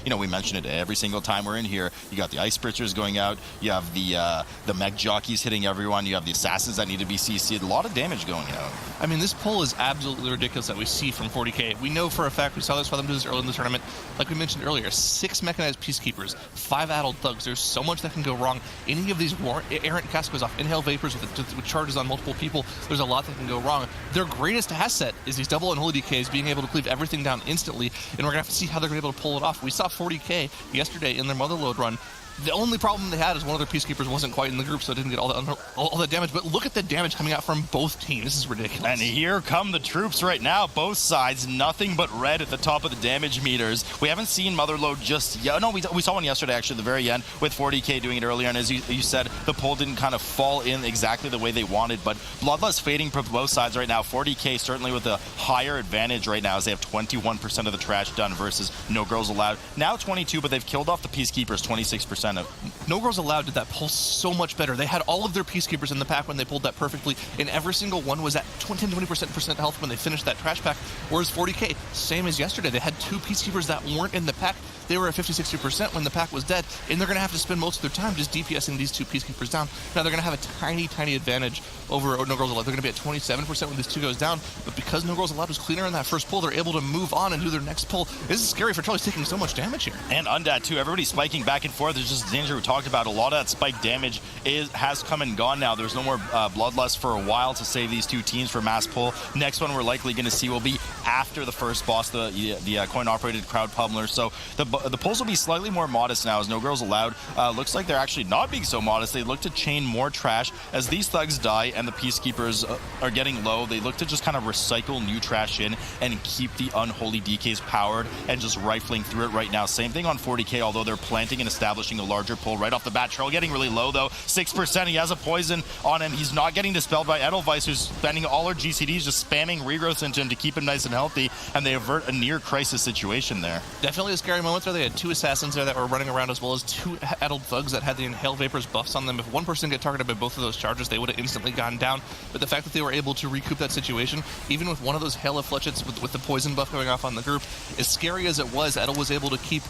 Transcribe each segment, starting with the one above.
you know, we mention it every single time we're in here. You got the ice spritzers going out. You have the mech jockeys hitting everyone. You have the assassins that need to be CC'd. A lot of damage going out. I mean, this pull is absolutely ridiculous that we see from 40K. We know for a fact, we saw them do this early in the tournament. Like we mentioned earlier, 6 mechanized peacekeepers, 5 addled thugs. There's so much that can go wrong. Any of these errant cast goes off, inhale vapors with charges on multiple people. There's a lot that can go wrong. Their greatest asset is these double unholy DKs being able to cleave everything down instantly, and we're going to have to see how they're going to be able to pull it off. We saw 40K yesterday in their MOTHERLOAD run. The only problem they had is one of their peacekeepers wasn't quite in the group, so it didn't get all the damage. But look at the damage coming out from both teams. This is ridiculous. And here come the troops right now. Both sides, nothing but red at the top of the damage meters. We haven't seen MOTHERLOAD just yet. No, we saw one yesterday, actually, at the very end, with 40K doing it earlier. And as you said, the pull didn't kind of fall in exactly the way they wanted. But Bloodlust fading for both sides right now. 40K certainly with a higher advantage right now, as they have 21% of the trash done versus No Girls Allowed. Now 22, but they've killed off the peacekeepers 26% of. No Girls Allowed did that pull so much better. They had all of their peacekeepers in the pack when they pulled that perfectly, and every single one was at 10-20% health when they finished that trash pack, whereas 40K, same as yesterday, they had 2 peacekeepers that weren't in the pack. They were at 50-60% when the pack was dead, and they're going to have to spend most of their time just DPSing these 2 peacekeepers down. Now they're going to have a tiny advantage over No Girls Allowed. They're going to be at 27% when this 2 goes down, but because No Girls Allowed was cleaner in that first pull, they're able to move on and do their next pull. This is scary for Charlie's taking so much damage here. And Undead too, everybody's spiking back and forth. There's just danger we talked about. A lot of that spike damage has come and gone now. There's no more Bloodlust for a while to save these 2 teams for mass pull. Next one we're likely going to see will be after the first boss, the coin-operated crowd pummeler. So the pulls will be slightly more modest now, as No Girls Allowed looks like they're actually not being so modest. They look to chain more trash as these thugs die and the peacekeepers are getting low. They look to just kind of recycle new trash in and keep the unholy DKs powered and just rifling through it right now. Same thing on 40K, although they're planting and establishing a larger pull right off the bat. Troll getting really low though, 6%. He has a poison on him. He's not getting dispelled by Edelweiss, who's spending all her GCDs just spamming regrowths into him to keep him nice and healthy, and they avert a near crisis situation there. Definitely a scary moment there. They had 2 assassins there that were running around, as well as 2 addled thugs that had the inhale vapors buffs on them. If one person get targeted by both of those charges, they would have instantly gone down. But the fact that they were able to recoup that situation, even with one of those hail of fletchets with the poison buff going off on the group, as scary as it was, Edel was able to keep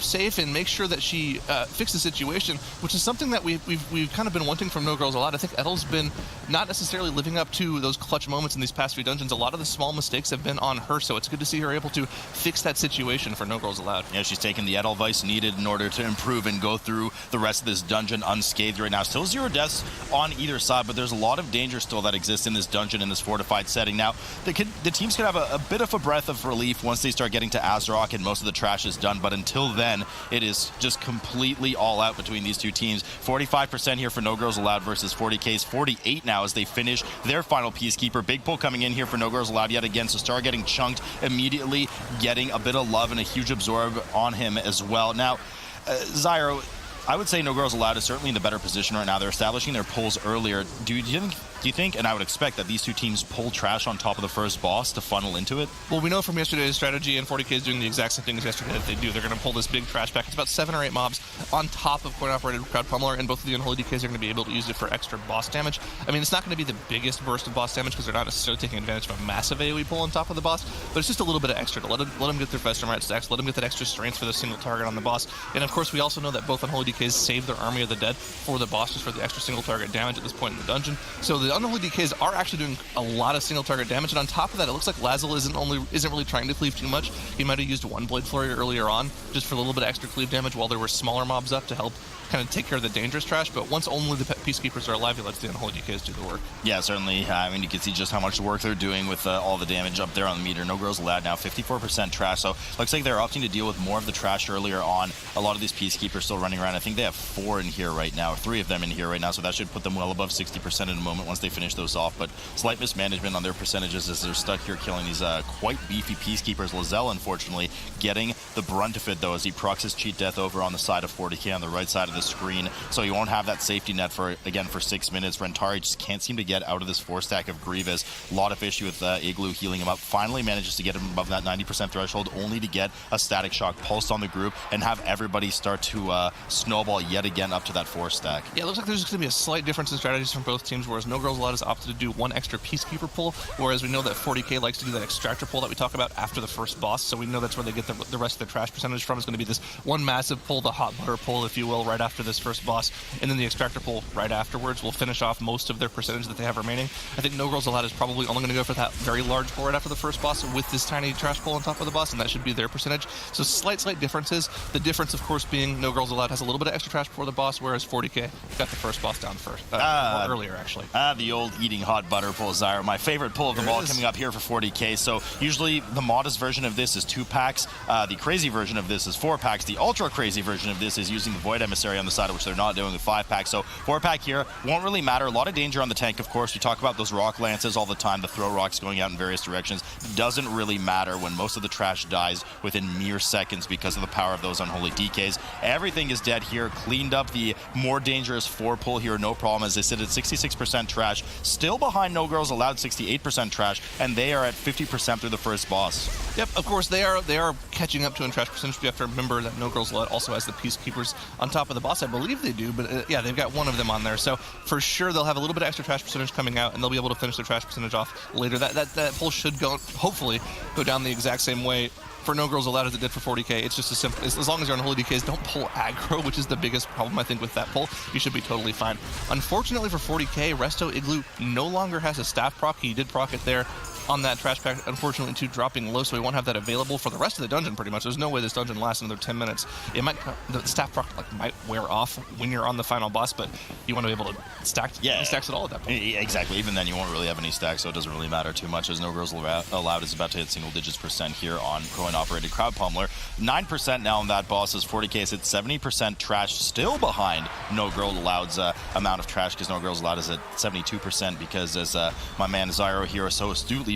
safe and make sure that she fixed the situation, which is something that we've kind of been wanting from No Girls Allowed. I think Edel's been not necessarily living up to those clutch moments in these past few dungeons. A lot of the small mistakes have been on her, so it's good to see her able to fix that situation for No Girls Allowed. Yeah, she's taking the Edelweiss needed in order to improve and go through the rest of this dungeon unscathed right now. Still 0 deaths on either side, but there's a lot of danger still that exists in this dungeon, in this fortified setting. Now, the teams could have a bit of a breath of relief once they start getting to Azeroth and most of the trash is done, but until then, it is just completely all out between these 2 teams. 45% here for No Girls Allowed versus 40K's 48 now as they finish their final peacekeeper. Big pull coming in here for No Girls Allowed yet again, so Star getting chunked immediately, getting a bit of love and a huge absorb on him as well. Now, Zyro, I would say No Girls Allowed is certainly in the better position right now. They're establishing their pulls earlier. Do you think, and I would expect, that these 2 teams pull trash on top of the first boss to funnel into it? Well, we know from yesterday's strategy, and 40K is doing the exact same thing as yesterday that they do. They're going to pull this big trash pack. It's about 7 or 8 mobs on top of coin-operated crowd pummeler, and both of the unholy DKs are going to be able to use it for extra boss damage. I mean, it's not going to be the biggest burst of boss damage because they're not necessarily taking advantage of a massive AoE pull on top of the boss, but it's just a little bit of extra to let them get their Vestermite stacks, let them get that extra strength for the single target on the boss. And of course, we also know that both unholy DKs save their Army of the Dead for the boss, just for the extra single target damage at this point in the dungeon. So the unholy DKs are actually doing a lot of single target damage, and on top of that, it looks like Lazel isn't really trying to cleave too much. He might have used 1 Blade Flurry earlier on just for a little bit of extra cleave damage while there were smaller mobs up to help kind of take care of the dangerous trash, but once only the peacekeepers are alive, he lets the unholy DKs do the work. Yeah, certainly. I mean, you can see just how much work they're doing with all the damage up there on the meter. No Girls Allowed now, 54% trash, so looks like they're opting to deal with more of the trash earlier on. A lot of these peacekeepers still running around. I think they have 4 in here right now, 3 of them in here right now, so that should put them well above 60% in a moment once they finish those off, but slight mismanagement on their percentages as they're stuck here killing these quite beefy peacekeepers. Lazel, unfortunately, getting the brunt of it, though, as he procs his cheat death over on the side of 40K on the right side of the screen, so he won't have that safety net for again for 6 minutes. Rentari just can't seem to get out of this 4-stack of Grievous. A lot of issue with Igloo healing him up. Finally manages to get him above that 90% threshold, only to get a Static Shock pulsed on the group and have everybody start to snowball yet again up to that 4-stack. Yeah, it looks like there's going to be a slight difference in strategies from both teams, whereas No Girls Allowed has opted to do one extra Peacekeeper pull, whereas we know that Fourty K likes to do that Extractor pull that we talk about after the first boss, so we know that's where they get the rest of their trash percentage from. Is going to be this one massive pull, the hot butter pull, if you will, right after this first boss, and then the Extractor pull right afterwards will finish off most of their percentage that they have remaining. I think No Girls Allowed is probably only going to go for that very large pull right after the first boss with this tiny trash pull on top of the boss, and that should be their percentage. So slight differences. The difference, of course, being No Girls Allowed has a little bit of extra trash before the boss, whereas 40K got the first boss down first. Earlier, actually. The old eating hot butter pull, Zyro. My favorite pull of them all coming up here for 40K. So usually the modest version of this is 2 packs. The crazy version of this is 4 packs. The ultra crazy version of this is using the Void Emissary on the side, which they're not doing with 5 packs. So 4 pack here won't really matter. A lot of danger on the tank, of course. We talk about those rock lances all the time, the throw rocks going out in various directions. Doesn't really matter when most of the trash dies within mere seconds because of the power of those unholy DKs. Everything is dead here. Cleaned up the more dangerous 4 pull here, no problem, as they sit at 66% trash. Still behind No Girls Allowed, 68% trash, and they are at 50% through the first boss. Yep, of course, they are catching up to in trash percentage. We have to remember that No Girls Allowed also has the Peacekeepers on top of the boss. I believe they do, but yeah, they've got one of them on there. So for sure, they'll have a little bit of extra trash percentage coming out, and they'll be able to finish their trash percentage off later. That pull should hopefully go down the exact same way for No Girls Allowed as it did for 40K. It's just as simple as long as you're unholy DKs, don't pull aggro, which is the biggest problem I think with that pull. You should be totally fine. Unfortunately for 40K, Resto Igloo no longer has a staff proc. He did proc it there on that trash pack, unfortunately, too, dropping low, so we won't have that available for the rest of the dungeon, pretty much. There's no way this dungeon lasts another 10 minutes. It might, the staff proc might wear off when you're on the final boss, but you want to be able to stack stacks it all at that point. Exactly. Even then, you won't really have any stacks, so it doesn't really matter too much, as No Girls Allowed is about to hit single digits % here on coin-operated Crowd Pummeler. 9% now on that boss, as 40K is at 70% trash, still behind No Girls Allowed's amount of trash, because No Girls Allowed is at 72%, because as my man Zyro here so astutely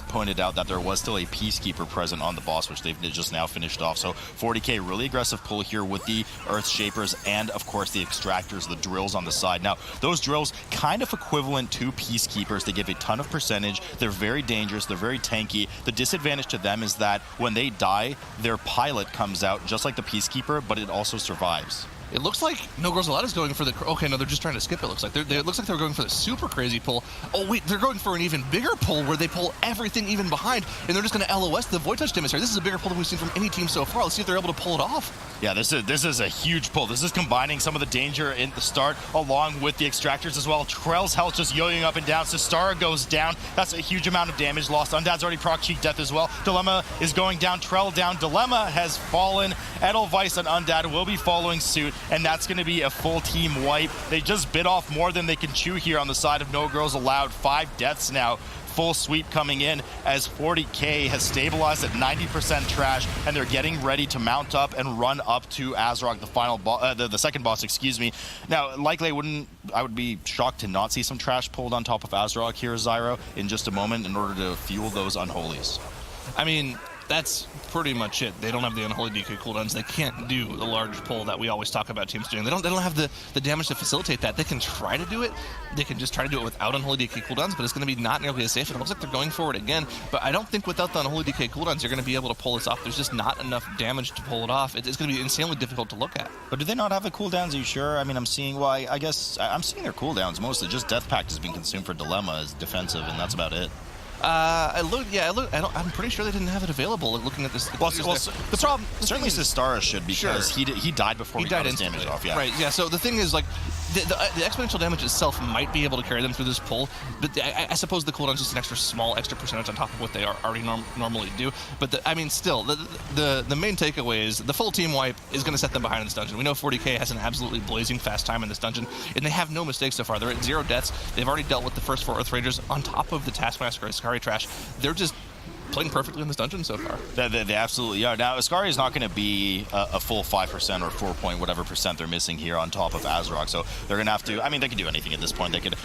pointed out, that there was still a Peacekeeper present on the boss, which they've just now finished off. So 40K, really aggressive pull here with the Earth Shapers and, of course, the Extractors, the drills on the side. Now, those drills kind of equivalent to Peacekeepers. They give a ton of percentage. They're very dangerous. They're very tanky. The disadvantage to them is that when they die, their pilot comes out just like the Peacekeeper, but it also survives. It looks like No Girls Allowed is going for the... Okay, no, they're just trying to skip it, looks like. It looks like they're going for the super crazy pull. Oh, wait, they're going for an even bigger pull where they pull everything even behind, and they're just going to LOS the Void Touch Emissary. This is a bigger pull than we've seen from any team so far. Let's see if they're able to pull it off. Yeah, this is a huge pull. This is combining some of the danger in the start along with the Extractors as well. Trell's health just yo-yoing up and down. Sistara goes down. That's a huge amount of damage lost. Undead's already proc cheek death as well. Dilemma is going down. Trell down. Dilemma has fallen. Edelweiss and Undead will be following suit, and that's going to be a full team wipe. They just bit off more than they can chew here on the side of No Girls Allowed. 5 deaths now. Full sweep coming in as 40K has stabilized at 90% trash, and they're getting ready to mount up and run up to Azrog, the final the second boss, excuse me. Now, likely I would be shocked to not see some trash pulled on top of Azrog here, Zyro, in just a moment in order to fuel those unholies. I mean, that's pretty much it. They don't have the unholy DK cooldowns. They can't do the large pull that we always talk about teams doing. They don't have the damage to facilitate that. They can try to do it. They can just try to do it without unholy DK cooldowns, but it's going to be not nearly as safe. It looks like they're going for it again, but I don't think without the unholy DK cooldowns you're going to be able to pull this off. There's just not enough damage to pull it off. It's going to be insanely difficult to look at. But do they not have the cooldowns? Are you sure? I mean, I'm seeing I guess I'm seeing their cooldowns mostly. Just Death Pact has been consumed for Dilemma as defensive, and that's about it. I'm pretty sure they didn't have it available. Looking at this, the problem certainly Sistara should, because he died before he got his damage off. Yeah, right. Yeah. So the thing is, like, the exponential damage itself might be able to carry them through this pull, but I suppose the cooldown is just an small extra percentage on top of what they already normally do. But still, the main takeaway is the full team wipe is going to set them behind in this dungeon. We know 40K has an absolutely blazing fast time in this dungeon, and they have no mistakes so far. They're at 0 deaths. They've already dealt with the first 4 Earth Rangers on top of the Taskmaster Iskari trash. They're just playing perfectly in this dungeon so far. They absolutely are. Now, Ascari is not going to be a full 5% or 4 point whatever percent they're missing here on top of Azarok, so they're going to have to, I mean, they can do anything at this point. They could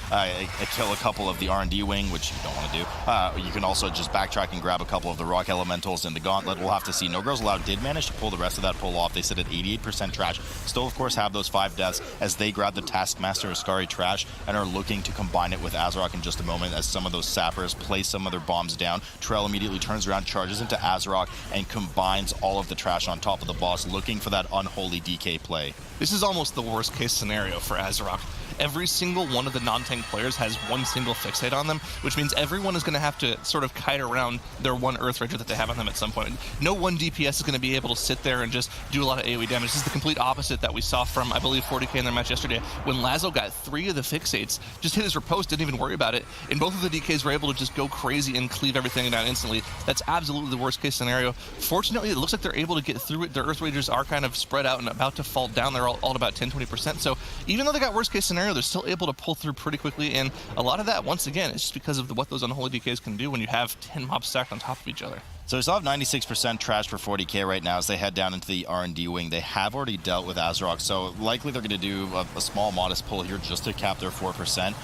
kill a couple of the R&D wing, which you don't want to do. You can also just backtrack and grab a couple of the rock elementals in the gauntlet. We'll have to see. No Girls Allowed did manage to pull the rest of that pull off. They sit at 88% trash. Still, of course, have those 5 deaths as they grab the Taskmaster Ascari trash and are looking to combine it with Azarok in just a moment as some of those sappers place some of their bombs down. Trell immediately turns around, charges into Azarok, and combines all of the trash on top of the boss, looking for that unholy DK play. This is almost the worst case scenario for Azarok. Every single one of the non-tank players has one single fixate on them, which means everyone is going to have to sort of kite around their one Earth Rager that they have on them at some point. No one DPS is going to be able to sit there and just do a lot of AoE damage. This is the complete opposite that we saw from, I believe, Fourty K in their match yesterday, when Lazo got 3 of the fixates, just hit his riposte, didn't even worry about it, and both of the DKs were able to just go crazy and cleave everything down instantly. That's absolutely the worst case scenario. Fortunately, it looks like they're able to get through it. Their Earth Ragers are kind of spread out and about to fall down. They're all at about 10-20%, so even though they got worst case scenario, they're still able to pull through pretty quickly, and a lot of that, once again, is just because of what those unholy DKs can do when you have 10 mobs stacked on top of each other. So we still have 96% trash for 40K right now as they head down into the R&D wing. They have already dealt with Azarok, so likely they're going to do a small, modest pull here just to cap their 4%,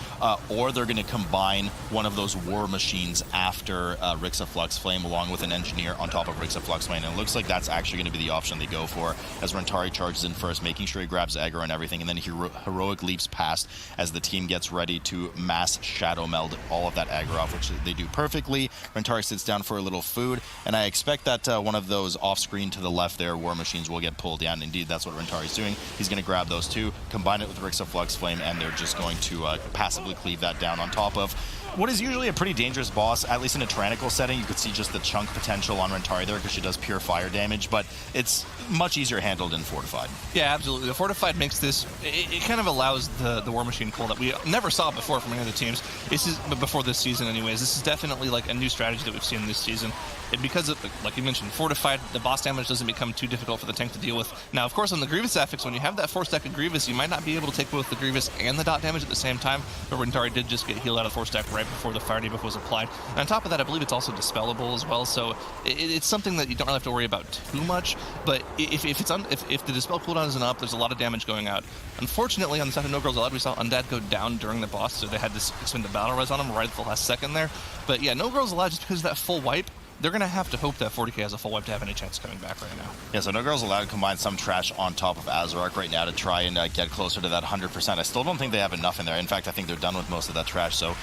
or they're going to combine one of those war machines after Rixa Flux Flame along with an engineer on top of Rixa Flux Flame. And it looks like that's actually going to be the option they go for as Rentari charges in first, making sure he grabs aggro and everything, and then he heroic leaps past as the team gets ready to mass shadow meld all of that aggro off, which they do perfectly. Rentari sits down for a little food, and I expect that one of those off-screen to the left there, war machines, will get pulled down. Indeed, that's what Rentari's doing. He's going to grab those two, combine it with Rixa Flux Flame, and they're just going to passively cleave that down on top of what is usually a pretty dangerous boss. At least in a tyrannical setting, you could see just the chunk potential on Rentari there because she does pure fire damage, but it's much easier handled in Fortified. Yeah, absolutely. The Fortified makes this, it kind of allows the War Machine pull that we never saw before from any of the teams. This is, before this season anyways, this is definitely like a new strategy that we've seen this season. And because of, like you mentioned, Fortified, the boss damage doesn't become too difficult for the tank to deal with. Now, of course, on the Grievous affix, when you have that 4-stack of Grievous, you might not be able to take both the Grievous and the dot damage at the same time, but Rentari did just get healed out of 4-stack right before the fire debuff was applied. And on top of that, I believe it's also dispellable as well, so it's something that you don't really have to worry about too much, but if the dispel cooldown isn't up, there's a lot of damage going out. Unfortunately, on the side of No Girls Allowed, we saw Undead go down during the boss, so they had to spend the battle res on him right at the last second there. But yeah, No Girls Allowed, just because of that full wipe, they're going to have to hope that 40K has a full wipe to have any chance of coming back right now. Yeah, so No Girls Allowed to combine some trash on top of Azarok right now to try and get closer to that 100%. I still don't think they have enough in there. In fact, I think they're done with most of that trash, so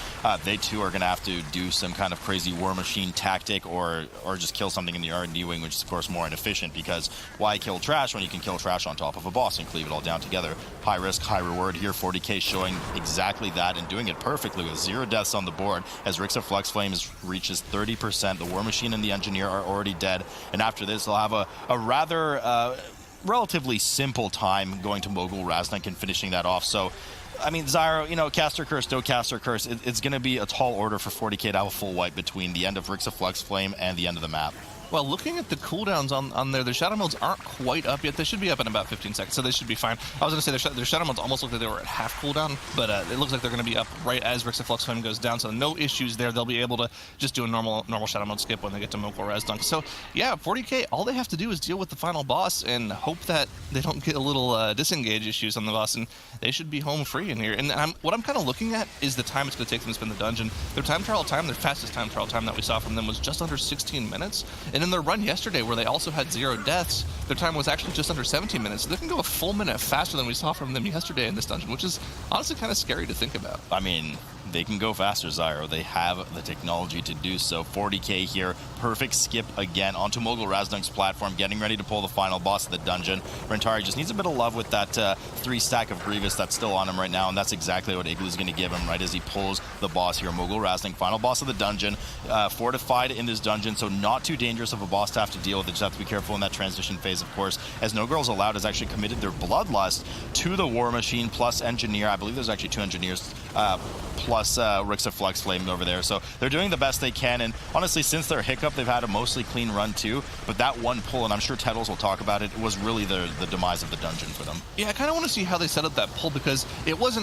they too are going to have to do some kind of crazy War Machine tactic or just kill something in the R&D wing, which is, of course, more inefficient because why kill trash when you can kill trash on top of a boss and cleave it all down together? High risk, high reward here. 40K showing exactly that and doing it perfectly with 0 deaths on the board as Rixa Flux Flame reaches 30%. The War Machine and the Engineer are already dead, and after this they'll have a rather relatively simple time going to Mogul Raznak and finishing that off. So I mean, Zyro, you know, Caster Curse, no Caster Curse, it's going to be a tall order for 40K to have a full wipe between the end of Rixa Flux Flame and the end of the map. Well, looking at the cooldowns on there, their shadow modes aren't quite up yet. They should be up in about 15 seconds, so they should be fine. I was going to say their shadow modes almost looked like they were at half cooldown, but it looks like they're going to be up right as Rixa Flux Flame goes down, so no issues there. They'll be able to just do a normal shadow mode skip when they get to Mogul Razdunk. So, yeah, 40K, all they have to do is deal with the final boss and hope that they don't get a little disengage issues on the boss, and they should be home free in here. And what I'm kind of looking at is the time it's going to take them to spin the dungeon. Their time trial time, their fastest time trial time that we saw from them was just under 16 minutes, and in their run yesterday, where they also had 0 deaths, their time was actually just under 17 minutes. So they can go a full minute faster than we saw from them yesterday in this dungeon, which is honestly kind of scary to think about. I mean, they can go faster, Zyro. They have the technology to do so. 40K here, perfect skip again onto Mogul Razdunk's platform, getting ready to pull the final boss of the dungeon. Rentari just needs a bit of love with that 3-stack of Grievous that's still on him right now, and that's exactly what Igloo's going to give him right as he pulls the boss here. Mogul Razdunk, final boss of the dungeon, fortified in this dungeon, so not too dangerous of a boss to have to deal with. They just have to be careful in that transition phase, of course, as No Girls Allowed has actually committed their bloodlust to the War Machine plus Engineer. I believe there's actually 2 Engineers plus Rixa Flux Flame over there, so they're doing the best they can. And honestly, since their hiccup up, they've had a mostly clean run too, but that one pull, and I'm sure Tettles will talk about it, was really the demise of the dungeon for them. Yeah, I kind of want to see how they set up that pull, because it was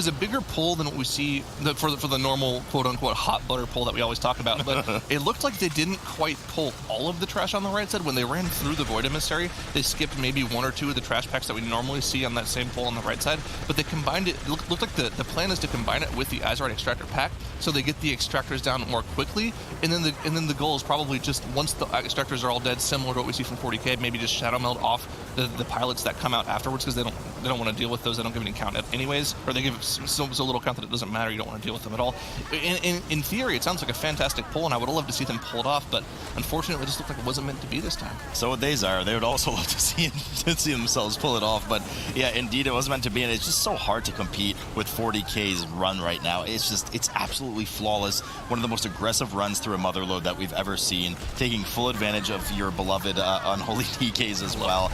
a bigger pull than what we see for the normal quote-unquote hot butter pull that we always talk about, but it looked like they didn't quite pull all of the trash on the right side. When they ran through the Void Emissary, they skipped maybe one or two of the trash packs that we normally see on that same pull on the right side, but they combined it. It looked like the plan is to combine it with the Azerite Extractor pack, so they get the extractors down more quickly, and then the goal is probably just, once the extractors are all dead, similar to what we see from 40K, maybe just Shadow Meld off the pilots that come out afterwards, because they don't want to deal with those. They don't give any count anyways, or they give so little count that it doesn't matter. You don't want to deal with them at all. In theory, it sounds like a fantastic pull, and I would love to see them pull it off, but unfortunately, it just looked like it wasn't meant to be this time. So would Zara. They would also love to see themselves pull it off, but yeah, indeed, it wasn't meant to be, and it's just so hard to compete with 40K's run right now. It's absolutely flawless. One of the most aggressive runs through a Motherload that we've ever seen, taking full advantage of your beloved Unholy DKs as well.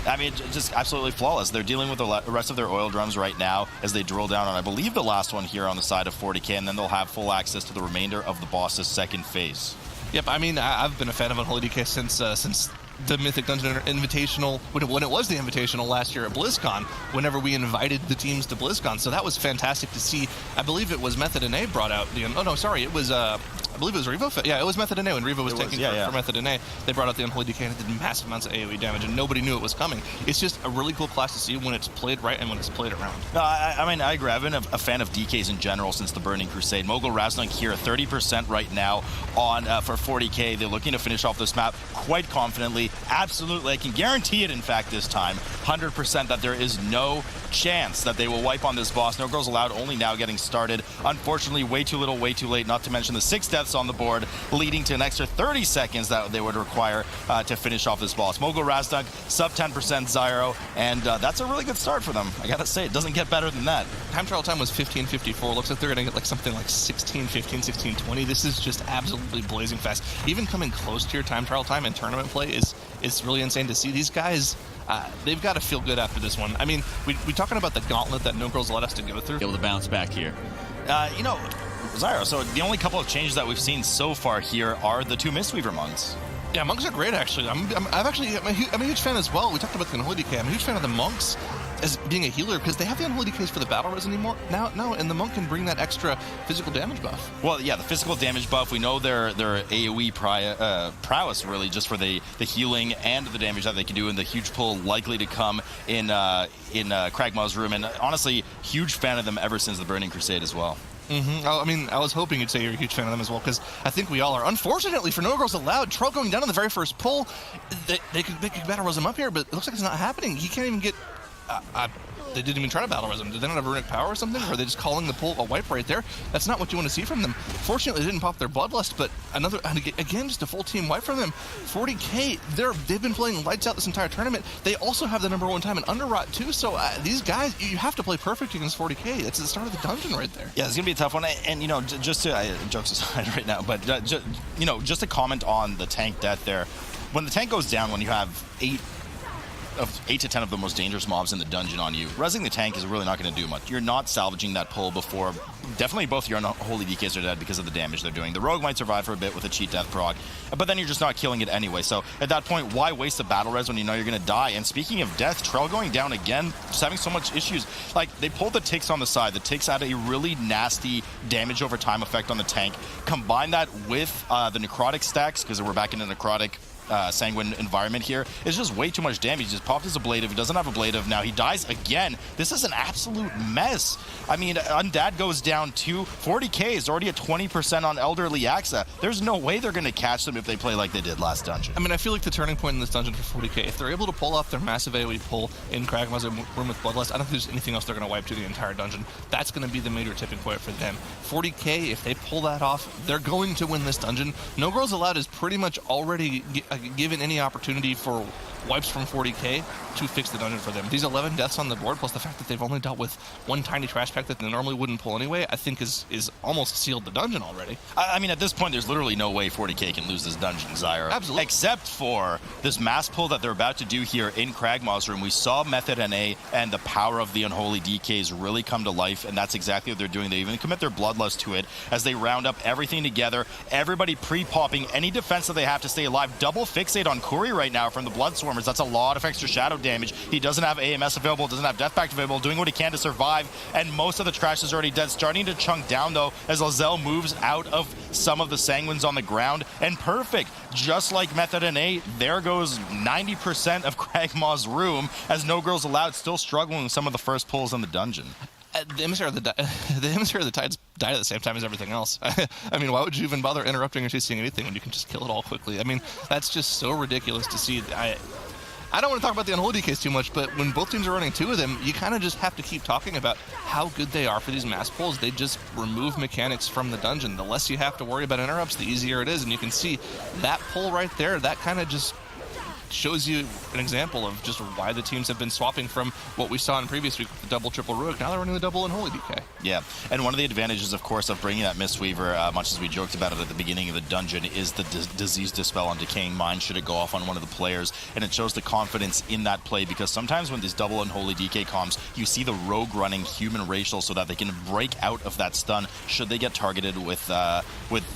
I mean, just absolutely flawless. They're dealing with the rest of their oil drums right now as they drill down on, I believe, the last one here on the side of 40K, and then they'll have full access to the remainder of the boss's second phase. Yep, I mean, I've been a fan of Unholy DK since the Mythic Dungeon Invitational, when it was the Invitational last year at BlizzCon, whenever we invited the teams to BlizzCon. So that was fantastic to see. I believe it was Method and A brought out the... Oh, no, sorry. It was... I believe it was Revo. Yeah, it was Method and A when Revo was taking for Method and A. They brought out the Unholy DK, and it did massive amounts of AoE damage, and nobody knew it was coming. It's just a really cool class to see when it's played right and when it's played around. No, I mean, I agree. I've been a fan of DKs in general since the Burning Crusade. Mogul Raznuk here, 30% right now on for 40K. They're looking to finish off this map quite confidently. Absolutely. I can guarantee it, in fact, this time, 100% that there is no chance that they will wipe on this boss. No Girls Allowed only now getting started. Unfortunately, way too little, way too late, not to mention the 6 deaths on the board, leading to an extra 30 seconds that they would require to finish off this boss. Mogul Raznuk, sub 10% Zyro, and that's a really good start for them. I gotta say, it doesn't get better than that. Time trial time was 15:54. Looks like they're gonna get like something like 16:15, 16:20. This is just absolutely blazing fast. Even coming close to your time trial time in tournament play is really insane to see. These guys, they've got to feel good after this one. I mean, we talking about the gauntlet that No Girls let us to go through. Able to bounce back here. You know, Zyro, so the only couple of changes that we've seen so far here are the 2 Mistweaver monks. Yeah, monks are great, actually. I'm a huge fan as well. We talked about the Unholy DK. I'm a huge fan of the monks as being a healer, because they have the Unholy DKs for the battle res anymore now, and the monk can bring that extra physical damage buff. Well, yeah, the physical damage buff, we know their AoE prowess, really, just for the healing and the damage that they can do, and the huge pull likely to come in Kragmaw's room, and honestly, huge fan of them ever since the Burning Crusade as well. I mean, I was hoping you'd say you're a huge fan of them as well, because I think we all are. Unfortunately, for No Girls Allowed, Troll going down on the very first pull, they could battle res him up here, but it looks like it's not happening. He can't even get... they didn't even try to battle res him. Did they not have runic power or something? Or are they just calling the pull a wipe right there? That's not what you want to see from them. Fortunately, they didn't pop their Bloodlust, but again, just a full team wipe from them. 40K, they've been playing lights out this entire tournament. They also have the #1 time in Underrot too, so these guys, you have to play perfect against 40K. That's the start of the dungeon right there. Yeah, it's going to be a tough one, and you know, just to, jokes aside right now, but just to comment on the tank death there. When the tank goes down, when you have 8 to 10 of the most dangerous mobs in the dungeon on you, resing the tank is really not going to do much. You're not salvaging that pull before. Definitely both your Unholy DKs are dead because of the damage they're doing. The Rogue might survive for a bit with a cheat death proc, but then you're just not killing it anyway. So at that point, why waste the battle res when you know you're going to die? And speaking of death, Trell going down again, just having so much issues. Like, they pulled the ticks on the side. The ticks had a really nasty damage over time effect on the tank. Combine that with the necrotic stacks, because we're back in a necrotic sanguine environment here. It's just way too much damage. He just popped his ablative. He doesn't have ablative now. He dies again. This is an absolute mess. I mean, Undad goes down too. 40K is already at 20% on Elderly Axa. There's no way they're going to catch them if they play like they did last dungeon. I mean, I feel like the turning point in this dungeon for 40K, if they're able to pull off their massive AoE pull in Kragmaw's room with Bloodlust, I don't think there's anything else they're going to wipe to the entire dungeon. That's going to be the major tipping point for them. 40K, if they pull that off, they're going to win this dungeon. No Girls Allowed is pretty much already given any opportunity for wipes from 40K to fix the dungeon for them. These 11 deaths on the board, plus the fact that they've only dealt with one tiny trash pack that they normally wouldn't pull anyway, I think is almost sealed the dungeon already. I mean, at this point, there's literally no way 40K can lose this dungeon, Zyra. Absolutely. Except for this mass pull that they're about to do here in Kragmaw's room. We saw Method NA and the power of the Unholy DKs really come to life, and that's exactly what they're doing. They even commit their bloodlust to it as they round up everything together. Everybody pre-popping any defense that they have to stay alive. Double fixate on Kuri right now from the Bloodswarmers. That's a lot of extra shadow damage. He doesn't have AMS available, doesn't have Death Pact available, doing what he can to survive, and most of the trash is already dead. Starting to chunk down, though, as Lae'zel moves out of some of the Sanguines on the ground. And perfect, just like Method NA, there goes 90% of Kragmaw's room, as No Girls Allowed still struggling with some of the first pulls in the dungeon. The Emissary of the Tides died at the same time as everything else. I mean, why would you even bother interrupting or chasing anything when you can just kill it all quickly? I mean, that's just so ridiculous to see. I don't want to talk about the Unholy DKs too much, but when both teams are running two of them, you kind of just have to keep talking about how good they are for these mass pulls. They just remove mechanics from the dungeon. The less you have to worry about interrupts, the easier it is. And you can see that pull right there, that kind of just shows you an example of just why the teams have been swapping from what we saw in previous week with the double triple Ruik. Now they're running the double Unholy DK. Yeah, and one of the advantages, of course, of bringing that Mistweaver, much as we joked about it at the beginning of the dungeon, is the disease dispel on Decaying Mind should it go off on one of the players, and it shows the confidence in that play, because sometimes when these double Unholy DK comms, you see the rogue running human racial so that they can break out of that stun should they get targeted with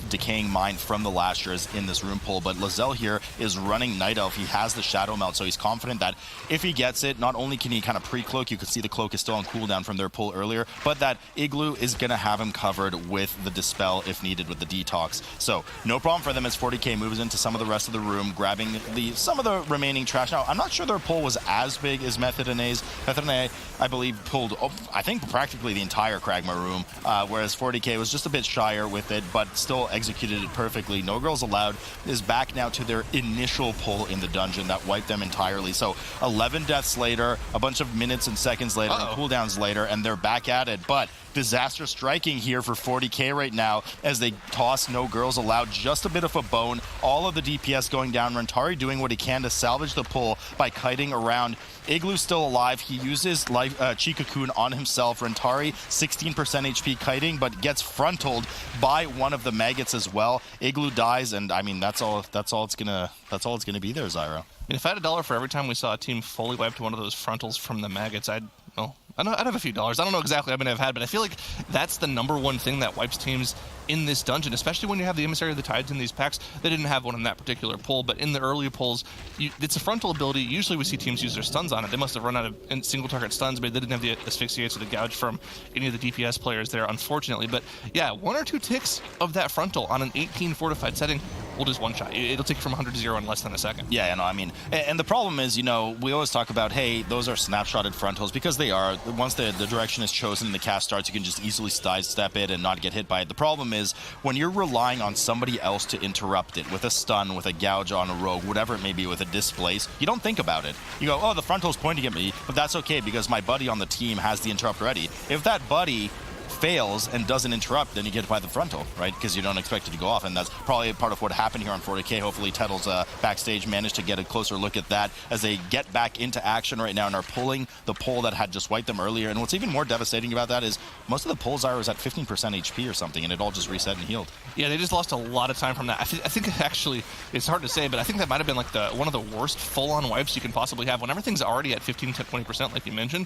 Decaying Mind from the last years in this room pull. But Lae'zel here is running Night Elf. He has the Shadow Melt, so he's confident that if he gets it, not only can he kind of pre-cloak, you can see the cloak is still on cooldown from their pull earlier, but that Igloo is going to have him covered with the Dispel if needed with the Detox. So no problem for them as 40K moves into some of the rest of the room, grabbing some of the remaining trash. Now, I'm not sure their pull was as big as Method NA's. Method NA, I believe, pulled, I think, practically the entire Kragma room, whereas 40K was just a bit shyer with it, but still executed it perfectly. No Girls Allowed is back now to their initial pull in the dungeon that wiped them entirely. So 11 deaths later, a bunch of minutes and seconds later, and cooldowns later, and they're back at it. But disaster striking here for 40K right now as they toss No Girls Allowed just a bit of a bone. All of the DPS going down. Rantari doing what he can to salvage the pull by kiting around. Igloo's still alive. He uses Chi Cocoon on himself. Rantari 16% HP kiting, but gets frontaled by one of the maggots as well. Igloo dies, and I mean that's all it's gonna be there, Zyra. I mean, if I had $1 for every time we saw a team fully wipe to one of those frontals from the maggots, I'd have a few dollars. I don't know exactly how many I've had, but I feel like that's the #1 thing that wipes teams in this dungeon, especially when you have the Emissary of the Tides in these packs. They didn't have one in that particular pull, but in the earlier pulls, it's a frontal ability. Usually we see teams use their stuns on it. They must have run out of single target stuns, but they didn't have the asphyxiates or the gouge from any of the DPS players there, unfortunately. But yeah, 1 or 2 ticks of that frontal on an 18 fortified setting will just one-shot. It'll take you from 100 to 0 in less than a second. Yeah, I mean, and the problem is, we always talk about, hey, those are snapshotted frontals, because they are. Once the direction is chosen and the cast starts, you can just easily sidestep it and not get hit by it. The problem is when you're relying on somebody else to interrupt it with a stun, with a gouge on a rogue, whatever it may be, with a displace, you don't think about it. You go, oh, the frontal's pointing at me, but that's okay because my buddy on the team has the interrupt ready. If that buddy fails and doesn't interrupt, then you get by the frontal, right? Because you don't expect it to go off, and that's probably part of what happened here on 40K. Hopefully Tettle's backstage managed to get a closer look at that as they get back into action right now and are pulling the pull that had just wiped them earlier. And what's even more devastating about that is most of the pulls are at 15% HP or something, and it all just reset and healed. Yeah, they just lost a lot of time from that. I think actually, it's hard to say, but I think that might have been like one of the worst full-on wipes you can possibly have. When everything's already at 15 to 20%, like you mentioned,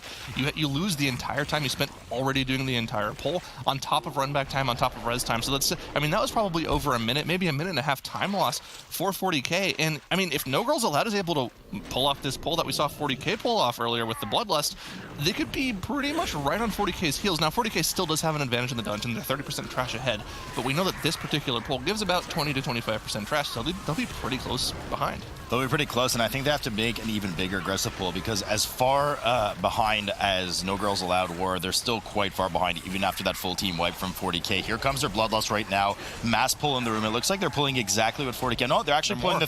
you lose the entire time you spent already doing the entire pull, on top of run back time, on top of res time. So that was probably over a minute, maybe a minute and a half time loss for 40K. And I mean, if No Girls Allowed is able to pull off this pull that we saw 40K pull off earlier with the Bloodlust, they could be pretty much right on 40K's heels. Now, 40K still does have an advantage in the dungeon. They're 30% trash ahead, but we know that this particular pull gives about 20 to 25% trash, so they'll be pretty close behind. They'll be pretty close, and I think they have to make an even bigger aggressive pull, because as far behind as No Girls Allowed were, they're still quite far behind even after that full team wipe from 40K. Here comes their Bloodlust right now. Mass pull in the room. It looks like they're pulling exactly what 40K. No, they're actually pulling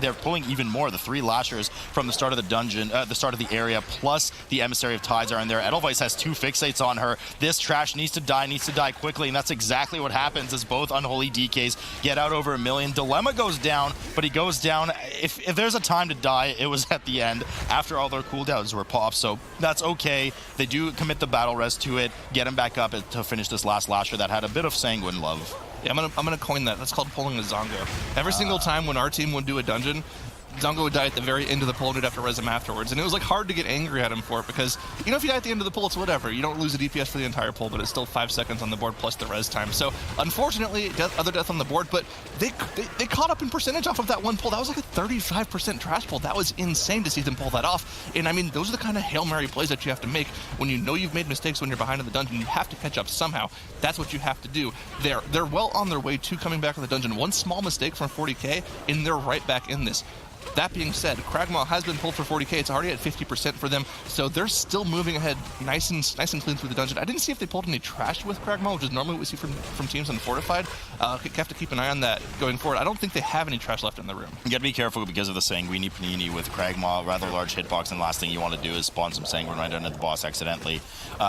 they're pulling even more. The 3 Lashers from the start of the dungeon, the start of the area, plus the Emissary of Tides are in there. Edelweiss has 2 fixates on her. This trash needs to die quickly, and that's exactly what happens as both Unholy DKs get out over 1 million. Dilemma goes down, but he goes down. If if there's a time to die, it was at the end after all their cooldowns were popped. So that's okay. They do commit the battle res to it, get him back up to finish this last lasher that had a bit of sanguine love. Yeah, I'm gonna coin that. That's called pulling a Zongo. Every single time when our team would do a dungeon, Zongo would die at the very end of the pull and we'd have to res him afterwards. And it was like hard to get angry at him for it because, you know, if you die at the end of the pull, it's whatever. You don't lose a DPS for the entire pull, but it's still 5 seconds on the board plus the res time. So unfortunately, other death on the board, but they caught up in percentage off of that one pull. That was like a 35% trash pull. That was insane to see them pull that off. And I mean, those are the kind of Hail Mary plays that you have to make when you know you've made mistakes when you're behind in the dungeon. You have to catch up somehow. That's what you have to do. They're well on their way to coming back in the dungeon. One small mistake from Fourty K, and they're right back in this. That being said, Kragmaw has been pulled for 40k. It's already at 50% for them, so they're still moving ahead nice and clean through the dungeon. I didn't see if they pulled any trash with Kragmaw, which is normally what we see from teams on Fortified. Have to keep an eye on that going forward. I don't think they have any trash left in the room. You gotta be careful because of the Sanguini Panini with Kragmaw, rather large hitbox, and last thing you want to do is spawn some Sanguine right under the boss accidentally.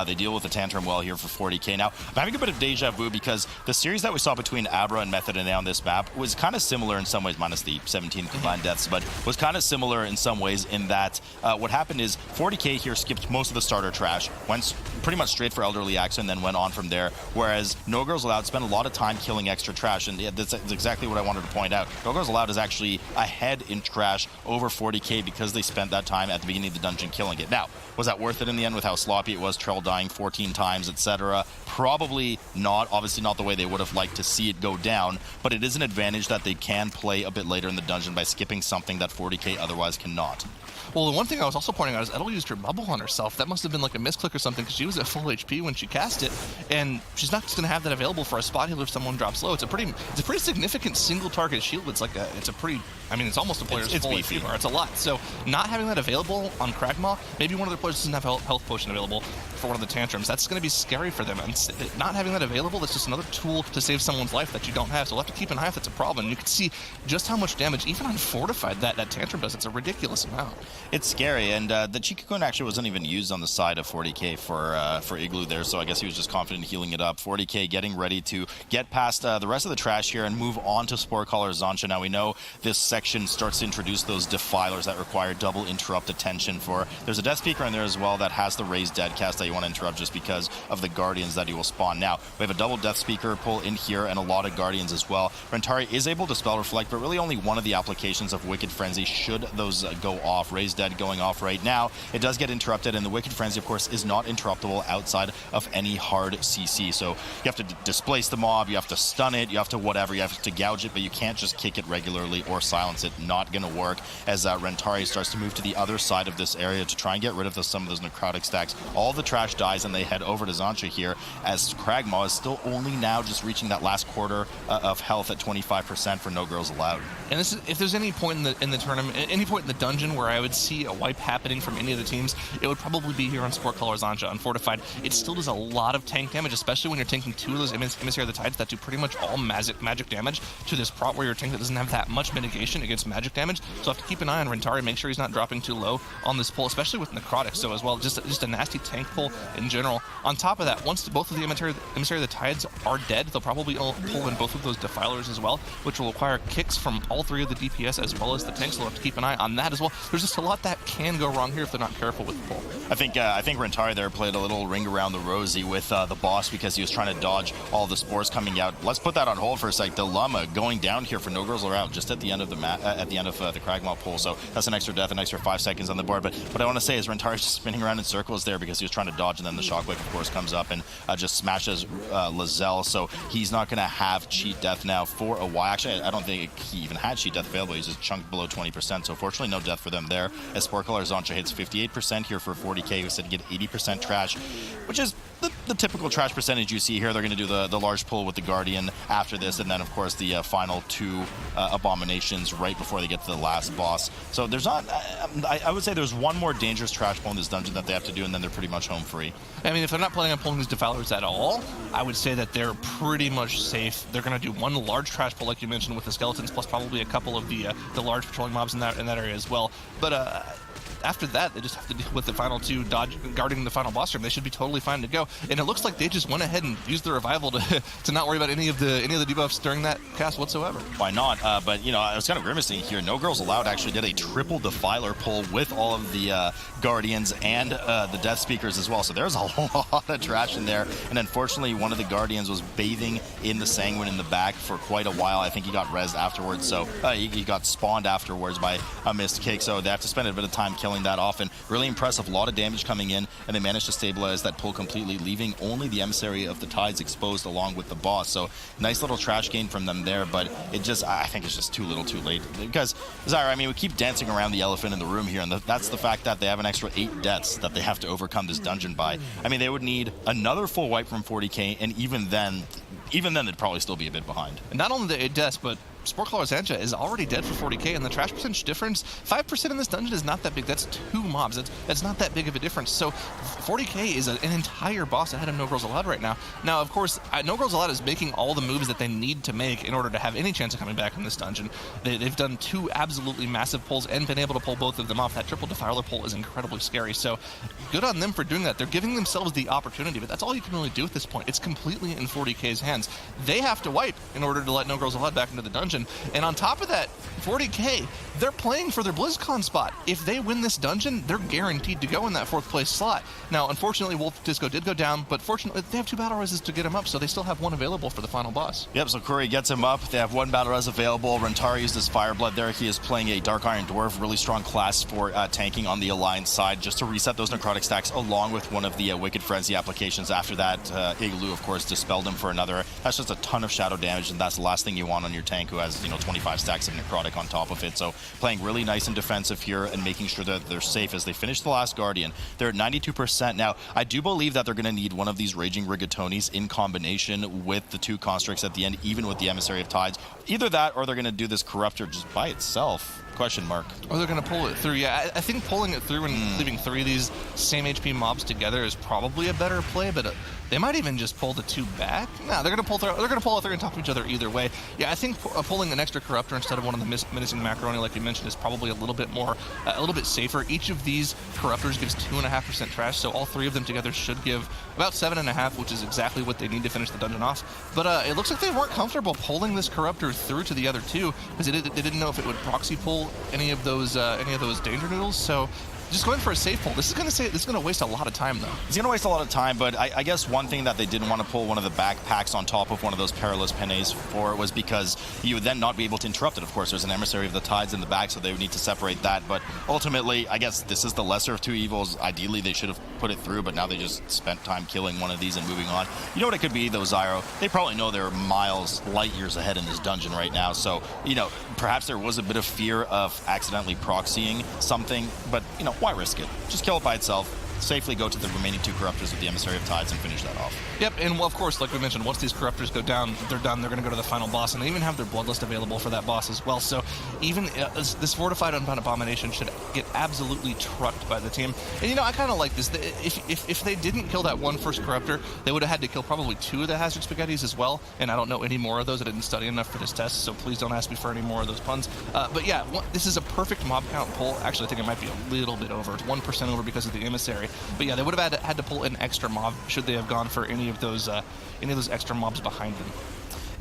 They deal with the Tantrum well here for 40k. Now, I'm having a bit of deja vu because the series that we saw between Abra and Method and now on this map was kind of similar in some ways, minus the 17 combined deaths, but was kind of similar in some ways in that what happened is 40k here skipped most of the starter trash, went pretty much straight for Elderly Axe and then went on from there, whereas No Girls Allowed spent a lot of time killing extra trash, and that's exactly what I wanted to point out. No Girls Allowed is actually ahead in trash over 40k because they spent that time at the beginning of the dungeon killing it. Now, was that worth it in the end with how sloppy it was, Trell dying 14 times, etc.? Probably not. Obviously not the way they would have liked to see it go down, but it is an advantage that they can play a bit later in the dungeon by skipping something that 40k otherwise cannot. Well, the one thing I was also pointing out is Edel used her bubble on herself. That must have been like a misclick or something because she was at full HP when she cast it, and she's not just going to have that available for a spot healer if someone drops low. It's a pretty significant single target shield. It's it's almost a player's full HP bar. It's a lot. So not having that available on Kragmaw, maybe one of the players doesn't have health potion available for one of the tantrums. That's going to be scary for them. And not having that available, that's just another tool to save someone's life that you don't have. So we'll have to keep an eye if that's a problem. You can see just how much damage, even on Fortified, that tantrum does. It's a ridiculous amount. It's scary, and the Chikakun actually wasn't even used on the side of 40k for Igloo there, so I guess he was just confident healing it up. 40k getting ready to get past the rest of the trash here and move on to Sporecaller Zancha. Now we know this section starts to introduce those defilers that require double interrupt attention for. There's a Death Speaker in there as well that has the raised dead cast that you want to interrupt just because of the Guardians that he will spawn. Now, we have a double Death Speaker pull in here and a lot of Guardians as well. Rentari is able to spell Reflect, but really only one of the applications of Wicked Frenzy should those go off. Raised dead going off right now. It does get interrupted, and the Wicked Frenzy, of course, is not interruptible outside of any hard CC. So you have to displace the mob, you have to stun it, you have to whatever, you have to gouge it, but you can't just kick it regularly or silence it. Not going to work as Rentari starts to move to the other side of this area to try and get rid of some of those necrotic stacks. All the trash dies, and they head over to Zancha here as Kragmaw is still only now just reaching that last quarter of health at 25% for No Girls Allowed. And this is, if there's any point in the tournament, any point in the dungeon where I would see a wipe happening from any of the teams, it would probably be here on Sporecaller Zancha. On Fortified, it still does a lot of tank damage, especially when you're tanking two of those Emissary of the Tides that do pretty much all magic damage to this prot where your tank that doesn't have that much mitigation against magic damage. So I have to keep an eye on Rentari, make sure he's not dropping too low on this pull, especially with necrotic. So as well, just a nasty tank pull in general. On top of that, once both of the Emissary of the Tides are dead, they'll probably pull in both of those defilers as well, which will require kicks from all three of the DPS as well as the tanks. So we'll have to keep an eye on that as well. There's just a lot that can go wrong here if they're not careful with the pull. I think Rentari there played a little ring around the rosy with the boss because he was trying to dodge all the spores coming out. Let's put that on hold for a sec. Dilemma going down here for No Girls Allowed just at the end of the the Kragmaw pull. So that's an extra death, an extra 5 seconds on the board. But what I want to say is Rentari's just spinning around in circles there because he was trying to dodge, and then the shockwave of course comes up and just smashes Lizelle. So he's not going to have cheat death now for a while. Actually, I don't think he even had cheat death available. He's just chunked below 20%. So fortunately, no death for them there. As Sporecaller Zancha hits 58% here for 40k, who said to get 80% trash, which is the typical trash percentage you see here. They're going to do the large pull with the Guardian after this, and then of course the final two abominations right before they get to the last boss. So there's not, I would say there's one more dangerous trash pull in this dungeon that they have to do, and then they're pretty much home free. I mean, if they're not planning on pulling these defilers at all, I would say that they're pretty much safe. They're going to do one large trash pull, like you mentioned, with the skeletons, plus probably a couple of the large patrolling mobs in that area as well. But after that, they just have to deal with the final two guarding the final boss room. They should be totally fine to go. And it looks like they just went ahead and used the revival to not worry about any of the debuffs during that cast whatsoever. Why not? But, you know, I was kind of grimacing here. No Girls Allowed actually did a triple Defiler pull with all of the Guardians and the Death Speakers as well. So there's a lot of trash in there. And unfortunately, one of the Guardians was bathing in the Sanguine in the back for quite a while. I think he got rezzed afterwards. So he got spawned afterwards by a missed kick. So they have to spend a bit of time killing that off. And really impressive. A lot of damage coming in. And they managed to stabilize that pull completely, leaving only the Emissary of the Tides exposed along with the boss. So nice little trash gain from them there. But it just, I think it's just too little too late. Because, Zyra, I mean, we keep dancing around the elephant in the room here. And that's the fact that they have an extra 8 deaths that they have to overcome this dungeon by. I mean, they would need another full wipe from 40K, and even then they'd probably still be a bit behind. And not only the 8 deaths, but Sportclaw Zanja is already dead for 40K, and the trash percentage difference, 5% in this dungeon is not that big. That's 2 mobs. That's not that big of a difference. So 40K is an entire boss ahead of No Girls Allowed right now. Now, of course, No Girls Allowed is making all the moves that they need to make in order to have any chance of coming back in this dungeon. They've done 2 absolutely massive pulls and been able to pull both of them off. That triple Defiler pull is incredibly scary. So good on them for doing that. They're giving themselves the opportunity, but that's all you can really do at this point. It's completely in 40K's hands. They have to wipe in order to let No Girls Allowed back into the dungeon. And on top of that, 40K, they're playing for their BlizzCon spot. If they win this dungeon, they're guaranteed to go in that 4th place slot. Now, unfortunately, Wolf Disco did go down, but fortunately, they have 2 battle reses to get him up, so they still have 1 available for the final boss. Yep, so Curry gets him up. They have 1 battle res available. Rentari used his Fireblood there. He is playing a Dark Iron Dwarf, really strong class for tanking on the Alliance side, just to reset those necrotic stacks, along with one of the Wicked Frenzy applications. After that, Igloo, of course, dispelled him for another. That's just a ton of shadow damage, and that's the last thing you want on your tank, who has, 25 stacks of necrotic on top of it. So playing really nice and defensive here and making sure that they're safe as they finish the last Guardian. They're at 92%. Now, I do believe that they're going to need one of these Raging Rigatonis in combination with the 2 Constricts at the end, even with the Emissary of Tides. Either that, or they're going to do this Corruptor just by itself. Question mark. Or they're going to pull it through. Yeah, I think pulling it through and leaving 3 of these same HP mobs together is probably a better play, but they might even just pull the 2 back. No, they're going to pull through. They're going to pull it through on top of each other either way. Yeah, I think pulling an extra Corruptor instead of one of the Menacing Macaroni, like you mentioned, is probably a little bit more, a little bit safer. Each of these Corruptors gives 2.5% trash, so all 3 of them together should give about 7.5, which is exactly what they need to finish the dungeon off. But it looks like they weren't comfortable pulling this Corruptor through to the other 2 because they didn't know if it would proxy pull any of those danger noodles. So just going for a safe pull. This is going to waste a lot of time, though. It's going to waste a lot of time, but I guess one thing that they didn't want to pull one of the backpacks on top of one of those perilous pennies for was because you would then not be able to interrupt it. Of course, there's an Emissary of the Tides in the back, so they would need to separate that. But ultimately, I guess this is the lesser of 2 evils. Ideally, they should have put it through, but now they just spent time killing one of these and moving on. You know what it could be, though, Zyro? They probably know they're miles, light years ahead in this dungeon right now. So, perhaps there was a bit of fear of accidentally proxying something, but, why risk it? Just kill it by itself. Safely go to the remaining 2 Corruptors with the Emissary of Tides and finish that off. Yep, and of course, like we mentioned, once these Corruptors go down, they're done. They're going to go to the final boss, and they even have their Bloodlust available for that boss as well. So even this Fortified Unbound Abomination should get absolutely trucked by the team. And I kind of like this. If they didn't kill that one first Corruptor, they would have had to kill probably 2 of the Hazard Spaghettis as well. And I don't know any more of those. I didn't study enough for this test, so please don't ask me for any more of those puns. But yeah, this is a perfect mob count pull. Actually, I think it might be a little bit over. It's 1% over because of the Emissary. But yeah, they would have had to pull an extra mob should they have gone for any of those extra mobs behind them.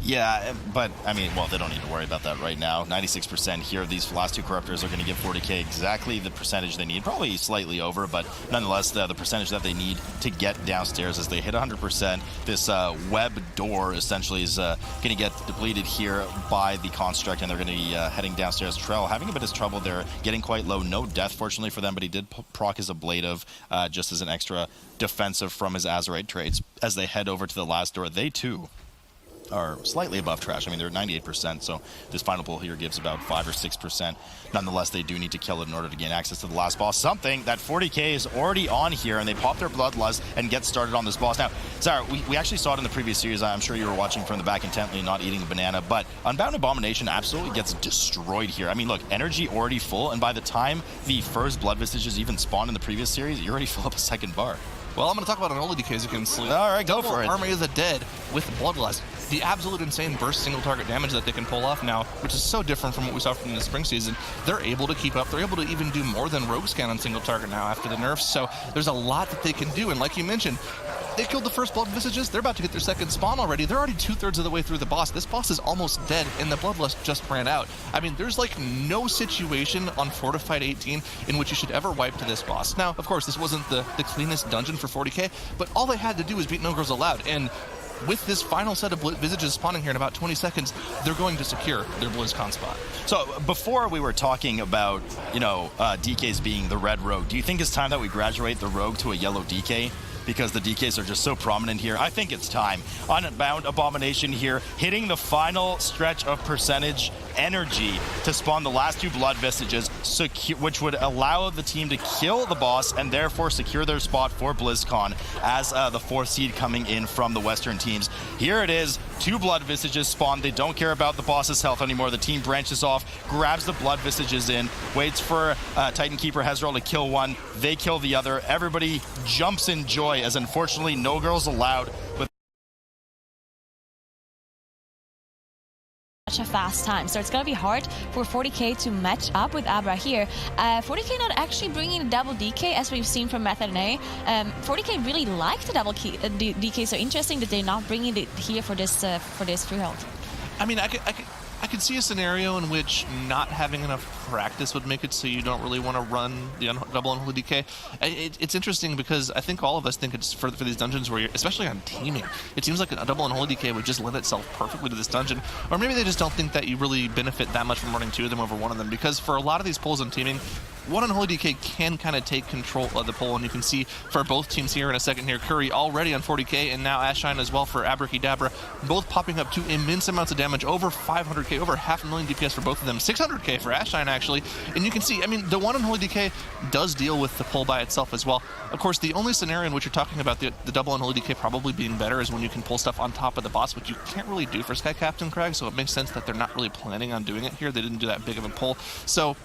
Yeah, but, they don't need to worry about that right now. 96% here. These last 2 Corruptors are going to give 40K exactly the percentage they need. Probably slightly over, but nonetheless, the percentage that they need to get downstairs as they hit 100%. This web door, essentially, is going to get depleted here by the Construct, and they're going to be heading downstairs. Trell having a bit of trouble there, getting quite low. No death, fortunately, for them, but he did proc his Ablative just as an extra defensive from his Azerite trades. As they head over to the last door, they, too, are slightly above trash. They're at 98%, so this final pull here gives about 5 or 6%. Nonetheless, they do need to kill it in order to gain access to the last boss. Something that 40K is already on here, and they pop their Bloodlust and get started on this boss. Now, Zara, we actually saw it in the previous series. I'm sure you were watching from the back intently, not eating a banana, but Unbound Abomination absolutely gets destroyed here. Look, energy already full, and by the time the first Blood Vestiges even spawned in the previous series, you already fill up a second bar. Well, I'm going to talk about an old DKs again. All right, go for it. Army of the Dead with Bloodlust. the absolute insane burst single target damage that they can pull off now, which is so different from what we saw from the spring season. They're able to keep up. They're able to even do more than Rogue Scan on single target now after the nerfs. So there's a lot that they can do. And like you mentioned, they killed the first Blood Visages. They're about to get their second spawn already. They're already 2/3 of the way through the boss. This boss is almost dead, and the Bloodlust just ran out. I mean, there's like no situation on Fortified 18 in which you should ever wipe to this boss. Now, of course, this wasn't the cleanest dungeon for 40K, but all they had to do was beat No Girls Allowed. And with this final set of Visages spawning here in about 20 seconds, they're going to secure their BlizzCon spot. So before we were talking about, DKs being the red rogue, do you think it's time that we graduate the rogue to a yellow DK? Because the DKs are just so prominent here. I think it's time. Unbound Abomination here, hitting the final stretch of percentage energy to spawn the last two Blood Visages, which would allow the team to kill the boss and therefore secure their spot for BlizzCon as the 4th seed coming in from the Western teams. Here it is, 2 Blood Visages spawned. They don't care about the boss's health anymore. The team branches off, grabs the Blood Visages in, waits for Titan Keeper Hezral to kill one. They kill the other. Everybody jumps in joy, as unfortunately No Girls Allowed. With such a fast time, so it's gonna be hard for 40K to match up with Abra here. 40K not actually bringing the double DK as we've seen from Method A. 40K really like the double DK, so interesting that they're not bringing it here for this Freehold. I mean, I could see a scenario in which not having enough practice would make it so you don't really want to run the double unholy DK. It's interesting because I think all of us think it's for these dungeons where you're, especially on teaming, it seems like a double unholy DK would just lend itself perfectly to this dungeon. Or maybe they just don't think that you really benefit that much from running 2 of them over 1 of them, because for a lot of these pulls on teaming, 1 Unholy DK can kind of take control of the pull, and you can see for both teams here in a second here, Curry already on 40K, and now Ashine as well for Abrakeydabra, both popping up to immense amounts of damage, over 500K, over 500,000 DPS for both of them, 600K for Ashine actually, and you can see, I mean, the 1 Unholy DK does deal with the pull by itself as well. Of course, the only scenario in which you're talking about the double Unholy DK probably being better is when you can pull stuff on top of the boss, which you can't really do for Sky Captain Crag, so it makes sense that they're not really planning on doing it here. They didn't do that big of a pull, so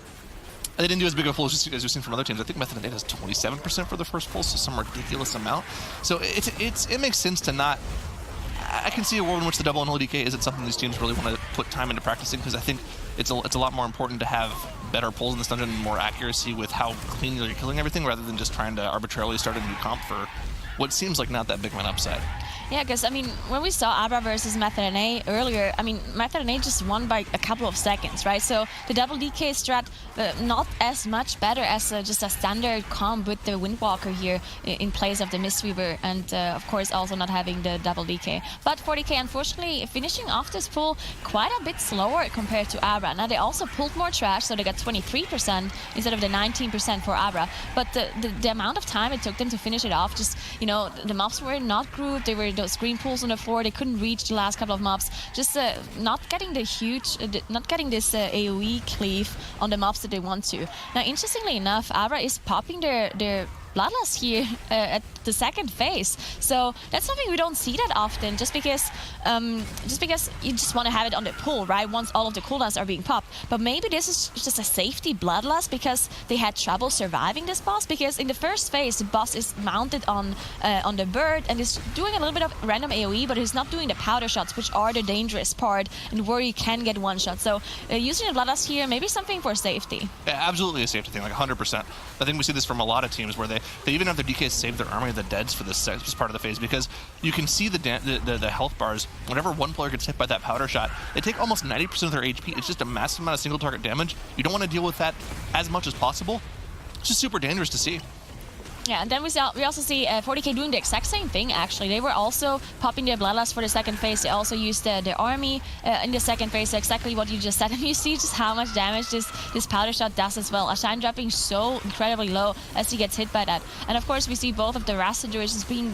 they didn't do as big of a pull as we've seen from other teams. I think Method A has 27% for the first pull, so some ridiculous amount. So it makes sense to not. I can see a world in which the double unholy DK isn't something these teams really want to put time into practicing, because I think it's a lot more important to have better pulls in this dungeon and more accuracy with how clean you're killing everything, rather than just trying to arbitrarily start a new comp for what seems like not that big of an upside. Yeah, because, I mean, when we saw Abra versus Method A earlier, I mean, Method A just won by a couple of seconds, right? So the double DK strat, not as much better as just a standard comp with the Windwalker here in place of the Mistweaver, and of course also not having the double DK. But 40K, unfortunately, finishing off this pull quite a bit slower compared to Abra. Now, they also pulled more trash, so they got 23% instead of the 19% for Abra. But the amount of time it took them to finish it off, just, you know, the mobs were not grouped, they were those green pools on the floor, they couldn't reach the last couple of mobs, just not getting the huge, not getting this AoE cleave on the mobs that they want to. Now, interestingly enough, Abra is popping their Bloodlust here at the second phase, so that's something we don't see that often, just because you just want to have it on the pull, right, once all of the cooldowns are being popped. But maybe this is just a safety Bloodlust because they had trouble surviving this boss, because in the first phase the boss is mounted on the bird and is doing a little bit of random AoE, but he's not doing the powder shots, which are the dangerous part and where you can get one shot. So using the Bloodlust here, maybe something for safety. Yeah, absolutely a safety thing, like 100%. I think we see this from a lot of teams where they even have their DKs save their Army of the Deads for this part of the phase, because you can see the health bars. Whenever one player gets hit by that powder shot, they take almost 90% of their HP. It's just a massive amount of single target damage. You don't want to deal with that as much as possible. It's just super dangerous to see. Yeah, and then we also see 40K doing the exact same thing, actually. They were also popping their Bloodlust for the second phase. They also used the army in the second phase, so exactly what you just said. And you see just how much damage this powder shot does as well. Ashine dropping so incredibly low as he gets hit by that. And of course, we see both of the Rassadors just being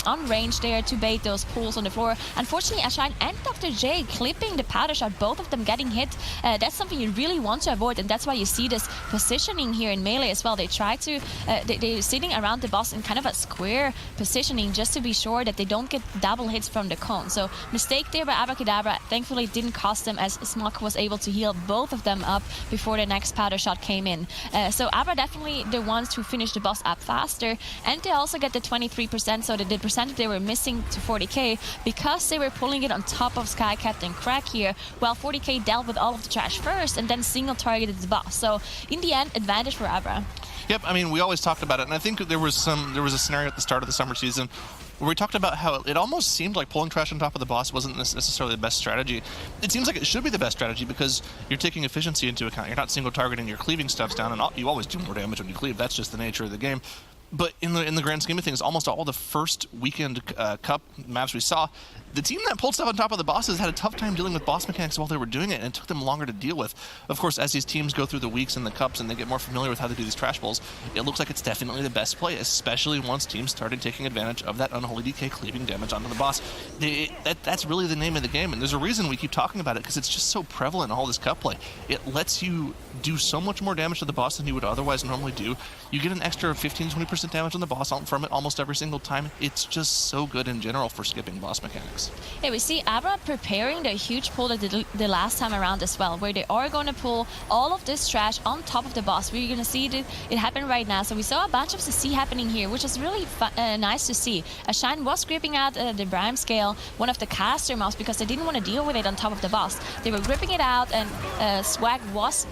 on range there to bait those pools on the floor. Unfortunately, Ashine and Dr. J clipping the powder shot, both of them getting hit. That's something you really want to avoid, and that's why you see this positioning here in melee as well. They try to, they're sitting around the boss in kind of a square positioning just to be sure that they don't get double hits from the cone. So mistake there by Abrakeydabra. Thankfully it didn't cost them, as Smok was able to heal both of them up before the next powder shot came in. So Abra definitely the ones who finish the boss up faster, and they also get the 23%, so the percentage they were missing to 40K because they were pulling it on top of Skycat and Crack here, while 40K dealt with all of the trash first and then single targeted the boss. So in the end, advantage for Abra. Yep, I mean, we always talked about it, and I think there was a scenario at the start of the summer season where we talked about how it almost seemed like pulling trash on top of the boss wasn't necessarily the best strategy. It seems like it should be the best strategy because you're taking efficiency into account. You're not single targeting your cleaving stuffs down, and you always do more damage when you cleave. That's just the nature of the game. But in the grand scheme of things, almost all the first weekend cup maps we saw, the team that pulled stuff on top of the bosses had a tough time dealing with boss mechanics while they were doing it, and it took them longer to deal with. Of course, as these teams go through the weeks and the cups and they get more familiar with how to do these trash pulls, it looks like it's definitely the best play, especially once teams started taking advantage of that unholy DK cleaving damage onto the boss. That's really the name of the game, and there's a reason we keep talking about it, because it's just so prevalent in all this cup play. It lets you do so much more damage to the boss than you would otherwise normally do. You get an extra 15-20% damage on the boss from it almost every single time. It's just so good in general for skipping boss mechanics. Yeah, we see Abra preparing the huge pull that they did the last time around as well, where they are going to pull all of this trash on top of the boss. We're going to see it happen right now. So we saw a bunch of CC happening here, which is really nice to see. Shine was gripping out the Brime Scale, one of the caster mobs, because they didn't want to deal with it on top of the boss. They were gripping it out, and Swag was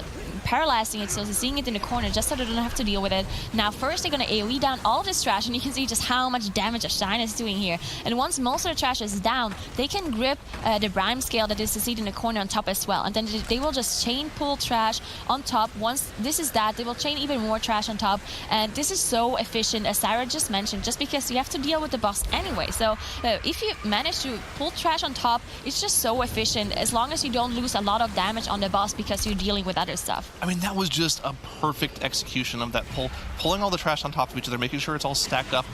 paralyzing it, so they're seeing it in the corner just so they don't have to deal with it. Now first they're going to AoE down all of this trash, and you can see just how much damage a Shine is doing here. And once most of the trash is down, they can grip the Brime Scale that is CC'd in the corner on top as well, and then they will just chain pull trash on top. Once this is that, they will chain even more trash on top, and this is so efficient, as Sarah just mentioned, just because you have to deal with the boss anyway. So if you manage to pull trash on top, it's just so efficient, as long as you don't lose a lot of damage on the boss because you're dealing with other stuff. I mean, that was just a perfect execution of that pull. Pulling all the trash on top of each other, making sure it's all stacked up,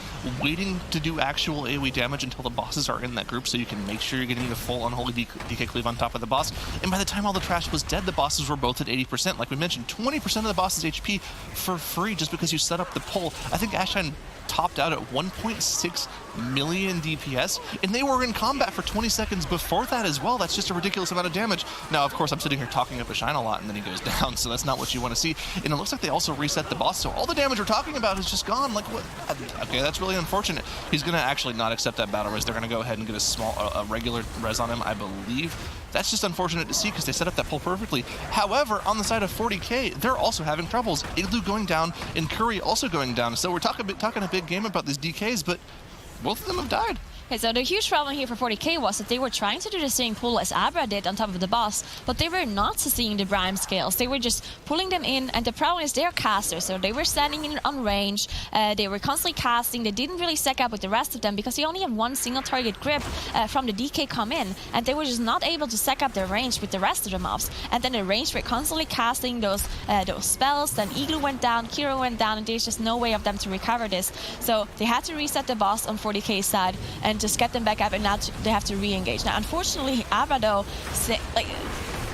waiting to do actual AoE damage until the bosses are in that group so you can make sure you're getting the full unholy DK cleave on top of the boss. And by the time all the trash was dead, the bosses were both at 80%. Like we mentioned, 20% of the boss's HP for free just because you set up the pull. I think Ashine topped out at 1.6 million DPS, and they were in combat for 20 seconds before that as well. That's just a ridiculous amount of damage. Now, of course, I'm sitting here talking up Ashine a lot, and then he goes down, so that's not what you want to see. And it looks like they also reset the boss, so all the damage we're talking about is just gone. Like, what? Okay, that's really unfortunate. He's going to actually not accept that battle res. They're going to go ahead and get a regular res on him, I believe. That's just unfortunate to see because they set up that pull perfectly. However, on the side of 40K, they're also having troubles. Igloo going down and Curry also going down. So we're talking a big game about these DKs, but both of them have died. Okay, so the huge problem here for 40K was that they were trying to do the same pull as Abra did on top of the boss, but they were not seeing the Brime Scales. They were just pulling them in, and the problem is they're casters, so they were standing in on range, they were constantly casting, they didn't really stack up with the rest of them because they only have one single target grip from the DK come in, and they were just not able to stack up their range with the rest of the mobs. And then the range were constantly casting those spells, then Igloo went down, Kiro went down, and there's just no way of them to recover this. So they had to reset the boss on 40K's side and just get them back up, and now they have to re-engage. Now, unfortunately, Abra though,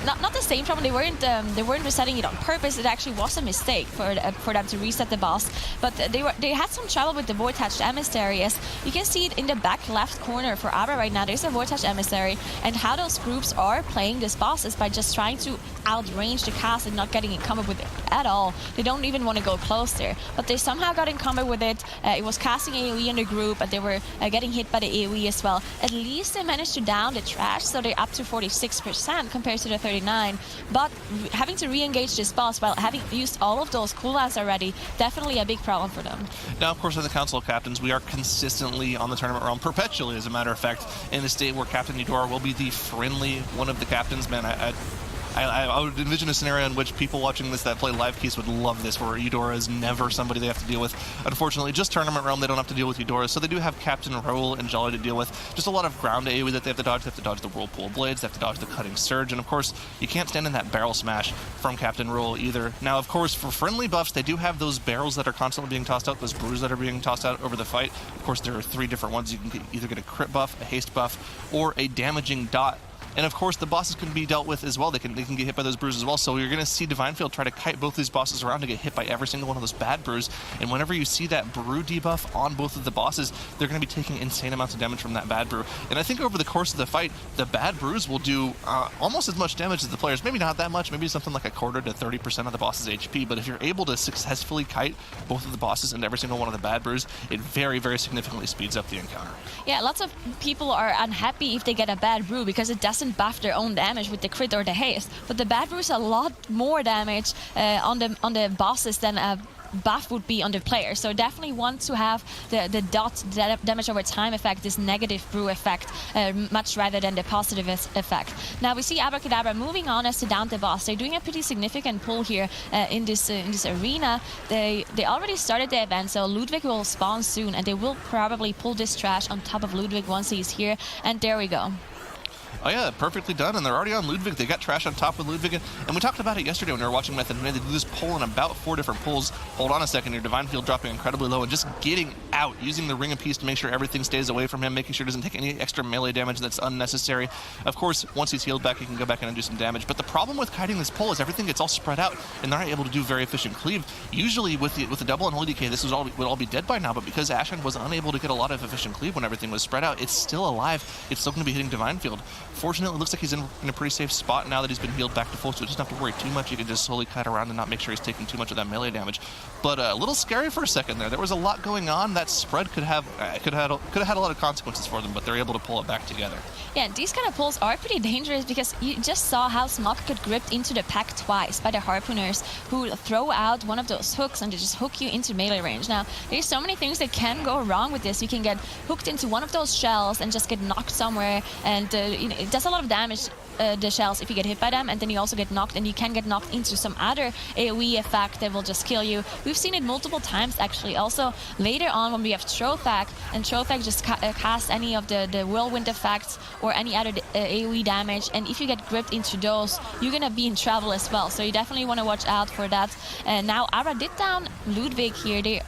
not the same problem. They weren't resetting it on purpose. It actually was a mistake for them to reset the boss. But they had some trouble with the Void Touched Emissary. As you can see it in the back left corner for Abra right now, there's a Void Touched Emissary, and how those groups are playing this boss is by just trying to outrange the cast and not getting in combat with it at all. They don't even want to go close there, but they somehow got in combat with it. It was casting AoE in the group, and they were getting hit by the AoE as well. At least they managed to down the trash, so they're up to 46% compared to the 39. But having to re-engage this boss while having used all of those cooldowns already, definitely a big problem for them. Now, of course, in the Council of Captains, we are consistently on the tournament realm, perpetually, as a matter of fact, in a state where Captain Eudora will be the friendly one of the captains. Man, I would envision a scenario in which people watching this that play live keys would love this, where Eudora is never somebody they have to deal with. Unfortunately, just tournament realm, they don't have to deal with Eudora, so they do have Captain Raoul and Jolly to deal with. Just a lot of ground AoE that they have to dodge. They have to dodge the Whirlpool Blades, they have to dodge the Cutting Surge, and of course, you can't stand in that barrel smash from Captain Raoul either. Now, of course, for friendly buffs, they do have those barrels that are constantly being tossed out, those brews that are being tossed out over the fight. Of course, there are 3 different ones. You can either get a crit buff, a haste buff, or a damaging dot. And of course, the bosses can be dealt with as well. They can get hit by those brews as well. So you're going to see Divinefield try to kite both these bosses around to get hit by every single one of those bad brews. And whenever you see that brew debuff on both of the bosses, they're going to be taking insane amounts of damage from that bad brew. And I think over the course of the fight, the bad brews will do almost as much damage as the players. Maybe not that much, maybe something like a quarter to 30% of the boss's HP. But if you're able to successfully kite both of the bosses and every single one of the bad brews, it very, very significantly speeds up the encounter. Yeah, lots of people are unhappy if they get a bad brew because it doesn't buff their own damage with the crit or the haste. But the bad brew is a lot more damage on the bosses than a buff would be on the player. So definitely want to have the dot damage over time effect, this negative brew effect, much rather than the positive effect. Now we see Abrakeydabra moving on as to down the boss. They're doing a pretty significant pull here in this arena. They already started the event, so Ludwig will spawn soon, and they will probably pull this trash on top of Ludwig once he's here. And there we go. Oh yeah, perfectly done, and they're already on Ludwig. They got trash on top of Ludwig, and we talked about it yesterday when we were watching Method. They do this pull in about 4 different pulls. Hold on a second, your Divinefield dropping incredibly low and just getting out, using the Ring of Peace to make sure everything stays away from him, making sure he doesn't take any extra melee damage that's unnecessary. Of course, once he's healed back, he can go back in and do some damage, but the problem with kiting this pull is everything gets all spread out, and they're not able to do very efficient cleave. Usually with the double Unholy DK, this would all be dead by now, but because Ashen was unable to get a lot of efficient cleave when everything was spread out, it's still alive. It's still going to be hitting Divinefield. Fortunately, it looks like he's in a pretty safe spot now that he's been healed back to full, so he doesn't have to worry too much. He can just slowly cut around and not make sure he's taking too much of that melee damage. But a little scary for a second there. There was a lot going on. That spread could have had a lot of consequences for them, but they're able to pull it back together. Yeah, these kind of pulls are pretty dangerous because you just saw how Smok got gripped into the pack twice by the Harpooners, who throw out one of those hooks and they just hook you into melee range. Now, there's so many things that can go wrong with this. You can get hooked into one of those shells and just get knocked somewhere, and it does a lot of damage, the shells, if you get hit by them, and then you also get knocked, and you can get knocked into some other AoE effect that will just kill you. We've seen it multiple times, actually. Also, later on when we have Trothak, and Trothak just casts any of the whirlwind effects or any other AoE damage, and if you get gripped into those, you're gonna be in trouble as well. So you definitely want to watch out for that. Now, Abra did down Ludwig here. They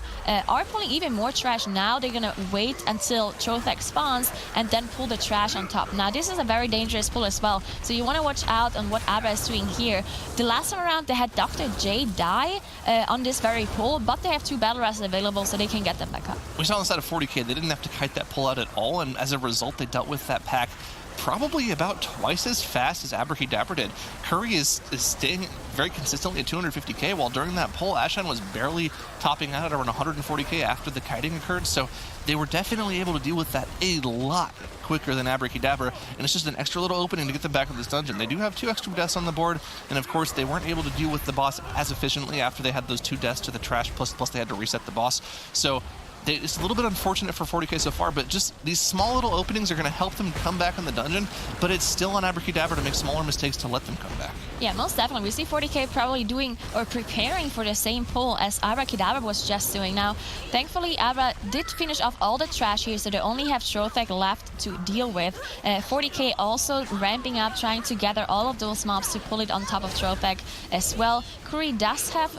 are pulling even more trash now. They're gonna wait until Trothak spawns and then pull the trash on top. Now, this is a very dangerous pull as well. So you want to watch out on what Abra is doing here. The last time around, they had Dr. J die on this very pull, but they have 2 battle rashes available, so they can get them back up. We saw on the side of 40K, they didn't have to kite that pull out at all, and as a result, they dealt with that pack probably about twice as fast as Abrakeydabra did. Curry is staying very consistently at 250k, while during that pull, Ashen was barely topping out at around 140k after the kiting occurred, so they were definitely able to deal with that a lot quicker than Abrakeydabra, and it's just an extra little opening to get them back in this dungeon. They do have 2 extra deaths on the board, and of course, they weren't able to deal with the boss as efficiently after they had those 2 deaths to the trash, plus they had to reset the boss. So it's a little bit unfortunate for 40k so far, but just these small little openings are going to help them come back in the dungeon, but it's still on Abrakeydabra to make smaller mistakes to let them come back. Yeah, most definitely. We see 40k probably doing or preparing for the same pull as Abrakeydabra was just doing. Now, thankfully, Abra did finish off all the trash here, so they only have Trothak left to deal with. 40k also ramping up, trying to gather all of those mobs to pull it on top of Trothak as well. Kuri does have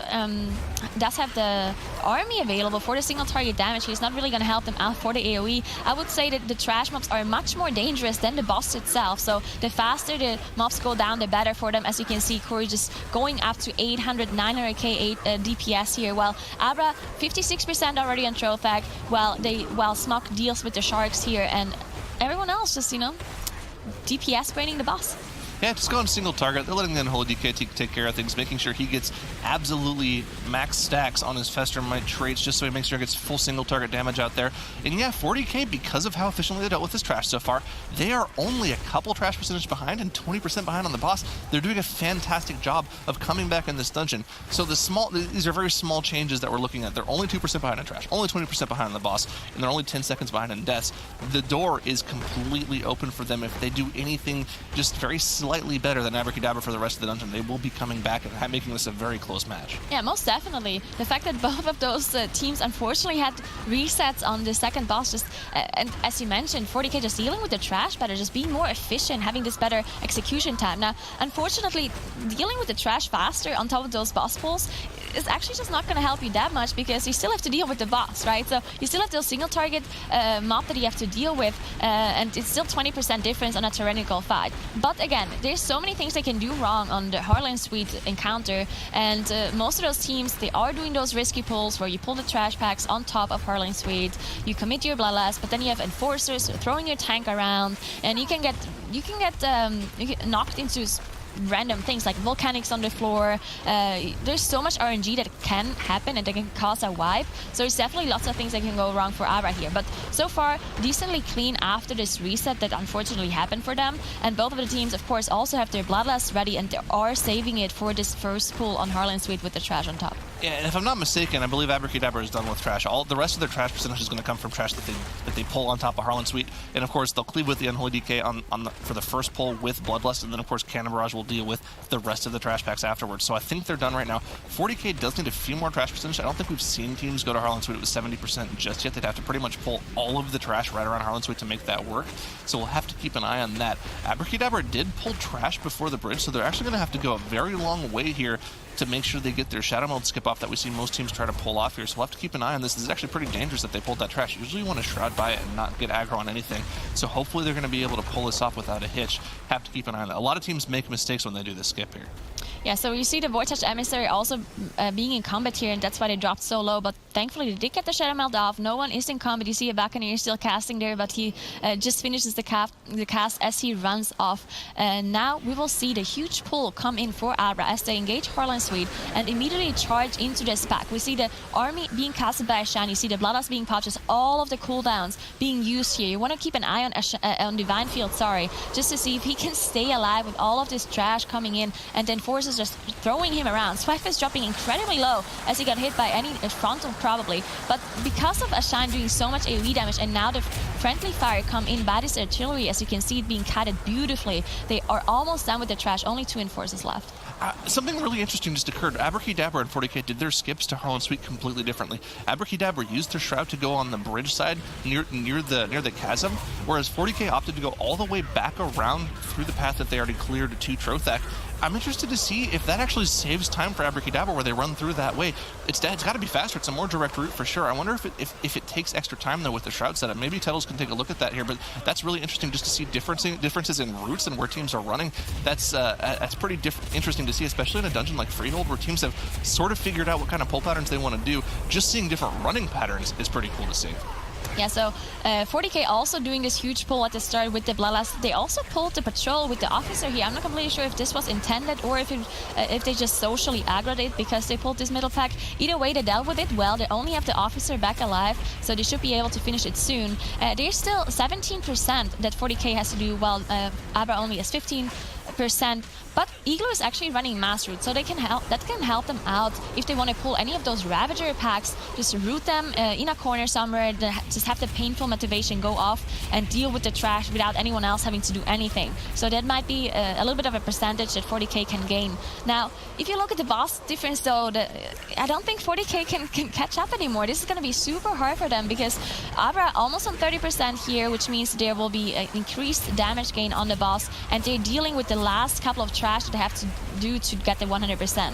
the army available for the single target damage. He's not really going to help them out for the AoE. I would say that the trash mobs are much more dangerous than the boss itself, so the faster the mobs go down, the better for them. As you can see, Kuri just going up to 800, 900k DPS here, while Abra 56% already on Trothak, while Smok deals with the sharks here, and everyone else just, DPS draining the boss. Yeah, just going single target. They're letting the Unholy DK take care of things, making sure he gets absolutely max stacks on his Festermite traits, just so he makes sure he gets full single target damage out there. And yeah, 40k, because of how efficiently they dealt with this trash so far, they are only a couple trash percentage behind and 20% behind on the boss. They're doing a fantastic job of coming back in this dungeon. So these are very small changes that we're looking at. They're only 2% behind on trash, only 20% behind on the boss, and they're only 10 seconds behind on deaths. The door is completely open for them if they do anything just very slightly slightly better than Abrakeydabra for the rest of the dungeon, they will be coming back and making this a very close match. Yeah, most definitely. The fact that both of those teams unfortunately had resets on the second boss, just and as you mentioned, 40K just dealing with the trash better, just being more efficient, having this better execution time. Now, unfortunately, dealing with the trash faster on top of those boss pulls is actually just not going to help you that much, because you still have to deal with the boss, right? So you still have those single target mob that you have to deal with, and it's still 20% difference on a tyrannical fight. But again, there's so many things they can do wrong on the Harlan Suite encounter, and most of those teams, they are doing those risky pulls where you pull the trash packs on top of Harlan Suite, you commit your bloodlust, but then you have enforcers throwing your tank around, and you can get knocked into random things like volcanics on the floor. There's so much RNG that can happen and that can cause a wipe. So there's definitely lots of things that can go wrong for Abra here. But so far, decently clean after this reset that unfortunately happened for them. And both of the teams, of course, also have their bloodlust ready, and they are saving it for this first pull on Harlan Suite with the trash on top. Yeah, and if I'm not mistaken, I believe Abrakeydabra is done with trash. All the rest of their trash percentage is going to come from trash that they pull on top of Harlan Suite, and of course they'll cleave with the Unholy DK for the first pull with Bloodlust, and then of course Cannon Barrage will deal with the rest of the trash packs afterwards. So I think they're done right now. 40K does need a few more trash percentage. I don't think we've seen teams go to Harlan Suite with 70% just yet. They'd have to pretty much pull all of the trash right around Harlan Suite to make that work. So we'll have to keep an eye on that. Abrakeydabra did pull trash before the bridge, so they're actually going to have to go a very long way here to make sure they get their Shadow Meld skip off that we see most teams try to pull off here. So we'll have to keep an eye on this. This is actually pretty dangerous that they pulled that trash. Usually you want to Shroud by it and not get aggro on anything. So hopefully they're going to be able to pull this off without a hitch. Have to keep an eye on that. A lot of teams make mistakes when they do the skip here. Yeah, so you see the Void Touch Emissary also being in combat here, and that's why they dropped so low. But thankfully, they did get the Shadow Meld off. No one is in combat. You see a Buccaneer still casting there, but he just finishes the cast as he runs off. Now we will see the huge pull come in for Abra as they engage Harlan Suite and immediately charge into this pack. We see the army being casted by Ashan. You see the Bloodlust being popped, just all of the cooldowns being used here. You want to keep an eye on Divine Field, just to see if he can stay alive with all of this trash coming in, and then forces just throwing him around. Swift is dropping incredibly low as he got hit by any frontal probably, but because of Ashan doing so much AoE damage, and now the friendly fire come in by this artillery, as you can see it being kited beautifully, they are almost done with the trash. Only 2 enforcers left. Something really interesting just occurred. Abrakeydabra and 40K did their skips to Harlan Suite completely differently. Abrakeydabra used their Shroud to go on the bridge side near the chasm, whereas 40K opted to go all the way back around through the path that they already cleared to Trothak. I'm interested to see if that actually saves time for Abrakeydabra where they run through that way. It's got to be faster. It's a more direct route for sure. I wonder if it takes extra time though with the Shroud setup. Maybe Tettles can take a look at that here, but that's really interesting just to see differences in routes and where teams are running. That's pretty interesting to see, especially in a dungeon like Freehold where teams have sort of figured out what kind of pull patterns they want to do. Just seeing different running patterns is pretty cool to see. Yeah, so 40K also doing this huge pull at the start with the Bloodlust. They also pulled the patrol with the officer here. I'm not completely sure if this was intended or if they just socially aggroed it because they pulled this middle pack. Either way, they dealt with it well. They only have the officer back alive, so they should be able to finish it soon. There's still 17% that 40K has to do, while Abra only has 15%. But Eagler is actually running mass route, so that can help them out if they want to pull any of those Ravager packs. Just root them in a corner somewhere, just have the painful motivation go off and deal with the trash without anyone else having to do anything. So that might be a little bit of a percentage that 40K can gain. Now, if you look at the boss difference though, I don't think 40K can catch up anymore. This is going to be super hard for them because Abra almost on 30% here, which means there will be an increased damage gain on the boss, and they're dealing with the last couple of trash that they have to do to get the 100%.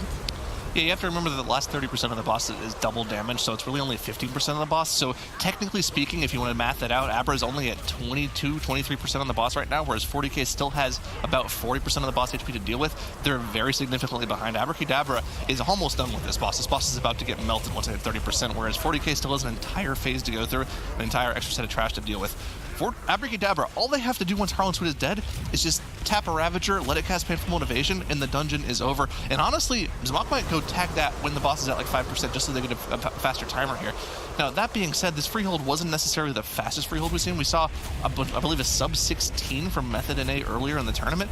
Yeah, you have to remember that the last 30% of the boss is double damage, so it's really only 15% of the boss. So technically speaking, if you want to math that out, Abra is only at 23% on the boss right now, whereas 40K still has about 40% of the boss HP to deal with. They're very significantly behind. Abrakeydabra is almost done with this boss. This boss is about to get melted once they hit 30%, whereas 40K still has an entire phase to go through, an entire extra set of trash to deal with. For Abrakeydabra, all they have to do once Harlan Suite is dead is just tap a Ravager, let it cast Painful Motivation, and the dungeon is over. And honestly, Zmok might go tag that when the boss is at like 5% just so they get a faster timer here. Now, that being said, this Freehold wasn't necessarily the fastest Freehold we've seen. We saw, I believe, a sub 16 from Method NA earlier in the tournament.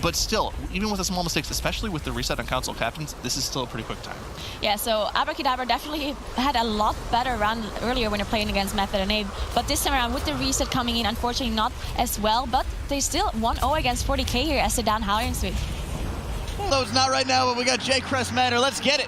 But still, even with the small mistakes, especially with the reset on Council Captains, this is still a pretty quick time. Yeah, so Abrakeydabra definitely had a lot better run earlier when they're playing against Method NA, but this time around with the reset coming in, unfortunately not as well, but they still 1-0 against 40K here as they're down Howling Suite. Although it's not right now, but we got Waycrest Manor. Let's get it.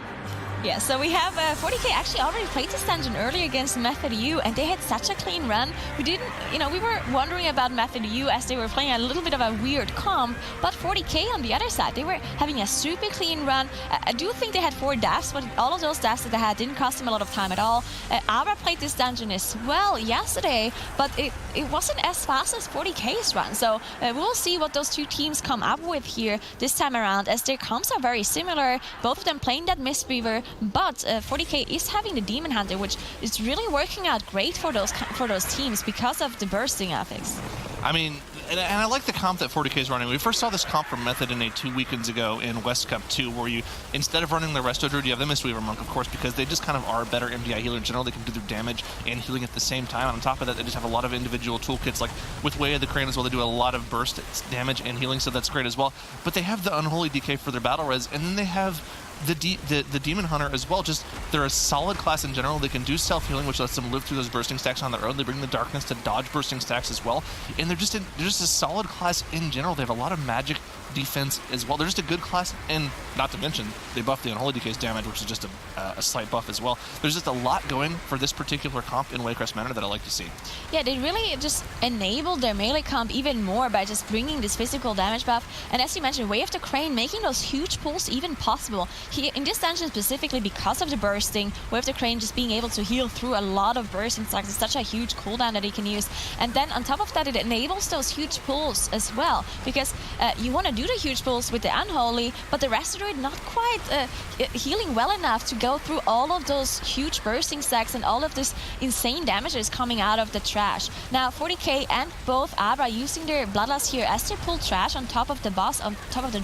Yeah, so we have 40K actually already played this dungeon earlier against Method U, and they had such a clean run. We didn't, we were wondering about Method U as they were playing a little bit of a weird comp, but 40K on the other side, they were having a super clean run. I do think they had 4 deaths, but all of those deaths that they had didn't cost them a lot of time at all. Abra played this dungeon as well yesterday, but it wasn't as fast as 40K's run. So we'll see what those two teams come up with here this time around, as their comps are very similar. Both of them playing that Mistweaver, but 40K is having the Demon Hunter, which is really working out great for those teams because of the bursting affix. I mean, and I like the comp that 40K is running. We first saw this comp from Method NA 2 weekends ago in West Cup 2, where you, instead of running the Resto Druid, you have the Mistweaver Monk, of course, because they just kind of are a better MDI healer in general. They can do their damage and healing at the same time. And on top of that, they just have a lot of individual toolkits, like with Way of the Crane as well. They do a lot of burst damage and healing, so that's great as well. But they have the Unholy DK for their battle res, and then they have the Demon Hunter as well. Just, they're a solid class in general. They can do self-healing, which lets them live through those bursting stacks on their own. They bring the darkness to dodge bursting stacks as well. And they're just a solid class in general. They have a lot of magic defense as well. They're just a good class, and not to mention, they buff the Unholy DK's damage, which is just a slight buff as well. There's just a lot going for this particular comp in Waycrest Manor that I like to see. Yeah, they really just enabled their melee comp even more by just bringing this physical damage buff. And as you mentioned, Way of the Crane making those huge pulls even possible. Here in this dungeon specifically, because of the bursting, Way of the Crane just being able to heal through a lot of bursting stacks is such a huge cooldown that he can use. And then on top of that, it enables those huge pulls as well, because you want to do the huge pulls with the Unholy, but the Resto Druid not quite healing well enough to go through all of those huge bursting stacks and all of this insane damage that is coming out of the trash. Now 40K and both Abra using their Bloodlust here as they pull trash on top of the boss, on top of the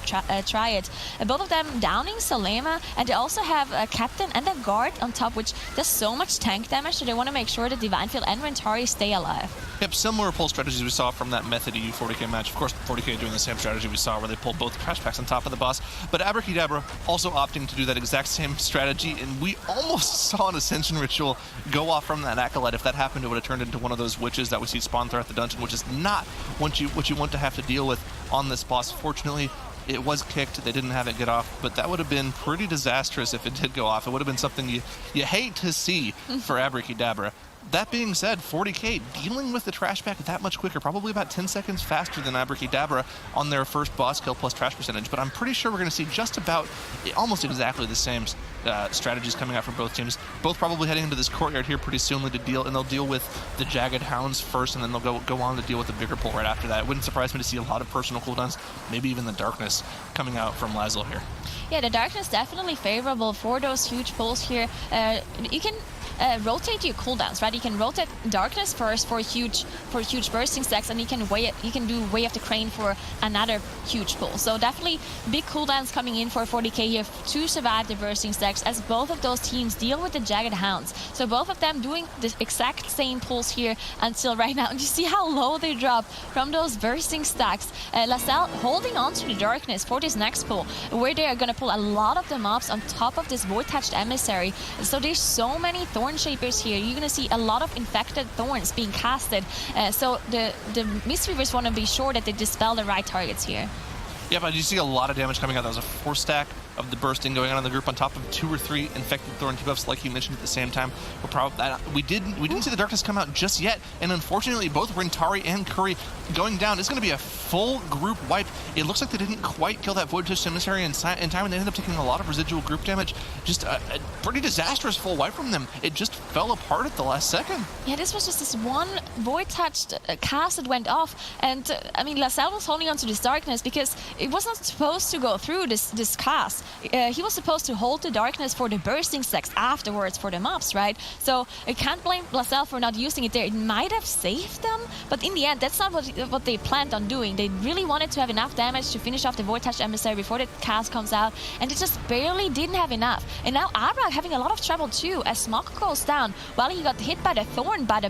Triad. Both of them downing Salema, and they also have a Captain and a Guard on top, which does so much tank damage, so they want to make sure that Divine Field and Rentari stay alive. Yep, similar pull strategies we saw from that Method EU 40K match. Of course, 40K doing the same strategy we saw where they pulled both trash packs on top of the boss. But Abrakeydabra also opting to do that exact same strategy, and we almost saw an Ascension Ritual go off from that Acolyte. If that happened, it would have turned into one of those witches that we see spawn throughout the dungeon, which is not what you want to have to deal with on this boss. Fortunately, it was kicked. They didn't have it get off, but that would have been pretty disastrous if it did go off. It would have been something you hate to see for Abrakeydabra. That being said, 40K dealing with the trash pack that much quicker, probably about 10 seconds faster than Abrakeydabra on their first boss kill plus trash percentage. But I'm pretty sure we're going to see just about almost exactly the same strategies coming out from both teams. Both probably heading into this courtyard here pretty soon to deal, and they'll deal with the Jagged Hounds first, and then they'll go on to deal with the bigger pull right after that. It wouldn't surprise me to see a lot of personal cooldowns, maybe even the darkness coming out from Laszlo here. Yeah, the darkness definitely favorable for those huge pulls here. You can rotate your cooldowns, right? You can rotate darkness first for huge bursting stacks, and you can do Way of the Crane for another huge pull. So definitely big cooldowns coming in for 40K here to survive the bursting stacks, as both of those teams deal with the Jagged Hounds. So both of them doing the exact same pulls here until right now. And you see how low they drop from those bursting stacks. Lascelles holding on to the darkness for this next pull, where they are going to pull a lot of the mobs on top of this Void-Touched Emissary. So there's so many Thorn Shapers here. You're going to see a lot of infected thorns being casted. So the Mistweavers want to be sure that they dispel the right targets here. Yeah, but you see a lot of damage coming out. That was a 4-stack of the bursting going on in the group on top of 2 or 3 infected thorn debuffs, like you mentioned at the same time. We didn't see the darkness come out just yet, and unfortunately both Rentari and Curry going down. It's going to be a full group wipe. It looks like they didn't quite kill that Void-Touched Emissary in time, and they ended up taking a lot of residual group damage. Just a pretty disastrous full wipe from them. It just fell apart at the last second. Yeah, this was just this one Void-Touched cast that went off, and I mean, Lascelles was holding on to this darkness because it was not supposed to go through this cast. He was supposed to hold the darkness for the bursting stacks afterwards for the mobs, right? So I can't blame Lascelles for not using it there. It might have saved them, but in the end, that's not what they planned on doing. They really wanted to have enough damage to finish off the Void-Touched Emissary before the cast comes out, and it just barely didn't have enough. And now Abra having a lot of trouble too, as Smok goes down while he got hit by the Thorn by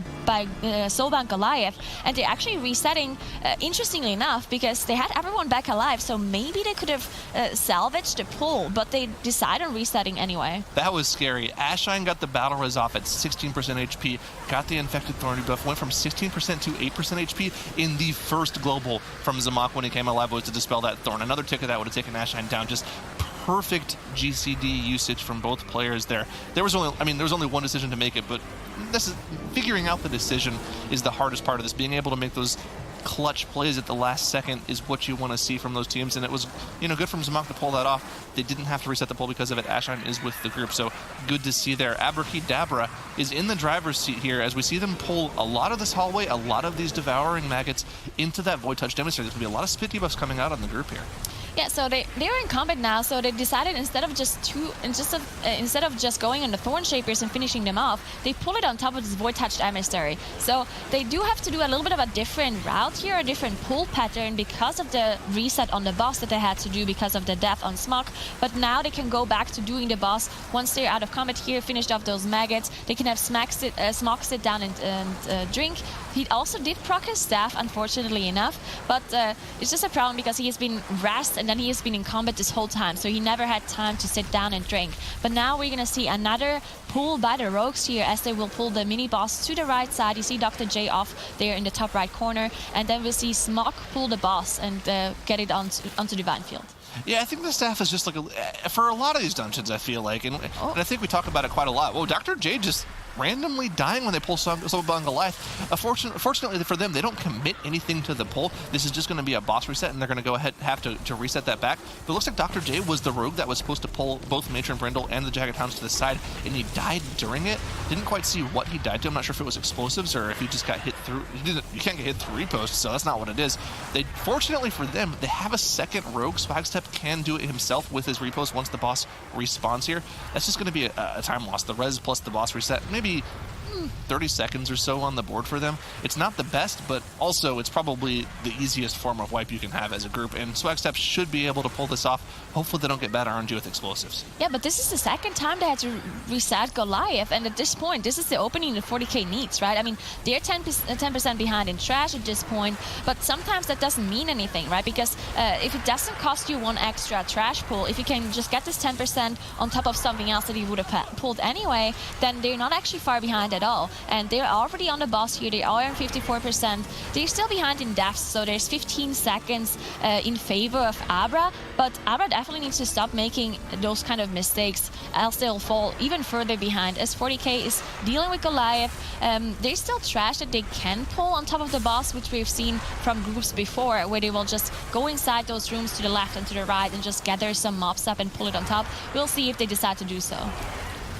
Soulbound Goliath, and they're actually resetting, interestingly enough, because they had everyone back alive. alive, so maybe they could have salvaged the pull, but they decide on resetting anyway. That was scary. Ashine got the battle res off at 16% HP, got the infected thorn debuff, went from 16% to 8% HP in the first global from Zamak when he came alive was to dispel that thorn. Another tick of that would have taken Ashine down. Just perfect GCD usage from both players there. There was only one decision to make it, but this is figuring out the decision is the hardest part of this. Being able to make those clutch plays at the last second is what you want to see from those teams, and it was good from Zamak to pull that off. They didn't have to reset the pull because of it. Ashine is with the group, so good to see there. Abrakeydabra is in the driver's seat here as we see them pull a lot of this hallway, a lot of these devouring maggots into that Void Touch Demonstrator. There's going to be a lot of spit debuffs coming out on the group here. Yeah, so they're in combat now, so they decided instead of just going on the Thorn Shapers and finishing them off, they pull it on top of this Void Touched Emissary. So they do have to do a little bit of a different route here, a different pull pattern because of the reset on the boss that they had to do because of the death on Smok. But now they can go back to doing the boss once they're out of combat here, finished off those maggots. They can have Smok sit down and drink. He also did proc his staff, unfortunately enough, but it's just a problem because he has been rest and then he has been in combat this whole time, so he never had time to sit down and drink. But now we're going to see another pull by the Rogues here as they will pull the mini-boss to the right side. You see Dr. J off there in the top right corner, and then we'll see Smok pull the boss and get it onto Divine Field. Yeah, I think the staff is just like for a lot of these dungeons, I feel like, and I think we talk about it quite a lot. Whoa, Dr. J just randomly dying when they pull Soba on Goliath. Fortunately for them, they don't commit anything to the pull. This is just going to be a boss reset, and they're going to go ahead have to reset that back. But it looks like Dr. J was the rogue that was supposed to pull both Matron Brindle and the Jagged Hounds to the side, and he died during it. Didn't quite see what he died to. I'm not sure if it was explosives or if he just got hit through. You can't get hit through repost, so that's not what it is. Fortunately for them, they have a second rogue. Swagstep can do it himself with his repost once the boss respawns here. That's just going to be a time loss. The res plus the boss reset, maybe 30 seconds or so on the board for them. It's not the best, but also it's probably the easiest form of wipe you can have as a group, and Swagstep should be able to pull this off. Hopefully they don't get bad RNG with explosives. Yeah, but this is the second time they had to reset Goliath, and at this point, this is the opening that Fourty K needs, right? I mean, they're 10% behind in trash at this point, but sometimes that doesn't mean anything, right? Because if it doesn't cost you one extra trash pull, if you can just get this 10% on top of something else that you would have pulled anyway, then they're not actually far behind at all. And they're already on the boss here. They are on 54%. They're still behind in deaths, so there's 15 seconds in favor of Abra. But Abra definitely needs to stop making those kind of mistakes, else they'll fall even further behind. As 40 K is dealing with Goliath, there's still trash that they can pull on top of the boss, which we've seen from groups before, where they will just go inside those rooms to the left and to the right and just gather some mobs up and pull it on top. We'll see if they decide to do so.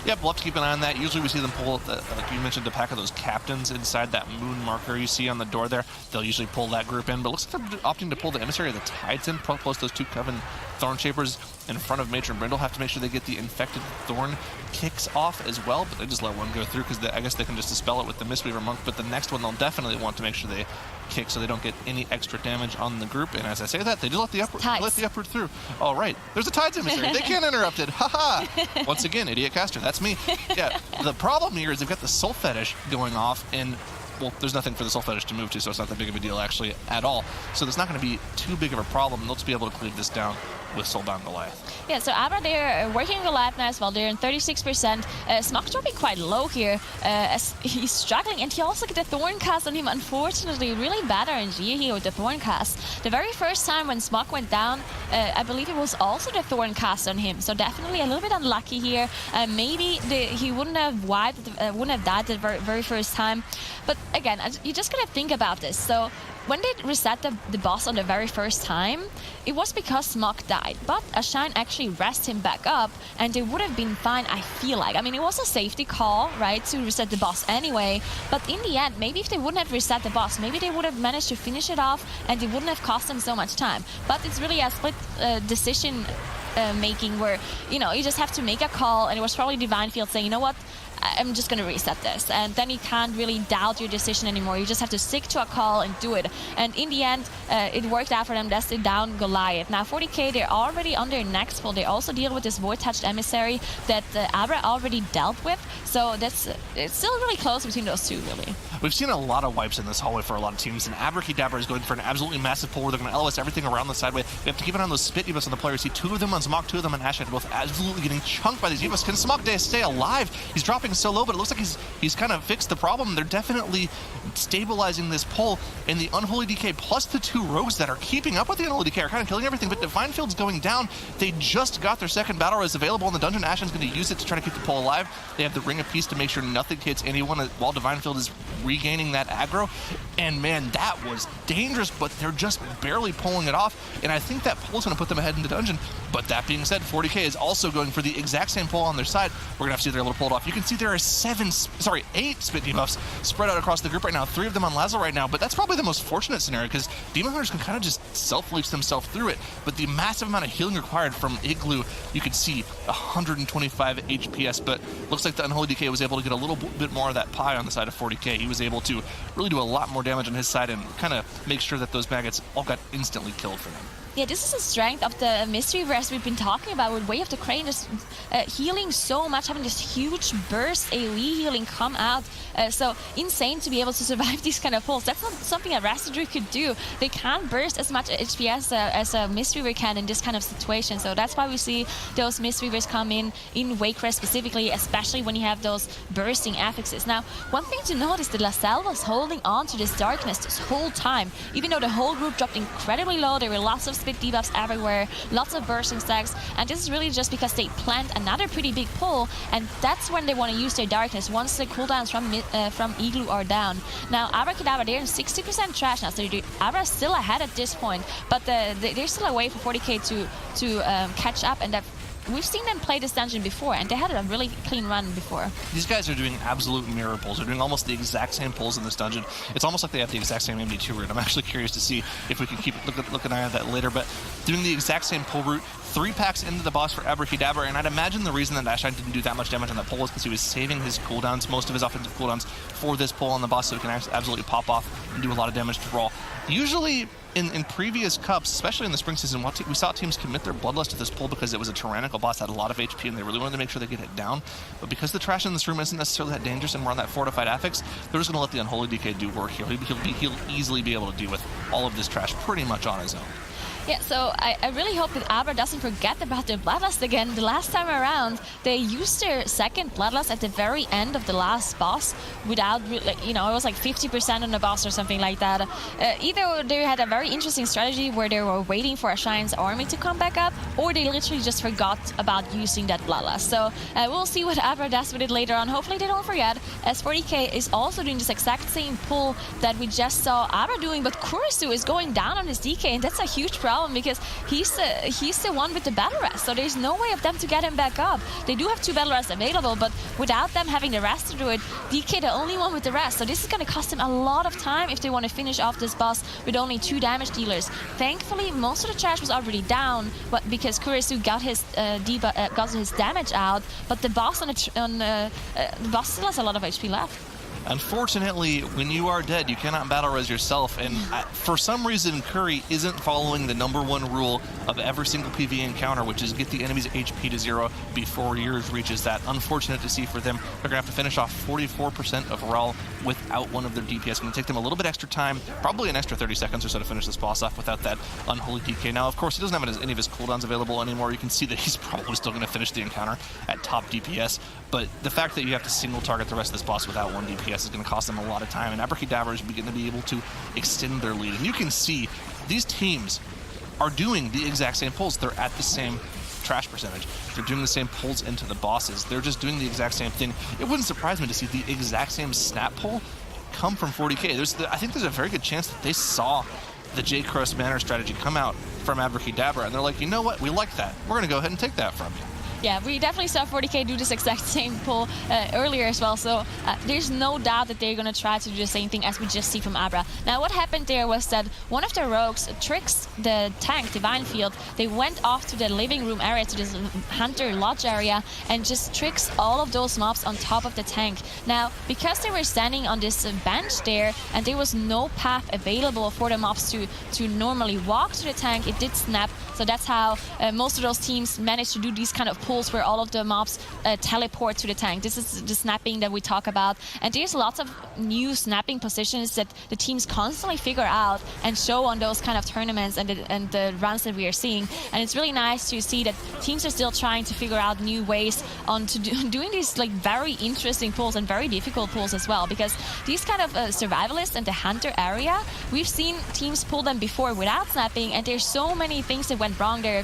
Yep, we'll have to keep an eye on that. Usually we see them pull, like you mentioned, a pack of those captains inside that moon marker you see on the door there. They'll usually pull that group in, but it looks like they're opting to pull the Emissary of the Tides in, plus those two Coven Thorn Shapers in front of Matron Brindle. Have to make sure they get the infected Thorn kicks off as well, but they just let one go through because I guess they can just dispel it with the Mistweaver Monk, but the next one they'll definitely want to make sure they kick so they don't get any extra damage on the group. And as I say that, they do let the uproot through. All right, there's a Tides Emissary. They can't interrupt it. Haha. Once again, idiot caster. That's me. Yeah, the problem here is they've got the Soul Fetish going off, and well, there's nothing for the Soul Fetish to move to, so it's not that big of a deal actually at all. So there's not going to be too big of a problem. They'll just be able to cleave this down with Soulbound Goliath. Yeah, so Abra, they're working Goliath now as well. They're in 36%. Smok's dropping quite low here as he's struggling, and he also get the Thorn cast on him, unfortunately. Really bad RNG here with the Thorn cast. The very first time when Smok went down, I believe it was also the Thorn cast on him, so definitely a little bit unlucky here. Maybe he wouldn't have wouldn't have died the very first time. But again, you just gotta think about this. So when they reset the boss on the very first time, it was because Smok died, but Ashine actually rested him back up, and they would have been fine, I feel like. I mean, it was a safety call, right, to reset the boss anyway, but in the end, maybe if they wouldn't have reset the boss, maybe they would have managed to finish it off, and it wouldn't have cost them so much time. But it's really a split decision making where, you know, you just have to make a call, and it was probably Divine Field saying, you know what, I'm just going to reset this. And then you can't really doubt your decision anymore. You just have to stick to a call and do it. And in the end, it worked out for them. That's the down Goliath. Now, 40K, they're already on their next pull. They also deal with this void-touched emissary that Abra already dealt with. So it's still really close between those two, really. We've seen a lot of wipes in this hallway for a lot of teams, and Abrakeydabra is going for an absolutely massive pull where they're going to LOS everything around the sideway. We have to keep an eye on those spit debuffs on the players. See 2 of them on Smok, 2 of them on Ashen, both absolutely getting chunked by these debuffs. Can Smok stay alive? He's dropping so low, but it looks like he's kind of fixed the problem. They're definitely stabilizing this pull, and the Unholy DK plus the 2 rogues that are keeping up with the Unholy DK are kind of killing everything, but Divine Field's going down. They just got their second battle res available in the dungeon. Ashen's going to use it to try to keep the pull alive. They have the Ring of Peace to make sure nothing hits anyone while Divine Field is regaining that aggro. And man, that was dangerous, but they're just barely pulling it off. And I think that pull is going to put them ahead in the dungeon. But that being said, 40K is also going for the exact same pull on their side. We're going to have to see if they're able to pull it off. You can see there are 8 spit debuffs spread out across the group right now. 3 of them on Lazo right now, but that's probably the most fortunate scenario because Demon Hunters can kind of just self-leech themselves through it. But the massive amount of healing required from Igloo, you could see 125 HPS, but looks like the Unholy DK was able to get a little bit more of that pie on the side of 40K. He was able to really do a lot more damage on his side and kind of make sure that those maggots all got instantly killed for them. Yeah, this is the strength of the mystery verse we've been talking about with Way of the Crane, just healing so much, having this huge burst AoE healing come out. So insane to be able to survive these kind of pulls. That's not something a Rastadru could do. They can't burst as much HP as a Mistweaver can in this kind of situation. So that's why we see those Mistweavers come in Waycrest specifically, especially when you have those bursting affixes. Now, one thing to note is that LaSalle was holding on to this darkness this whole time. Even though the whole group dropped incredibly low, there were lots of spit debuffs everywhere, lots of bursting stacks, and this is really just because they planned another pretty big pull, and that's when they want to use their darkness once the cooldowns from Igloo are down. Now, Abrakeydabra, they're in 60% trash now, so Abra's still ahead at this point, but there's still a way for 40K to catch up, and that we've seen them play this dungeon before, and they had a really clean run before. These guys are doing absolute mirror pulls. They're doing almost the exact same pulls in this dungeon. It's almost like they have the exact same MD2 route. I'm actually curious to see if we can look an eye on that later, but doing the exact same pull route, 3 packs into the boss for Abrakeydabra, and I'd imagine the reason that Ashine didn't do that much damage on that pull is because he was saving his cooldowns, most of his offensive cooldowns, for this pull on the boss so he can absolutely pop off and do a lot of damage to Brawl. Usually, in previous cups, especially in the spring season, we saw teams commit their bloodlust to this pull because it was a tyrannical boss, had a lot of HP, and they really wanted to make sure they get it down. But because the trash in this room isn't necessarily that dangerous and we're on that fortified affix, they're just going to let the Unholy DK do work here. He'll easily be able to deal with all of this trash pretty much on his own. Yeah, so I really hope that Abra doesn't forget about their Bloodlust again. The last time around, they used their second Bloodlust at the very end of the last boss without, it was like 50% on the boss or something like that. Either they had a very interesting strategy where they were waiting for Ashine's army to come back up, or they literally just forgot about using that Bloodlust. So we'll see what Abra does with it later on. Hopefully they don't forget, as 40K is also doing this exact same pull that we just saw Abra doing, but Kurisu is going down on his DK, and that's a huge problem because he's the one with the battle rest, so there's no way of them to get him back up. They do have 2 battle rests available, but without them having the rest to do it, DK the only one with the rest, so this is going to cost them a lot of time if they want to finish off this boss with only 2 damage dealers. Thankfully, most of the trash was already down, but because Kurisu got his damage out, but the boss the boss still has a lot of HP left. Unfortunately, when you are dead, you cannot battle res yourself, and for some reason, Curry isn't following the #1 rule of every single PvE encounter, which is get the enemy's HP to 0 before yours reaches that. Unfortunate to see for them. They're going to have to finish off 44% of Rahl without one of their DPS. It's going to take them a little bit extra time, probably an extra 30 seconds or so to finish this boss off without that Unholy DK. Now, of course, he doesn't have any of his cooldowns available anymore. You can see that he's probably still going to finish the encounter at top DPS, but the fact that you have to single target the rest of this boss without 1 DPS is going to cost them a lot of time, and Abrakeydabra is going to be able to extend their lead. And you can see these teams are doing the exact same pulls. They're at the same trash percentage. They're doing the same pulls into the bosses. They're just doing the exact same thing. It wouldn't surprise me to see the exact same snap pull come from 40K. I think there's a very good chance that they saw the Waycrest Manor strategy come out from Abrakeydabra, and they're like, you know what? We like that. We're going to go ahead and take that from you. Yeah, we definitely saw Fourty K do this exact same pull earlier as well, so there's no doubt that they're going to try to do the same thing as we just see from Abra. Now what happened there was that one of the rogues tricks the tank, Divine Field. They went off to the living room area, to this Hunter Lodge area, and just tricks all of those mobs on top of the tank. Now, because they were standing on this bench there, and there was no path available for the mobs to normally walk to the tank, it did snap. So that's how most of those teams managed to do these kind of pulls where all of the mobs teleport to the tank. This is the snapping that we talk about. And there's lots of new snapping positions that the teams constantly figure out and show on those kind of tournaments and the runs that we are seeing. And it's really nice to see that teams are still trying to figure out new ways on doing these like very interesting pulls and very difficult pulls as well. Because these kind of survivalists and the hunter area, we've seen teams pull them before without snapping, and there's so many things that went wrong there.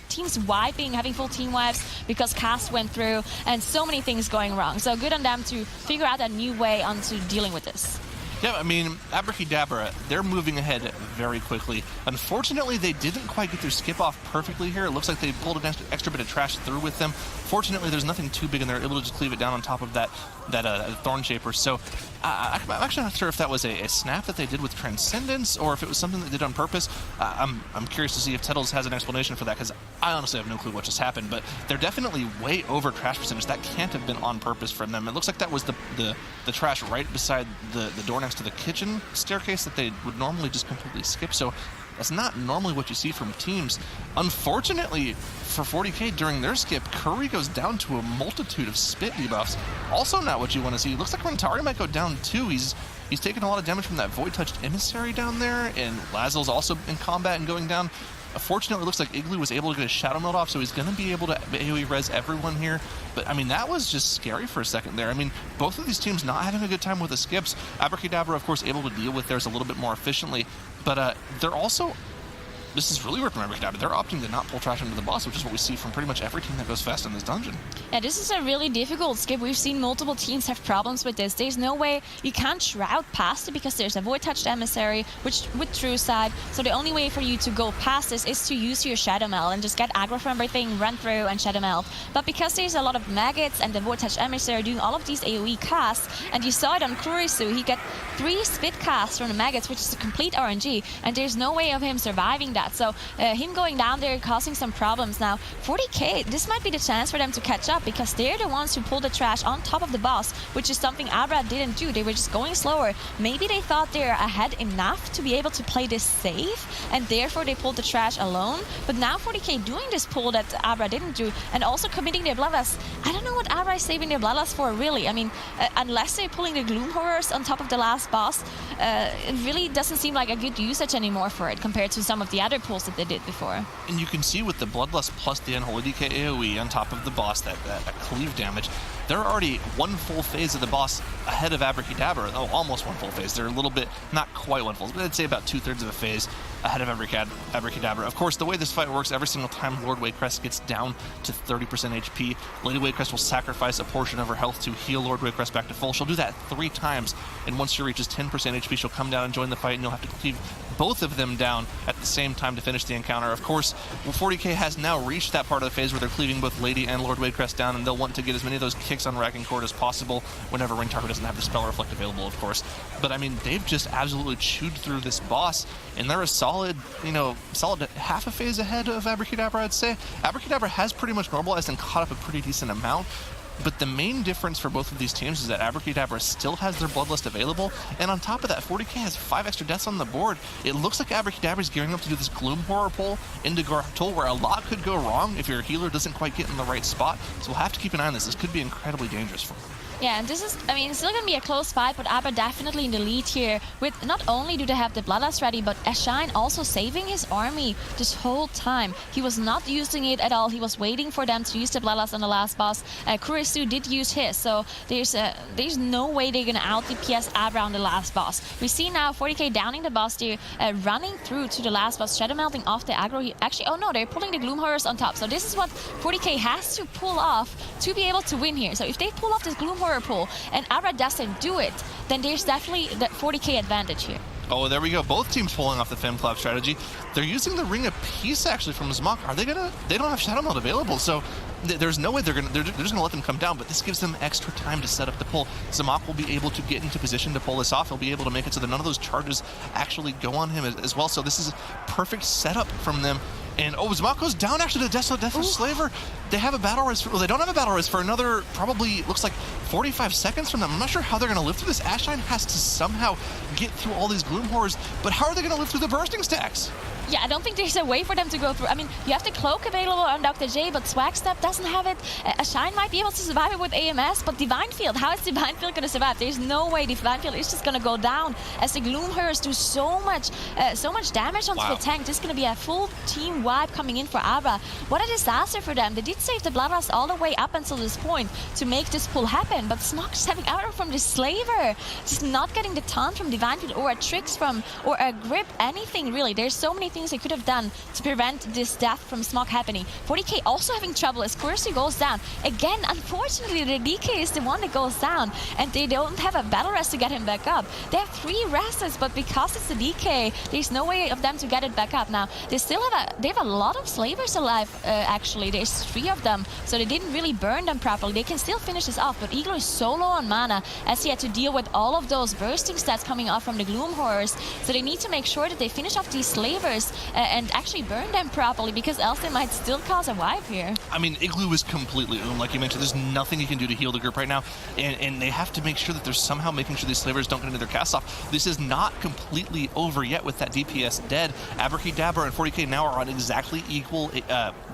Teams wiping, having full team wipes because cast went through, and so many things going wrong. So good on them to figure out a new way onto dealing with this. Yeah, I mean, Abrakeydabra, they're moving ahead very quickly. Unfortunately, they didn't quite get their skip off perfectly here. It looks like they pulled an extra bit of trash through with them. Fortunately, there's nothing too big, and they're able to just cleave it down on top of that Thorn Shaper. So I'm actually not sure if that was a snap that they did with Transcendence or if it was something they did on purpose. I'm curious to see if Tettles has an explanation for that, because I honestly have no clue what just happened, but they're definitely way over trash percentage. That can't have been on purpose from them. It looks like that was the trash right beside the door next to the kitchen staircase that they would normally just completely skip. So that's not normally what you see from teams. Unfortunately for Fourty K, during their skip, Curry goes down to a multitude of spit debuffs. Also not what you want to see. It looks like Rentari might go down too. He's taking a lot of damage from that Void-touched Emissary down there, and Lazel's also in combat and going down. Fortunately, it looks like Igloo was able to get a Shadow Meld off, so he's going to be able to AoE res everyone here. But, I mean, that was just scary for a second there. I mean, both of these teams not having a good time with the skips. Abrakeydabra, of course, able to deal with theirs a little bit more efficiently. But they're also... This is really weird from Abrakeydabra. They're opting to not pull trash into the boss, which is what we see from pretty much every team that goes fast in this dungeon. Yeah, this is a really difficult skip. We've seen multiple teams have problems with this. There's no way you can't shroud past it because there's a Void-touched Emissary with True Side. So the only way for you to go past this is to use your Shadow Meld and just get aggro from everything, run through, and Shadow Meld. But because there's a lot of maggots and the Void-touched Emissary doing all of these AoE casts, and you saw it on Kurisu, he got 3 spit casts from the maggots, which is a complete RNG, and there's no way of him surviving that. So him going down there causing some problems. Now, Fourty K, this might be the chance for them to catch up because they're the ones who pulled the trash on top of the boss, which is something Abra didn't do. They were just going slower. Maybe they thought they're ahead enough to be able to play this safe, and therefore they pulled the trash alone. But now Fourty K doing this pull that Abra didn't do, and also committing their Bloodlust. I don't know what Abra is saving their Bloodlust for, really. I mean, unless they're pulling the Gloom Horrors on top of the last boss, it really doesn't seem like a good usage anymore for it compared to some of the other pulls that they did before. And you can see with the Bloodlust plus the Unholy DK AoE on top of the boss, that cleave damage, they're already one full phase of the boss ahead of Abrakeydabra. Oh, almost one full phase. They're a little bit, not quite one full, but I'd say about 2/3 of a phase ahead of Abrakeydabra. Of course, the way this fight works, every single time Lord Waycrest gets down to 30% HP, Lady Waycrest will sacrifice a portion of her health to heal Lord Waycrest back to full. She'll do that 3 times, and once she reaches 10% HP, she'll come down and join the fight, and you'll have to cleave both of them down at the same time to finish the encounter. Of course, 40K has now reached that part of the phase where they're cleaving both Lady and Lord Waycrest down, and they'll want to get as many of those kicks on Racking Cord as possible whenever Rentaro doesn't have the Spell Reflect available, of course. But I mean, they've just absolutely chewed through this boss, and they're a solid, solid half a phase ahead of Abrakeydabra, I'd say. Abrakeydabra has pretty much normalized and caught up a pretty decent amount. But the main difference for both of these teams is that Abrakeydabra still has their Bloodlust available, and on top of that, 40K has 5 extra deaths on the board. It looks like Abrakeydabra is gearing up to do this Gloom Horror pull into Gartul, where a lot could go wrong if your healer doesn't quite get in the right spot. So we'll have to keep an eye on this. This could be incredibly dangerous for them. Yeah, and this is, it's still going to be a close fight, but Abra definitely in the lead here. With not only do they have the Bloodlust ready, but Ashine also saving his army this whole time. He was not using it at all. He was waiting for them to use the Bloodlust on the last boss. Kurisu did use his, so there's no way they're going to out-DPS Abra on the last boss. We see now 40K downing the boss. They're running through to the last boss, Shadow Melting off the aggro. Actually, oh no, they're pulling the Gloom Horrors on top. So this is what 40K has to pull off to be able to win here. So if they pull off this Gloom Horror pull and Abra doesn't do it, then there's definitely the 40K advantage here. Oh, there we go. Both teams pulling off the FemClap strategy. They're using the Ring of Peace actually from Zmok. Are they gonna? They don't have Shadow Meld available, so there's no way they're just gonna let them come down. But this gives them extra time to set up the pull. Zmok will be able to get into position to pull this off. He'll be able to make it so that none of those charges actually go on him as well. So this is a perfect setup from them. And Zmok goes down actually to Deathless Slaver. They have a battle res. Well, they don't have a battle res for another, probably looks like 45 seconds from them. I'm not sure how they're going to live through this. Ashine has to somehow get through all these Gloom Horrors, but how are they going to live through the bursting stacks? Yeah, I don't think there's a way for them to go through. I mean, you have the cloak available on Dr. J, but Swagstep doesn't have it. Ashine might be able to survive it with AMS, but Divine Field, how is Divine Field going to survive? There's no way Divine Field is just going to go down as the Gloom Horrors do so much damage onto the tank. This is going to be a full team wipe coming in for Abra. What a disaster for them. They did save the Bloodlust all the way up until this point to make this pull happen, but Smok just having Abra from the Slaver, just not getting the taunt from Divine Field or a tricks from, or a grip, anything really. There's so many things they could have done to prevent this death from Smok happening. Fourty K also having trouble as Kurisu goes down. Again, unfortunately, the DK is the one that goes down, and they don't have a battle rest to get him back up. They have 3 rests, but because it's the DK, there's no way of them to get it back up. Now, they still have a lot of Slavers alive, actually. There's 3 of them, so they didn't really burn them properly. They can still finish this off, but Eagle is so low on mana as he had to deal with all of those bursting stats coming off from the Gloom Horrors, so they need to make sure that they finish off these Slavers and actually burn them properly, because else they might still cause a wipe here. I mean, Igloo is completely owned, like you mentioned. There's nothing you can do to heal the group right now, and they have to make sure that they're somehow making sure these Slavers don't get into their cast off. This is not completely over yet with that DPS dead. Abrakeydabra and 40K now are on exactly equal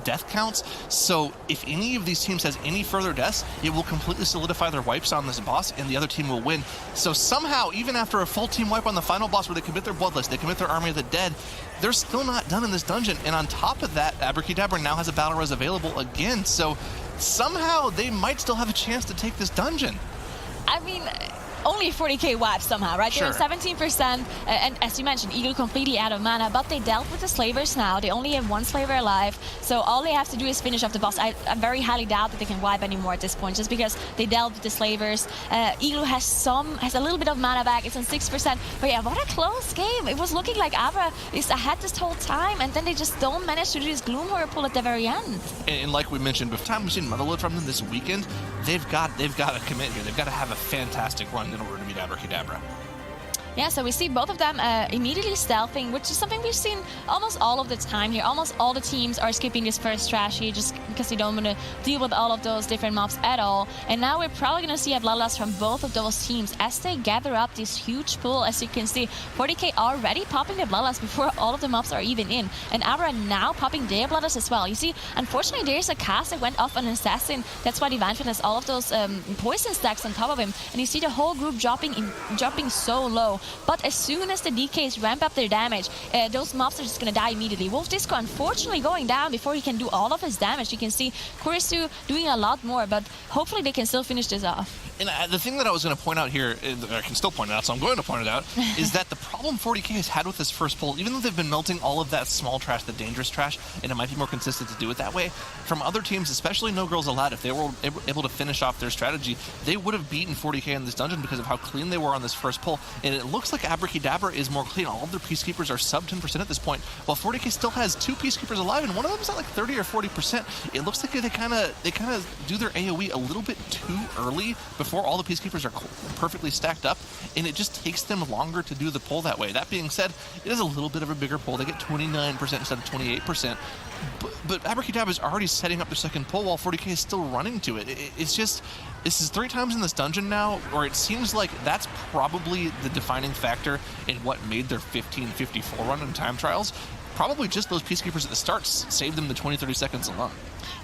death counts, so if any of these teams has any further deaths, it will completely solidify their wipes on this boss, and the other team will win. So somehow, even after a full team wipe on the final boss where they commit their Bloodlust, they commit their Army of the Dead, they're still not done in this dungeon. And on top of that, Abrakeydabra now has a battle res available again, so somehow they might still have a chance to take this dungeon. I mean, only 40K wipes somehow, right? Sure. They're 17%, and as you mentioned, Eagle completely out of mana, but they dealt with the Slavers now. They only have 1 Slaver alive, so all they have to do is finish off the boss. I very highly doubt that they can wipe anymore at this point, just because they dealt with the Slavers. Eagle has a little bit of mana back. It's on 6%, but yeah, what a close game. It was looking like Abra is ahead this whole time, and then they just don't manage to do this Gloom Horror pull at the very end. And like we mentioned, by the time we've seen MOTHERLOAD from them this weekend, they've got to commit here. They've got to have a fantastic run in order to beat Abrakeydabra. Yeah, so we see both of them immediately stealthing, which is something we've seen almost all of the time here. Almost all the teams are skipping this first trash here just because they don't want to deal with all of those different mobs at all. And now we're probably going to see a Bloodlust from both of those teams as they gather up this huge pool. As you can see, 40K already popping their Bloodlust before all of the mobs are even in. And Abra now popping their Bloodlust as well. You see, unfortunately, there's a cast that went off an Assassin. That's why Divine Field has all of those poison stacks on top of him. And you see the whole group dropping so low. But as soon as the DKs ramp up their damage, those mobs are just going to die immediately. Wolf Disco unfortunately going down before he can do all of his damage. You can see Kurisu doing a lot more, but hopefully they can still finish this off. And the thing that I was going to point out here, I can still point it out, so I'm going to point it out, is that the problem 40K has had with this first pull, even though they've been melting all of that small trash, the dangerous trash, and it might be more consistent to do it that way, from other teams, especially No Girls Allowed, if they were able to finish off their strategy, they would have beaten 40K in this dungeon because of how clean they were on this first pull. And it looks like Abrakeydabra is more clean. All of their Peacekeepers are sub 10% at this point, while 40K still has 2 Peacekeepers alive, and one of them is at like 30 or 40%. It looks like they kind of do their AoE a little bit too early before all the Peacekeepers are perfectly stacked up, and it just takes them longer to do the pull that way. That being said, it is a little bit of a bigger pull. They get 29% instead of 28%. But Abrakeydabra is already setting up their second pull while 40K is still running to it. It's just, this is 3 times in this dungeon now, where it seems like that's probably the defining factor in what made their 15:54 run in time trials. Probably just those Peacekeepers at the start saved them the 20-30 seconds alone.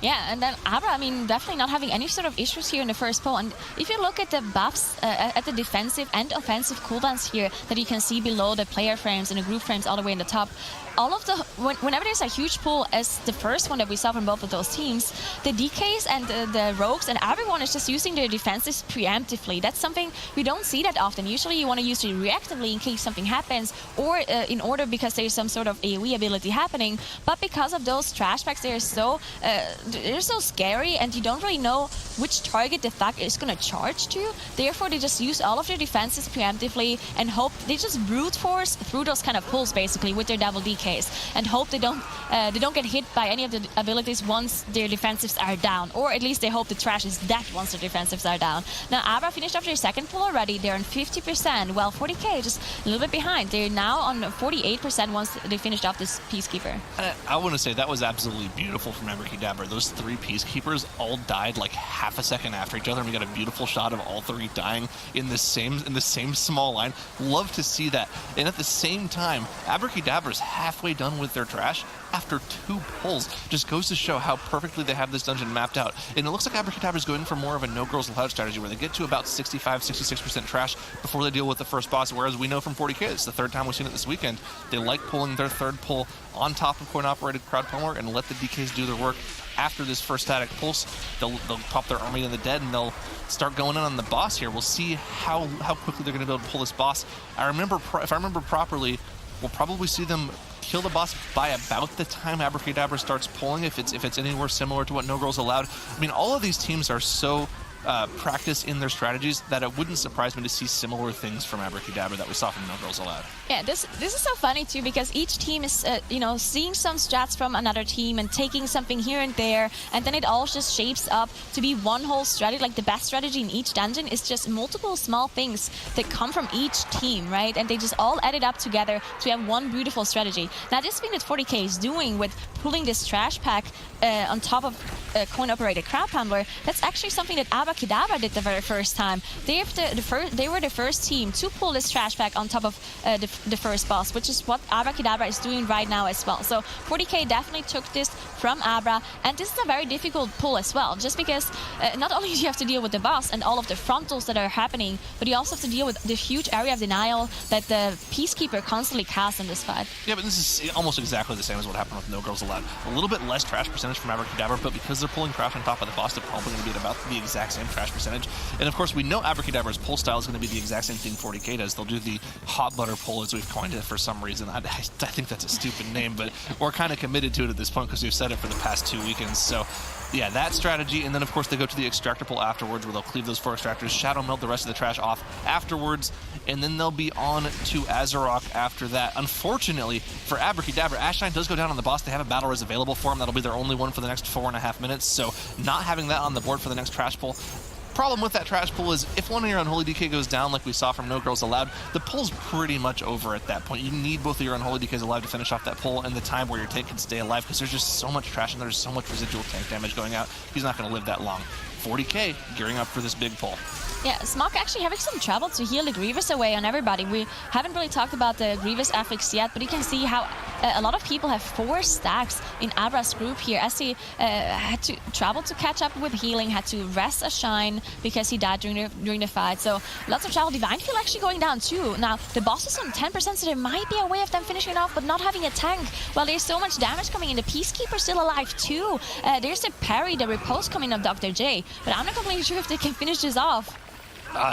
Yeah, and then Abra, I mean, definitely not having any sort of issues here in the first pull. And if you look at the buffs, at the defensive and offensive cooldowns here that you can see below the player frames and the group frames all the way in the top, all of the whenever there's a huge pull, as the first one that we saw from both of those teams, the DKs and the rogues and everyone is just using their defenses preemptively. That's something we don't see that often. Usually you want to use it reactively in case something happens, or in order because there's some sort of AoE ability happening. But because of those trash packs, they're so scary, and you don't really know which target the thug is going to charge to. Therefore, they just use all of their defenses preemptively and hope they just brute force through those kind of pulls basically with their double DKs, and hope they don't get hit by any of the abilities once their defensives are down, or at least they hope the trash is dead once their defensives are down. Now Abra finished off their second pull already. They're on 50%, while 40K just a little bit behind. They're now on 48% once they finished off this Peacekeeper. I want to say that was absolutely beautiful from Abrakeydabra. Those 3 Peacekeepers all died like half a second after each other, and we got a beautiful shot of all 3 dying in the same small line. Love to see that. And at the same time, Abrakeydabra halfway done with their trash after 2 pulls. Just goes to show how perfectly they have this dungeon mapped out. And it looks like Abrakeydabra is going for more of a no girls allowed strategy, where they get to about 65-66% trash before they deal with the first boss, whereas we know from 40K, it's the 3rd time we've seen it this weekend, they like pulling their 3rd pull on top of coin-operated crowd pummeler and let the DKs do their work. After this first static pulse, they'll pop their army in the dead, and they'll start going in on the boss here. We'll see how quickly they're going to be able to pull this boss. If I remember properly, we'll probably see them kill the boss by about the time Abrakeydabra starts pulling, if it's anywhere similar to what No Girls Allowed. I mean, all of these teams are so practiced in their strategies that it wouldn't surprise me to see similar things from Abrakeydabra that we saw from No Girls Allowed. Yeah, this is so funny too, because each team is seeing some strats from another team and taking something here and there, and then it all just shapes up to be one whole strategy. Like the best strategy in each dungeon is just multiple small things that come from each team, right? And they just all add it up together to have one beautiful strategy. Now this thing that 40K is doing with pulling this trash pack on top of coin-operated crowd pummeler, that's actually something that Abrakeydabra did the very first time. They were the first team to pull this trash pack on top of the first boss, which is what Abrakeydabra is doing right now as well. So 40K definitely took this from Abra, and this is a very difficult pull as well, just because not only do you have to deal with the boss and all of the frontals that are happening, but you also have to deal with the huge area of denial that the Peacekeeper constantly casts in this fight. Yeah, but this is almost exactly the same as what happened with No Girls Allowed. A little bit less trash percentage from Abrakeydabra, but because they're pulling trash on top of the boss, they're probably going to be at about the exact same trash percentage. And of course, we know Abrakeedabra's pull style is going to be the exact same thing 40K does. They'll do the hot butter pull, as we've coined it for some reason. I think that's a stupid name, but we're kind of committed to it at this point because we've said it for the past 2 weekends. So yeah, that strategy, and then of course they go to the extractor pull afterwards, where they'll cleave those 4 extractors, shadow melt the rest of the trash off afterwards, and then they'll be on to Azarok after that. Unfortunately for Abrakeydabra, Ashine does go down on the boss. They have a battle res available for him. That'll be their only one for the next 4.5 minutes, so not having that on the board for the next trash pull. Problem with that trash pull is if one of your Unholy DK goes down, like we saw from No Girls Allowed, the pull's pretty much over at that point. You need both of your Unholy DKs alive to finish off that pull, and the time where your tank can stay alive, because there's just so much trash and there's so much residual tank damage going out. He's not going to live that long. 40K gearing up for this big pull. Yeah, Smok actually having some trouble to heal the Grievous away on everybody. We haven't really talked about the Grievous affix yet, but you can see how a lot of people have 4 stacks in Abra's group here, as he had to travel to catch up with healing, had to rest a Shine because he died during the fight. So lots of travel. Divine Field actually going down too. Now the boss is on 10%, so there might be a way of them finishing it off, but not having a tank. Well, there's so much damage coming in. The Peacekeeper still alive too. There's the parry, the repose coming of Dr. J, but I'm not completely sure if they can finish this off.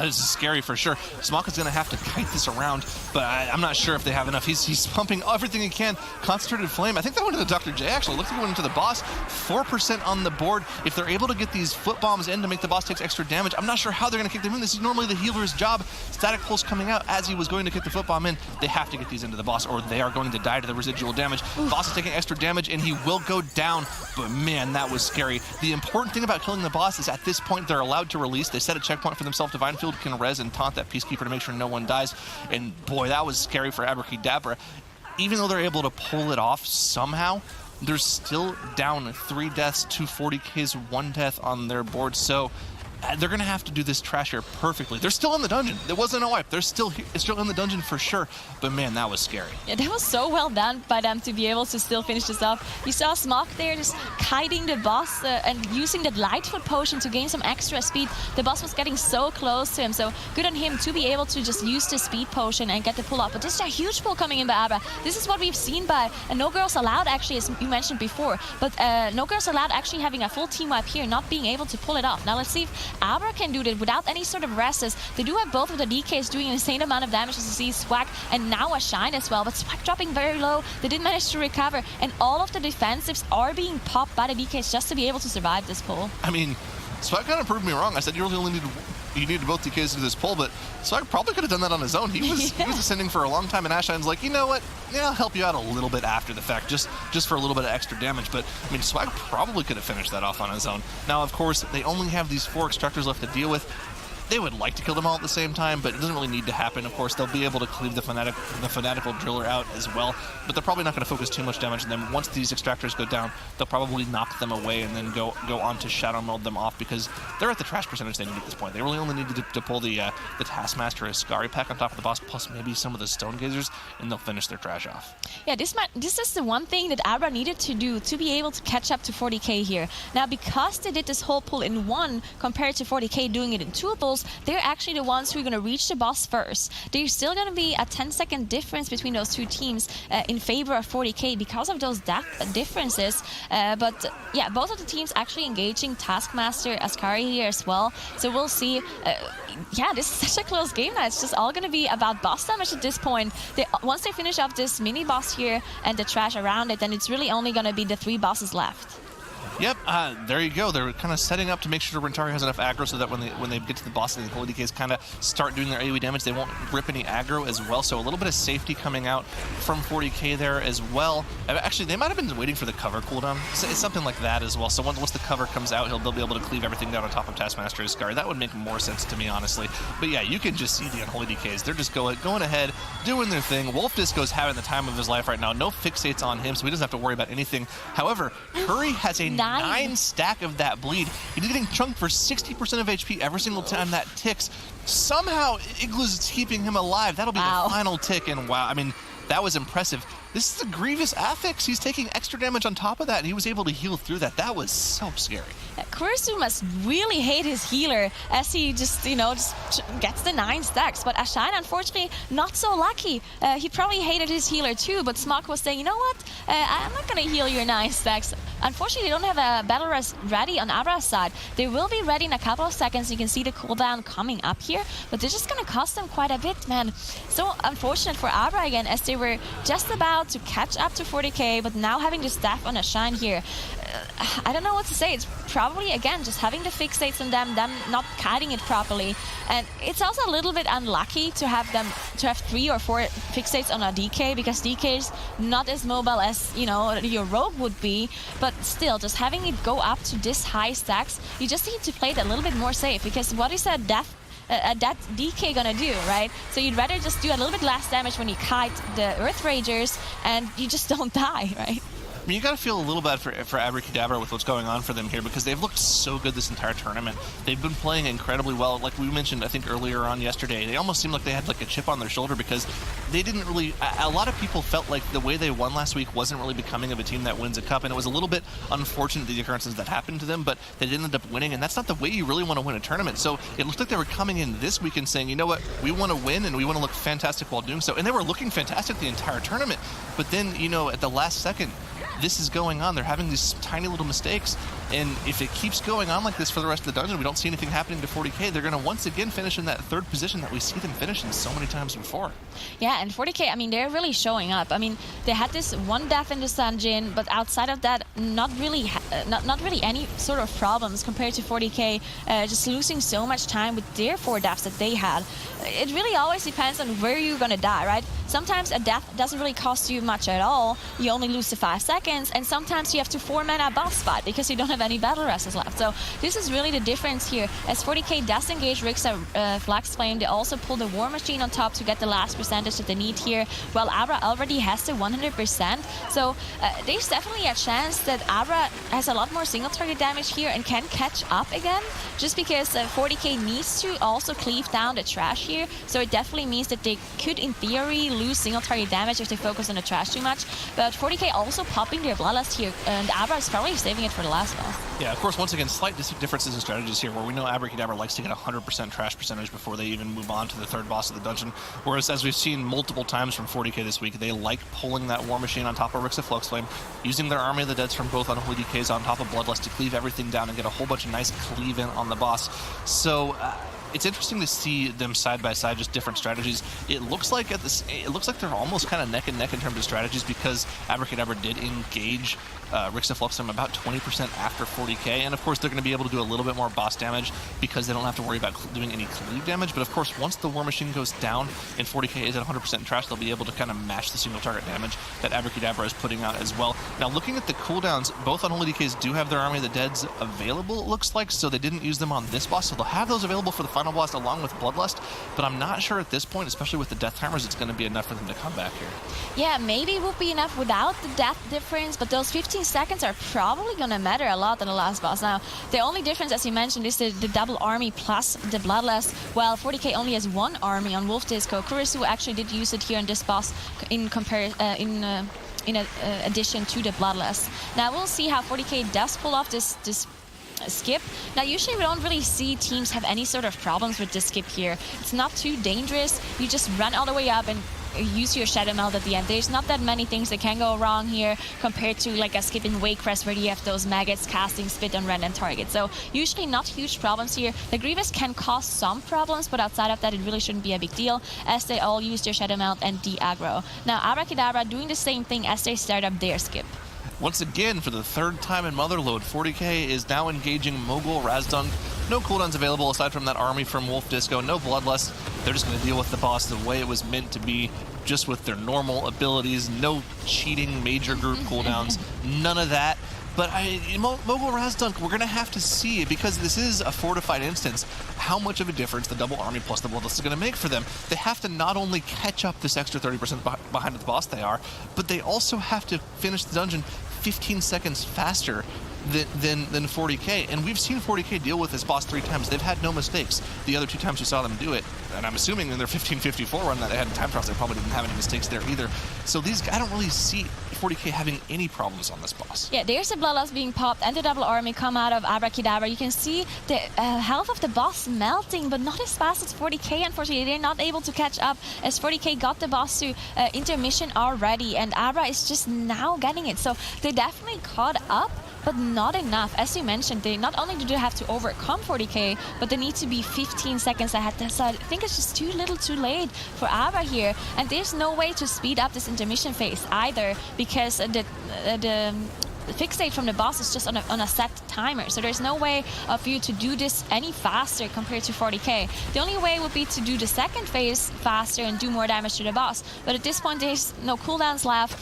This is scary for sure. Smok is going to have to kite this around, but I'm not sure if they have enough. He's pumping everything he can. Concentrated Flame. I think that went to the Dr. J, actually. Looks like it went into the boss. 4% on the board. If they're able to get these foot bombs in to make the boss take extra damage, I'm not sure how they're going to kick them in. This is normally the healer's job. Static pulse coming out as he was going to kick the foot bomb in. They have to get these into the boss, or they are going to die to the residual damage. Boss is taking extra damage, and he will go down, but man, that was scary. The important thing about killing the boss is at this point, they're allowed to release. They set a checkpoint for themselves. Divine Field can res and taunt that Peacekeeper to make sure no one dies, and boy, that was scary for Abrakeydabra. Even though they're able to pull it off somehow, they're still down 3 deaths to 40K's 1 death on their board. So they're going to have to do this trash here perfectly. They're still in the dungeon. There wasn't a wipe. They're still in the dungeon for sure. But man, that was scary. Yeah, that was so well done by them to be able to still finish this off. You saw Smok there just kiting the boss and using that Lightfoot potion to gain some extra speed. The boss was getting so close to him, so good on him to be able to just use the speed potion and get the pull off. But this is a huge pull coming in by Abra. This is what we've seen by No Girls Allowed, actually, as you mentioned before. But No Girls Allowed actually having a full team wipe here, not being able to pull it off. Now let's see if Abra can do that without any sort of rests. They do have both of the DKs doing an insane amount of damage, as you see Swag and now a Shine as well, but Swag dropping very low. They did manage to recover, and all of the defensives are being popped by the DKs just to be able to survive this pull. I mean, Swag kind of proved me wrong. I said you really needed both DKs to do this pull, but Swag probably could have done that on his own. He was ascending for a long time, and Ashine's like, you know what? Yeah, I'll help you out a little bit after the fact, just for a little bit of extra damage. But I mean, Swag probably could have finished that off on his own. Now, of course, they only have these 4 extractors left to deal with. They would like to kill them all at the same time, but it doesn't really need to happen. Of course, they'll be able to cleave the Fanatical Driller out as well, but they're probably not going to focus too much damage on them. Once these extractors go down, they'll probably knock them away and then go on to Shadow Meld them off, because they're at the trash percentage they need at this point. They really only need to pull the Taskmaster Ascari pack on top of the boss, plus maybe some of the Stone Gazers, and they'll finish their trash off. Yeah, this is the one thing that Abra needed to do to be able to catch up to Fourty K here. Now, because they did this whole pull in one compared to Fourty K doing it in 2 pulls, they're actually the ones who are going to reach the boss first. There's still going to be a 10-second difference between those 2 teams in favor of Fourty K because of those differences. But yeah, both of the teams actually engaging Taskmaster Ascari here as well. So we'll see. Yeah, this is such a close game now. It's just all going to be about boss damage at this point. Once they finish off this mini boss here and the trash around it, then it's really only going to be the 3 bosses left. Yep, there you go. They're kind of setting up to make sure Rentari has enough aggro so that when they get to the boss and the Holy DKs kind of start doing their AoE damage, they won't rip any aggro as well. So a little bit of safety coming out from Fourty K there as well. Actually, they might have been waiting for the cover cooldown. It's something like that as well. So once the cover comes out, they'll be able to cleave everything down on top of Taskmaster Ascari. That would make more sense to me, honestly. But yeah, you can just see the Unholy DKs. They're just going ahead, doing their thing. Wolf Disco's having the time of his life right now. No fixates on him, so he doesn't have to worry about anything. However, Curry has a 9 stack of that bleed. He's getting chunked for 60% of HP every single time that ticks. Somehow, Igloo's keeping him alive. That'll be the final tick, and wow, I mean, that was impressive. This is a grievous affix. He's taking extra damage on top of that, and he was able to heal through that. That was so scary. Kurisu must really hate his healer as he just gets the 9 stacks. But Ashine, unfortunately, not so lucky. He probably hated his healer too, but Smok was saying, you know what? I'm not going to heal your 9 stacks. Unfortunately, they don't have a battle rest ready on Abra's side. They will be ready in a couple of seconds. You can see the cooldown coming up here, but this is going to cost them quite a bit, man. So unfortunate for Abra again, as they were just about to catch up to 40k, but now having the staff on Ashine here, I don't know what to say. It's probably, again, just having the fixates on them not kiting it properly. And it's also a little bit unlucky to have 3 or 4 fixates on a DK, because DK is not as mobile as, your rogue would be. But still, just having it go up to this high stacks, you just need to play it a little bit more safe, because what is that DK gonna do, right? So you'd rather just do a little bit less damage when you kite the Earth Ragers and you just don't die, right? I mean, you got to feel a little bad for Abrakeydabra with what's going on for them here, because they've looked so good this entire tournament. They've been playing incredibly well. Like we mentioned, I think earlier on yesterday, they almost seemed like they had like a chip on their shoulder, because they didn't really... A lot of people felt like the way they won last week wasn't really becoming of a team that wins a cup, and it was a little bit unfortunate, the occurrences that happened to them, but they didn't end up winning, and that's not the way you really want to win a tournament. So it looked like they were coming in this week and saying, you know what, we want to win, and we want to look fantastic while doing so. And they were looking fantastic the entire tournament, but then, at the last second, this is going on. They're having these tiny little mistakes, and if it keeps going on like this for the rest of the dungeon, we don't see anything happening to 40k, they're going to once again finish in that 3rd position that we see them finishing so many times before. Yeah, and 40k, I mean, they're really showing up. I mean, they had this 1 death in this dungeon, but outside of that, not really any sort of problems compared to 40k, just losing so much time with their 4 deaths that they had. It really always depends on where you're going to die, right? Sometimes a death doesn't really cost you much at all. You only lose the 5 seconds. seconds, and sometimes you have to 4-mana boss fight because you don't have any battle resets left. So this is really the difference here. As Fourty K does engage Rixa Flax Flame, they also pull the War Machine on top to get the last percentage that they need here, while Abra already has the 100%. So there's definitely a chance that Abra has a lot more single target damage here and can catch up again, just because Fourty K needs to also cleave down the trash here. So it definitely means that they could, in theory, lose single target damage if they focus on the trash too much. But Fourty K also popping their Bloodlust here, and Abra is probably saving it for the last boss. Yeah, of course, once again, slight differences in strategies here, where we know Abrakeydabra likes to get 100% trash percentage before they even move on to the third boss of the dungeon. Whereas, as we've seen multiple times from Fourty K this week, they like pulling that War Machine on top of Rixa Flux Flame, using their Army of the Deads from both Unholy DKs on top of Bloodlust to cleave everything down and get a whole bunch of nice cleave in on the boss. So it's interesting to see them side by side, just different strategies. It looks like they're almost kind of neck and neck in terms of strategies, because Abrakeydabra did engage Rixa Flux Flame about 20% after Fourty K, and of course they're going to be able to do a little bit more boss damage because they don't have to worry about doing any cleave damage. But of course, once the War Machine goes down and Fourty K is at 100% trash, they'll be able to kind of match the single target damage that Abrakeydabra is putting out as well. Now, looking at the cooldowns, both Unholy DKs do have their Army of the Deads available, it looks like, so they didn't use them on this boss, so they'll have those available for the final boss along with Bloodlust, but I'm not sure at this point, especially with the Death Timers, it's going to be enough for them to come back here. Yeah, maybe it would be enough without the death difference, but those 15 seconds are probably going to matter a lot in the last boss. Now, the only difference, as you mentioned, is the double army plus the Bloodlust, while Fourty K only has one army on Wolf Disco. Kurisu actually did use it here in this boss in addition to the Bloodlust. Now, we'll see how Fourty K does pull off this skip. Now, usually we don't really see teams have any sort of problems with this skip here. It's not too dangerous. You just run all the way up and use your Shadow Meld at the end. There's not that many things that can go wrong here compared to like a skip in Waycrest where you have those maggots casting spit on random targets. So usually not huge problems here. The Grievous can cause some problems, but outside of that it really shouldn't be a big deal, as they all use their Shadow Meld and de-aggro. Now, Abrakeydabra doing the same thing as they start up their skip. Once again, for the third time in MOTHERLOAD, Fourty K is now engaging Mogul Razdunk. No cooldowns available aside from that army from Wolf Disco, no Bloodlust. They're just going to deal with the boss the way it was meant to be, just with their normal abilities, no cheating major group cooldowns, none of that. But Mogul Razdunk, we're going to have to see, because this is a fortified instance, how much of a difference the double army plus the Bloodlust is going to make for them. They have to not only catch up this extra 30% behind the boss they are, but they also have to finish the dungeon 15 seconds faster than Fourty K. And we've seen Fourty K deal with this boss 3 times. They've had no mistakes. The other 2 times we saw them do it, and I'm assuming in their 15-54 run that they had in time trials, they probably didn't have any mistakes there either. So I don't really see Fourty K having any problems on this boss. Yeah, there's the Bloodlust being popped and the double army come out of Abrakeydabra. You can see the health of the boss melting, but not as fast as Fourty K. Unfortunately, they're not able to catch up, as Fourty K got the boss to intermission already, and Abra is just now getting it. So they definitely caught up, but not enough. As you mentioned, they not only do they have to overcome Fourty K, but they need to be 15 seconds ahead. So I think it's just too little too late for Abra here. And there's no way to speed up this intermission phase either, because the fixate from the boss is just on a set timer. So there's no way of you to do this any faster compared to Fourty K. The only way would be to do the second phase faster and do more damage to the boss. But at this point, there's no cooldowns left.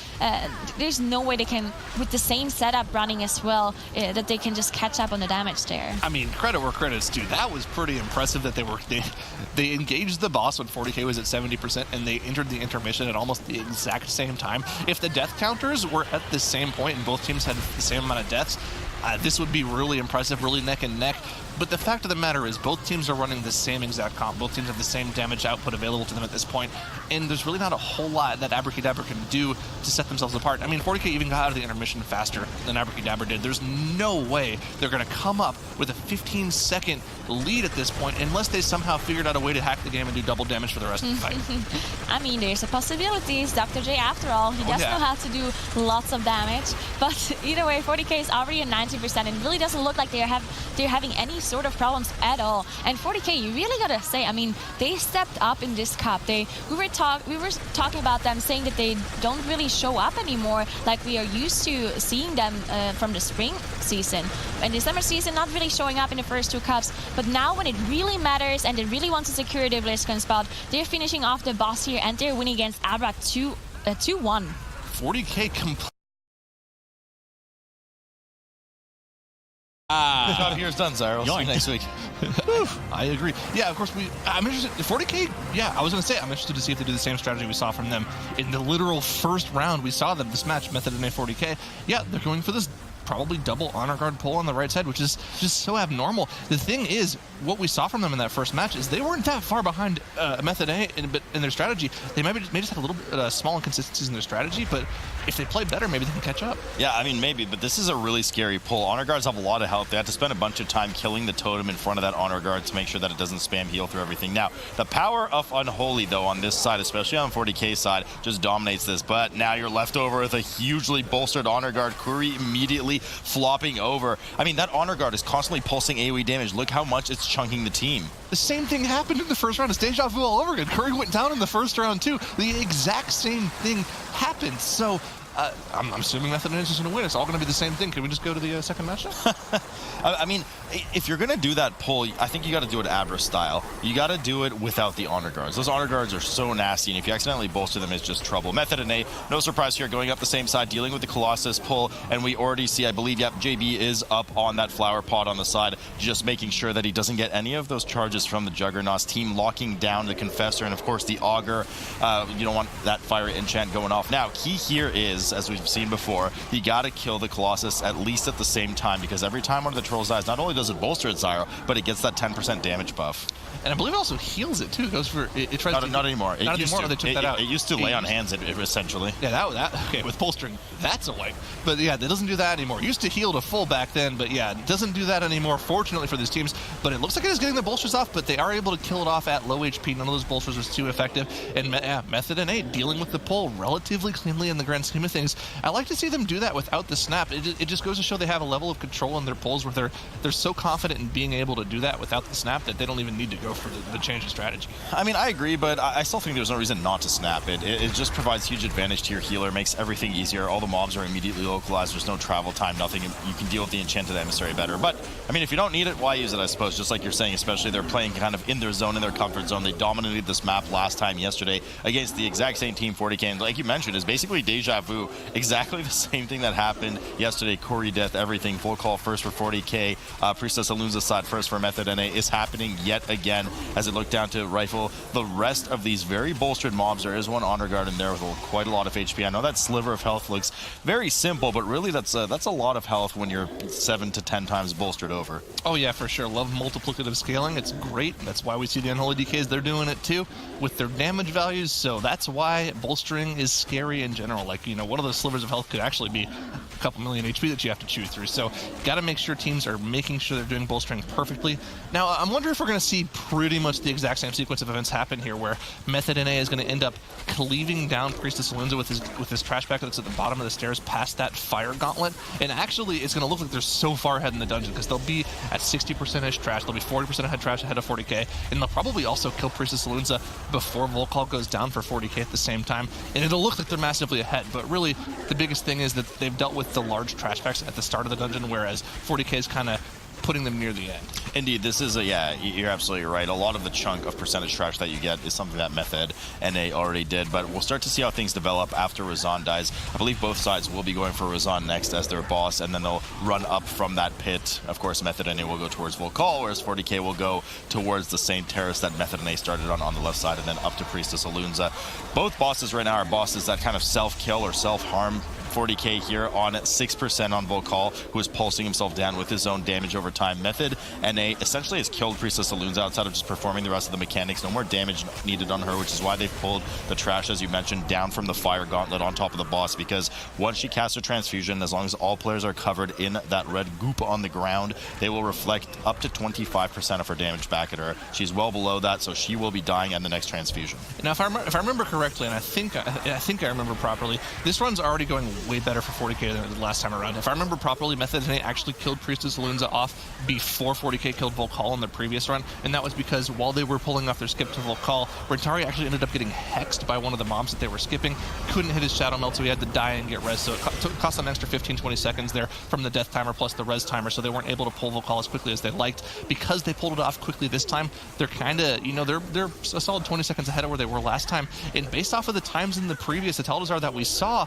There's no way they can, with the same setup running as well, that they can just catch up on the damage there. I mean, credit where credit's due. That was pretty impressive that they engaged the boss when Fourty K was at 70%, and they entered the intermission at almost the exact same time. If the death counters were at the same point and both teams had the same amount of deaths, this would be really impressive, really neck and neck. But the fact of the matter is both teams are running the same exact comp. Both teams have the same damage output available to them at this point, and there's really not a whole lot that Abrakeydabra can do to set themselves apart. I mean, Fourty K even got out of the intermission faster than Abrakeydabra did. There's no way they're going to come up with a 15-second lead at this point unless they somehow figured out a way to hack the game and do double damage for the rest of the fight. I mean, there's a possibility. It's Dr. J after all. He does know how to do lots of damage. But either way, Fourty K is already at 90% and really doesn't look like they're having any sort of problems at all. And Fourty K, you really gotta say, I mean, they stepped up in this cup. We were talking about them saying that they don't really show up anymore like we are used to seeing them from the spring season. And the summer season, not really showing up in the first 2 cups. But now when it really matters and they really want to secure their BlizzCon spot, they're finishing off the boss here and they're winning against Abra 2-1. Fourty K Shot here's done, Zyro. See you next week. I agree. Yeah, of course, I'm interested. 40K, yeah, I was going to say, I'm interested to see if they do the same strategy we saw from them in the literal first round we saw them, this match, Method and 40K. Yeah, they're going for this probably double honor guard pull on the right side, which is just so abnormal. The thing is, what we saw from them in that first match is they weren't that far behind Method A in their strategy. They may just have a little bit small inconsistencies in their strategy, but if they play better, maybe they can catch up. Yeah, I mean, maybe, but this is a really scary pull. Honor guards have a lot of health. They have to spend a bunch of time killing the totem in front of that honor guard to make sure that it doesn't spam heal through everything. Now, the power of Unholy, though, on this side, especially on 40K side, just dominates this. But now you're left over with a hugely bolstered honor guard. Kuri immediately flopping over. I mean, that honor guard is constantly pulsing AoE damage. Look how much it's chunking the team. The same thing happened in the first round. It's deja vu all over again. Curry went down in the first round, too. The exact same thing happened. So I'm assuming Method is just going to win. It's all going to be the same thing. Can we just go to the second match now? I mean, if you're going to do that pull, I think you got to do it Abra style. You got to do it without the honor guards. Those honor guards are so nasty, and if you accidentally bolster them, it's just trouble. Method and A, no surprise here, going up the same side, dealing with the Colossus pull, and we already see, I believe, yep, JB is up on that flower pot on the side, just making sure that he doesn't get any of those charges from the Juggernauts team, locking down the Confessor, and of course the Augur. You don't want that fiery enchant going off. Now, key here is, as we've seen before, you got to kill the Colossus at least at the same time, because every time one of the trolls dies, not only does it bolster its Zyro, but it gets that 10% damage buff. And I believe it also heals it too. It goes for it tries not anymore. Not anymore. They took that out. It used to lay on hands, essentially. Yeah, that okay. With bolstering, that's a wipe. But yeah, it doesn't do that anymore. It used to heal to full back then, but yeah, it doesn't do that anymore. Fortunately for these teams, but it looks like it is getting the bolsters off. But they are able to kill it off at low HP. None of those bolsters was too effective. And Method and 8 dealing with the pull relatively cleanly in the grand scheme of things. I like to see them do that without the snap. It just goes to show they have a level of control in their pulls where they're so confident in being able to do that without the snap that they don't even need to go for the change in strategy. I mean, I agree, but I still think there's no reason not to snap it. It just provides huge advantage to your healer, makes everything easier. All the mobs are immediately localized. There's no travel time, nothing. You can deal with the Enchanted Emissary better. But, I mean, if you don't need it, why use it, I suppose? Just like you're saying, especially they're playing kind of in their zone, in their comfort zone. They dominated this map last time yesterday against the exact same team, 40K. And like you mentioned, is basically deja vu. Exactly the same thing that happened yesterday. Corey death, everything. Full call first for 40K. Priestess Alunza's side first for Method NA is happening yet again as it looked down to rifle the rest of these very bolstered mobs. There is one honor guard in there with quite a lot of HP. I know that sliver of health looks very simple, but really that's a lot of health when you're 7 to 10 times bolstered over. Oh yeah, for sure. Love multiplicative scaling. It's great. That's why we see the Unholy DKs. They're doing it too with their damage values. So that's why bolstering is scary in general. Like, you know, one of those slivers of health could actually be a couple million HP that you have to chew through. So got to make sure teams are making sure they're doing bolstering perfectly. Now, I'm wondering if we're going to see pretty much the exact same sequence of events happen here, where Method NA is going to end up cleaving down Priestess Alunza with his trash bag that's at the bottom of the stairs past that fire gauntlet. And actually, it's going to look like they're so far ahead in the dungeon because they'll be at 60%-ish trash. They'll be 40% ahead trash ahead of 40K. And they'll probably also kill Priestess Alunza before Volcall goes down for 40K at the same time. And it'll look like they're massively ahead. But really, the biggest thing is that they've dealt with the large trash packs at the start of the dungeon, whereas 40K is kind of putting them near the end. Indeed, this is yeah, you're absolutely right. A lot of the chunk of percentage trash that you get is something that Method NA already did, but we'll start to see how things develop after Razan dies. I believe both sides will be going for Razan next as their boss, and then they'll run up from that pit. Of course, Method NA will go towards Volcall, whereas 40K will go towards the same terrace that Method NA started on the left side, and then up to Priestess Alunza. Both bosses right now are bosses that kind of self-kill or self-harm. 40K here on 6% on Volcall, who is pulsing himself down with his own damage over time. Method NA essentially has killed Priestess Alunza outside of just performing the rest of the mechanics. No more damage needed on her, which is why they've pulled the trash, as you mentioned, down from the fire gauntlet on top of the boss, because once she casts her transfusion, as long as all players are covered in that red goop on the ground, they will reflect up to 25% of her damage back at her. She's well below that, so she will be dying at the next transfusion. Now, if I remember correctly, and I think I remember properly, this run's already going way better for 40K than the last time around. If I remember properly, Method NA actually killed Priestess Alunza off before 40K killed Volcall in the previous run, and that was because while they were pulling off their skip to Volcall, Rentari actually ended up getting hexed by one of the mobs that they were skipping. Couldn't hit his Shadow Melt, so he had to die and get res, so it cost them an extra 15-20 seconds there from the death timer plus the res timer, so they weren't able to pull Volcall as quickly as they liked. Because they pulled it off quickly this time, they're kind of, you know, they're a solid 20 seconds ahead of where they were last time, and based off of the times in the previous Atal'Dazar that we saw,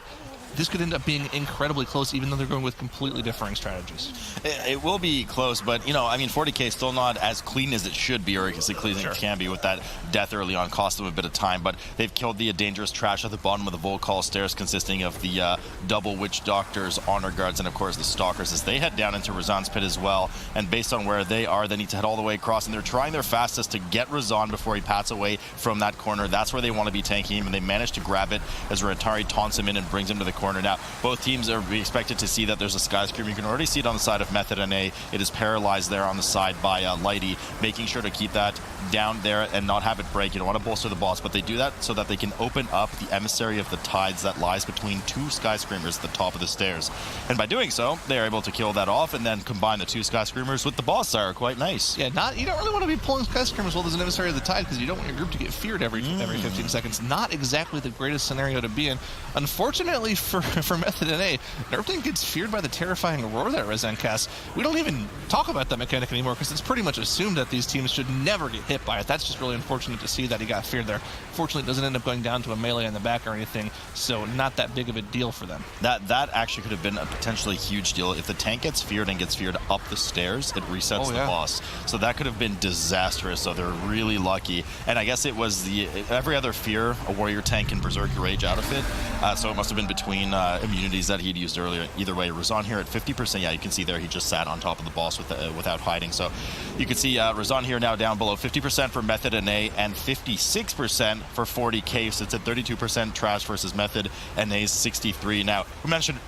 this could end up being incredibly close, even though they're going with completely differing strategies. It will be close, but, you know, I mean, 40K is still not as clean as it should be, or as clean as it can be with that death early on. Cost them a bit of time, but they've killed the dangerous trash at the bottom of the Volcall stairs, consisting of the double Witch Doctors, Honor Guards, and, of course, the Stalkers, as they head down into Razan's pit as well. And based on where they are, they need to head all the way across, and they're trying their fastest to get Razan before he pats away from that corner. That's where they want to be tanking him, and they manage to grab it as Ratari taunts him in and brings him to the corner. Now, both teams are expected to see that there's a Skyscreamer. You can already see it on the side of Method NA. It is paralyzed there on the side by Lighty, making sure to keep that down there and not have it break. You don't want to bolster the boss, but they do that so that they can open up the Emissary of the Tides that lies between two Skyscreamers at the top of the stairs. And by doing so, they're able to kill that off and then combine the two Skyscreamers with the boss sire. Quite nice. Yeah, you don't really want to be pulling Skyscreamers while there's an Emissary of the Tide, because you don't want your group to get feared every 15 seconds. Not exactly the greatest scenario to be in. Unfortunately for Method NA, Nerfting gets feared by the terrifying roar that Razan casts. We don't even talk about that mechanic anymore, because it's pretty much assumed that these teams should never get hit by it. That's just really unfortunate to see that he got feared there. Fortunately, it doesn't end up going down to a melee in the back or anything, so not that big of a deal for them. That actually could have been a potentially huge deal. If the tank gets feared and gets feared up the stairs, it resets the boss. So that could have been disastrous, so they're really lucky. And I guess it was every other fear a warrior tank can Berserk Rage out of it, so it must have been between immunities that he'd used earlier. Either way, Razan here at 50%. Yeah, you can see there he just sat on top of the boss without hiding. So you can see Razan here now down below 50% for Method NA and 56% for 40K. So it's at 32% trash versus Method NA's 63. Now, we mentioned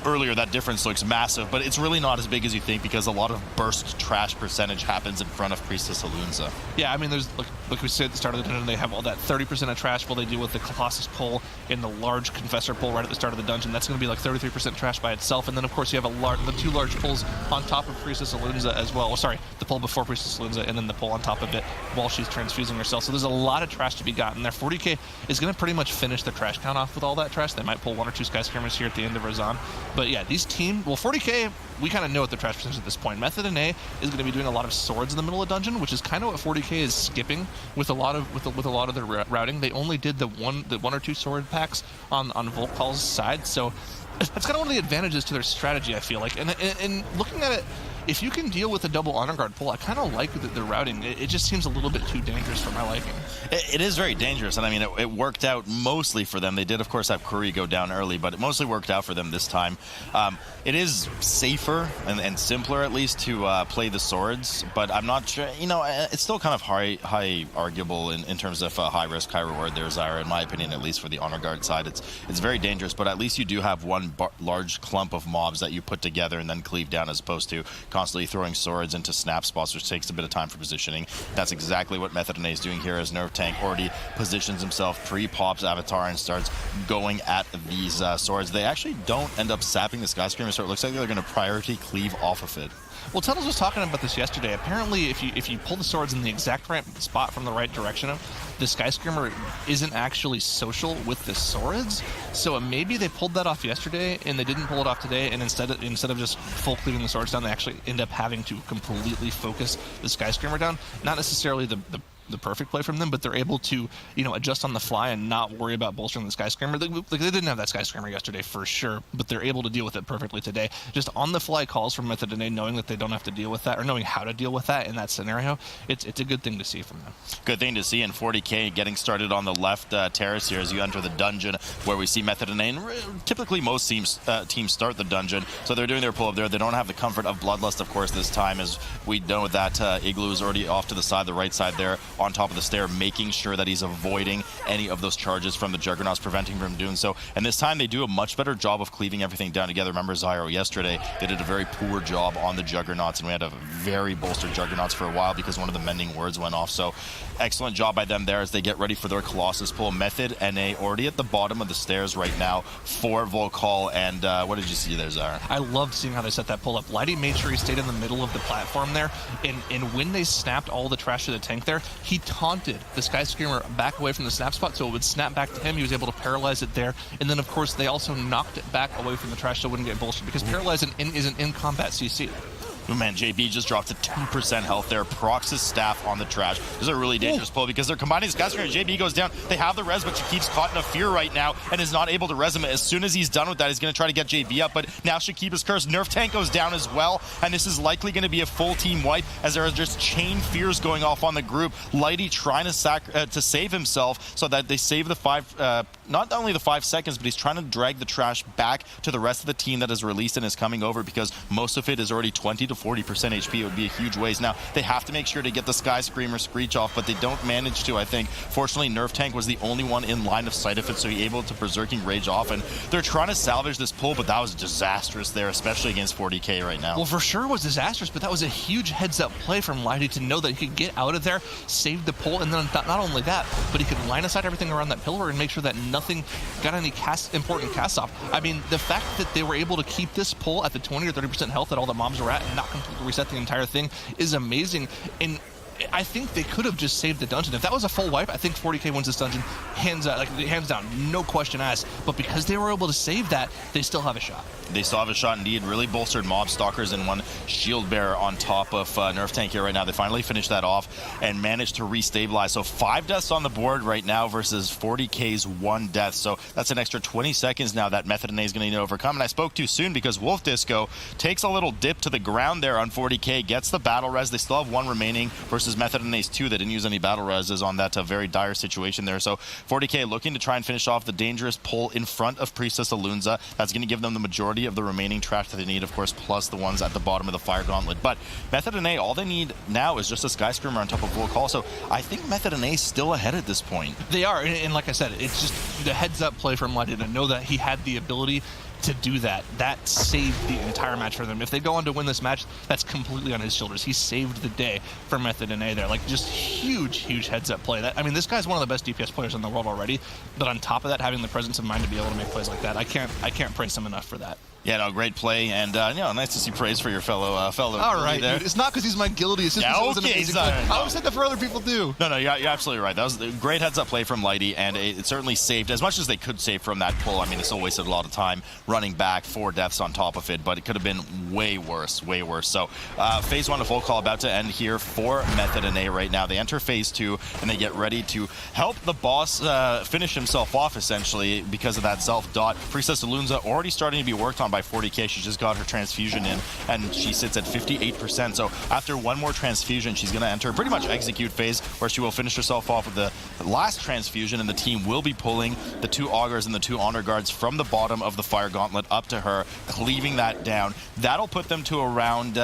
earlier that difference looks massive, but it's really not as big as you think, because a lot of burst trash percentage happens in front of Priestess Alunza. Yeah, I mean, there's like we said at the start of the dungeon, they have all that 30% of trash while they deal with the Colossus pull and the large Confessor pull right at the start of the dungeon. That's going to be like 33% trash by itself, and then of course you have the two large pulls on top of Priestess Alunza as well. Sorry, the pull before Priestess Alunza and then the pull on top of it while she's transfusing herself. So there's a lot of trash to be gotten there. 40K is going to pretty much finish the trash count off with all that trash. They might pull one or two Skyscreamers here at the end of Razan, but yeah, these teams, well, 40K, we kind of know what the trash percentage at this point. Method NA is going to be doing a lot of swords in the middle of dungeon, which is kind of what 40K is skipping with a lot of their routing. They only did the one or two sword packs on Volcall's side, so that's kind of one of the advantages to their strategy, I feel like. And looking at it, if you can deal with a double honor guard pull, I kind of like the routing. It just seems a little bit too dangerous for my liking. It is very dangerous, and I mean, it worked out mostly for them. They did, of course, have Curry go down early, but it mostly worked out for them this time. It is safer and simpler, at least, to play the swords, but I'm not sure, you know, it's still kind of high arguable in terms of high risk, high reward there, Zyra, in my opinion, at least for the honor guard side. It's very dangerous, but at least you do have one large clump of mobs that you put together and then cleave down, as opposed to constantly throwing swords into snap spots, which takes a bit of time for positioning. That's exactly what Method NA is doing here, as Nerf Tank already positions himself, pre-pops Avatar, and starts going at these swords. They actually don't end up sapping the Skyscreamer, so it looks like they're going to priority cleave off of it. Well, Tunnels was talking about this yesterday. Apparently, if you pull the swords in the exact right spot from the right direction, the Skyscreamer isn't actually social with the swords. So maybe they pulled that off yesterday and they didn't pull it off today, and instead of just full cleaving the swords down, they actually end up having to completely focus the Skyscreamer down. Not necessarily the perfect play from them, but they're able to, you know, adjust on the fly and not worry about bolstering the Skyscreamer. They didn't have that Skyscreamer yesterday for sure, but they're able to deal with it perfectly today. Just on the fly calls from Method NA, knowing that they don't have to deal with that, or knowing how to deal with that in that scenario, it's a good thing to see from them. Good thing to see. In 40K getting started on the left terrace here as you enter the dungeon, where we see Method NA, and typically most teams start the dungeon, so they're doing their pull up there. They don't have the comfort of Bloodlust, of course, this time, as we know that Igloo is already off to the side, the right side there, on top of the stair, making sure that he's avoiding any of those charges from the Juggernauts, preventing him from doing so. And this time they do a much better job of cleaving everything down together. Remember Zyro yesterday, they did a very poor job on the Juggernauts, and we had a very bolstered Juggernauts for a while because one of the mending words went off. So excellent job by them there as they get ready for their Colossus pull. Method NA already at the bottom of the stairs right now for Volcall. And what did you see there, Zyra? I loved seeing how they set that pull up. Lighty made sure he stayed in the middle of the platform there, and when they snapped all the trash to the tank there, he taunted the Skyscreamer back away from the snap spot, so it would snap back to him. He was able to paralyze it there, and then of course they also knocked it back away from the trash so it wouldn't get bolstered, because paralyze is an in-combat CC. Oh man, JB just dropped to 2% health there. Procs his staff on the trash. This is a really dangerous pull because they're combining his Skyscraper. JB goes down. They have the res, but she keeps caught in a fear right now and is not able to res him. As soon as he's done with that, he's going to try to get JB up, but now Shakiba's cursed. Nerf tank goes down as well, and this is likely going to be a full team wipe as there are just chain fears going off on the group. Lighty trying to save himself so that they save the not only the 5 seconds, but he's trying to drag the trash back to the rest of the team that is released and is coming over because most of it is already 20 to 40% HP. It would be a huge waste. Now, they have to make sure to get the Sky Screamer Screech off, but they don't manage to, I think. Fortunately, Nerf Tank was the only one in line of sight of it, so he able to Berserking Rage off, and they're trying to salvage this pull, but that was disastrous there, especially against Fourty K right now. Well, for sure it was disastrous, but that was a huge heads-up play from Lighty to know that he could get out of there, save the pull, and then not only that, but he could line aside everything around that pillar and make sure that nothing got any important casts off. I mean, the fact that they were able to keep this pull at the 20 or 30% health that all the mobs were at and not completely reset the entire thing is amazing. And I think they could have just saved the dungeon. If that was a full wipe, I think 40K wins this dungeon hands down, no question asked. But because they were able to save that, they still have a shot. They still have a shot indeed. Really bolstered mob stalkers and one shield bearer on top of Nerf Tank here right now. They finally finished that off and managed to restabilize. So 5 deaths on the board right now versus 40K's 1 death. So that's an extra 20 seconds now that Method is going to need to overcome. And I spoke too soon because Wolf Disco takes a little dip to the ground there on 40K, gets the battle res. They still have 1 remaining versus Method and Ace 2 that didn't use any battle reses on that very dire situation there. So 40K looking to try and finish off the dangerous pull in front of Priestess Alunza. That's going to give them the majority of the remaining trash that they need, of course, plus the ones at the bottom of the fire gauntlet. But Method and A, all they need now is just a Sky Screamer on top of Full Call. So I think Method and A still ahead at this point. They are, and like I said, it's just the heads-up play from Lighty to know that he had the ability to do that. That saved the entire match for them. If they go on to win this match, that's completely on his shoulders. He saved the day for Method and A there. Like, just huge heads-up play. I mean, this guy's one of the best DPS players in the world already, but on top of that, having the presence of mind to be able to make plays like that, I can't praise him enough for that. Yeah, no, great play, and nice to see praise for your fellow All right, there. Dude, it's not because he's my guildie. It's just yeah, because it was an amazing play. I always said that for other people too. No, you're absolutely right. That was a great heads-up play from Lighty, and it certainly saved as much as they could save from that pull. I mean, it still wasted a lot of time running back, 4 deaths on top of it, but it could have been way worse. So Phase 1 of Full Call about to end here for Method and A right now. They enter Phase 2, and they get ready to help the boss finish himself off, essentially, because of that self-dot. Priestess Alunza already starting to be worked on by 40K. She just got her transfusion in, and she sits at 58%. So after 1 more transfusion, she's going to enter pretty much execute phase, where she will finish herself off with the last transfusion, and the team will be pulling the 2 augurs and the 2 honor guards from the bottom of the fire gauntlet up to her, cleaving that down. That'll put them to around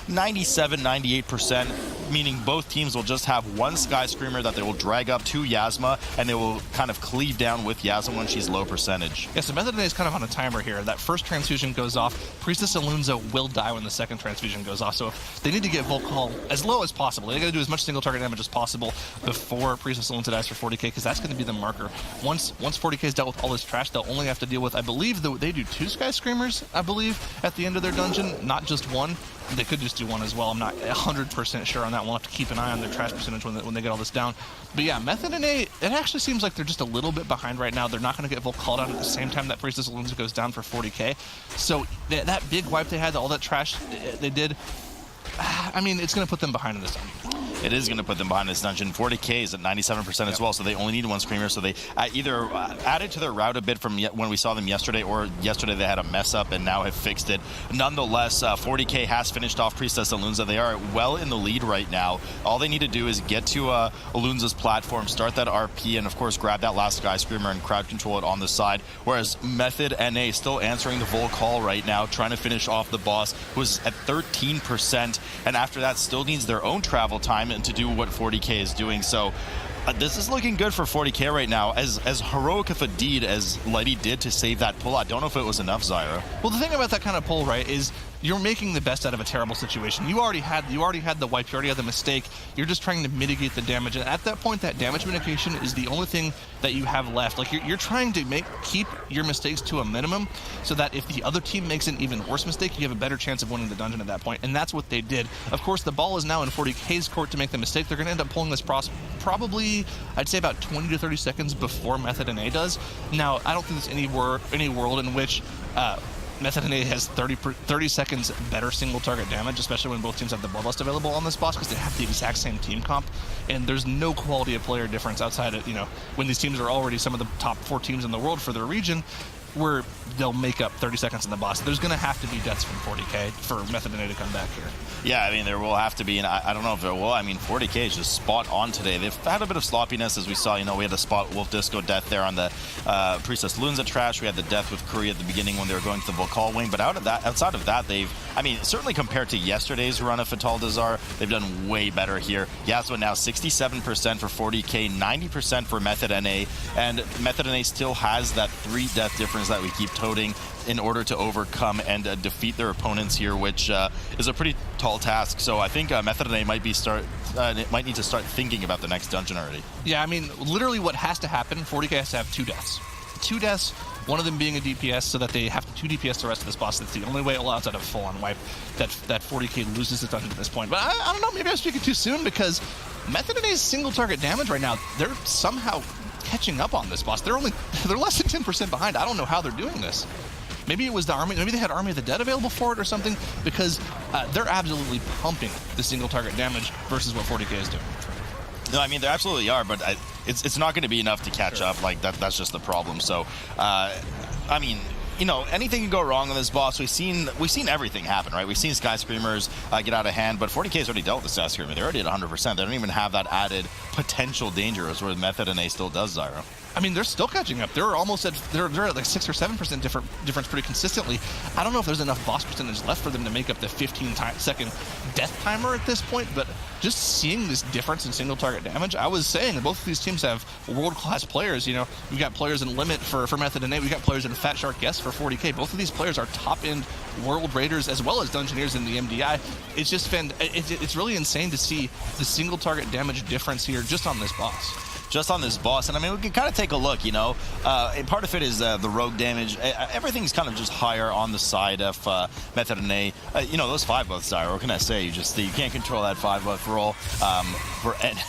97, 98%, meaning both teams will just have 1 Sky Screamer that they will drag up to Yasma, and they will kind of cleave down with Yasma when she's low percentage. Yeah, so Method is kind of on a timer here. That first transfusion goes off. Priestess Alunza will die when the second transfusion goes off, so if they need to get Volcall as low as possible, they got to do as much single target damage as possible before Priestess Alunza dies for 40K, because that's going to be the marker. Once 40K is dealt with all this trash, they'll only have to deal with, I believe, they do 2 Sky Screamers, I believe, at the end of their dungeon, not just 1. They could just do 1 as well. I'm not 100% sure on that. We'll have to keep an eye on their trash percentage when they get all this down. But yeah, Method and A, it actually seems like they're just a little bit behind right now. They're not going to get Volcall down at the same time that Priestess Alunza goes down for 40K. So that big wipe they had, all that trash they did, I mean, it's going to put them behind in this dungeon. It is going to put them behind this dungeon. 40K is at 97% as well, so they only need 1 Screamer. So they either added to their route a bit from when we saw them yesterday, or yesterday they had a mess up and now have fixed it. Nonetheless, 40K has finished off Priestess Alunza. They are well in the lead right now. All they need to do is get to Alunza's platform, start that RP, and of course grab that last Sky Screamer and crowd control it on the side. Whereas Method NA still answering the Volcall right now, trying to finish off the boss, who's at 13%, and after that still needs their own travel time and to do what 40K is doing. So this is looking good for 40K right now. As heroic of a deed as Lighty did to save that pull, I don't know if it was enough, Zyra. Well, the thing about that kind of pull, right, is you're making the best out of a terrible situation. You already had the wipe, you already had the mistake. You're just trying to mitigate the damage, and at that point, that damage mitigation is the only thing that you have left. Like, you're trying to keep your mistakes to a minimum, so that if the other team makes an even worse mistake, you have a better chance of winning the dungeon at that point, and that's what they did. Of course, the ball is now in 40K's court to make the mistake. They're going to end up pulling this probably, I'd say, about 20 to 30 seconds before Method and A does. Now, I don't think there's any world in which Method NA has 30 seconds better single target damage, especially when both teams have the Bloodlust available on this boss, because they have the exact same team comp, and there's no quality of player difference outside of, when these teams are already some of the top 4 teams in the world for their region, where they'll make up 30 seconds in the boss. There's going to have to be deaths from Fourty K for Method NA to come back here. Yeah, I mean, there will have to be, and I don't know if there will. I mean, Fourty K is just spot on today. They've had a bit of sloppiness, as we saw. We had the spot Wolf Disco death there on the Priestess Lunza trash. We had the death with Curry at the beginning when they were going to the Volcal wing. But outside of that, certainly compared to yesterday's run of Atal'Dazar, they've done way better here. Yasuo now 67% for Fourty K, 90% for Method NA, and Method NA still has that 3 death difference that we keep toting in order to overcome and defeat their opponents here, which is a pretty tall task. So I think Method NA might need to start thinking about the next dungeon already. Yeah, I mean, literally what has to happen, 40K has to have 2 deaths. 2 deaths, one of them being a DPS, so that they have to 2 DPS the rest of this boss. That's the only way it allows out a full-on wipe that 40K loses the dungeon at this point. But I don't know, maybe I'm speaking too soon, because Method NA's single target damage right now, they're somehow catching up on this boss. They're less than 10% behind. I don't know how they're doing this. Maybe it was the army. Maybe they had Army of the Dead available for it or something, because they're absolutely pumping the single target damage versus what 40K is doing. No, I mean, they absolutely are, but it's not going to be enough to catch up. Like that's just the problem. So, I mean, anything can go wrong on this boss. We've seen everything happen, right? We've seen Sky Screamers get out of hand, but 40K's already dealt with the Sky Screamer. They're already at 100%. They don't even have that added potential danger as where Method NA still does, Zyro. I mean, they're still catching up. They're almost at they're at like 6 or 7% difference pretty consistently. I don't know if there's enough boss percentage left for them to make up the 15-second death timer at this point, but just seeing this difference in single target damage, I was saying that both of these teams have world-class players. We've got players in Limit for Method NA, we've got players in Fat Shark Yes for 40K. Both of these players are top-end world raiders as well as Dungeoneers in the MDI. It's just it's really insane to see the single target damage difference here just on this boss. Just on this boss, and I mean, we can kind of take a look, and part of it is the rogue damage. Everything's kind of just higher on the side of Method NA. Those 5 buffs, Zyro, what can I say? You can't control that 5 buff roll for any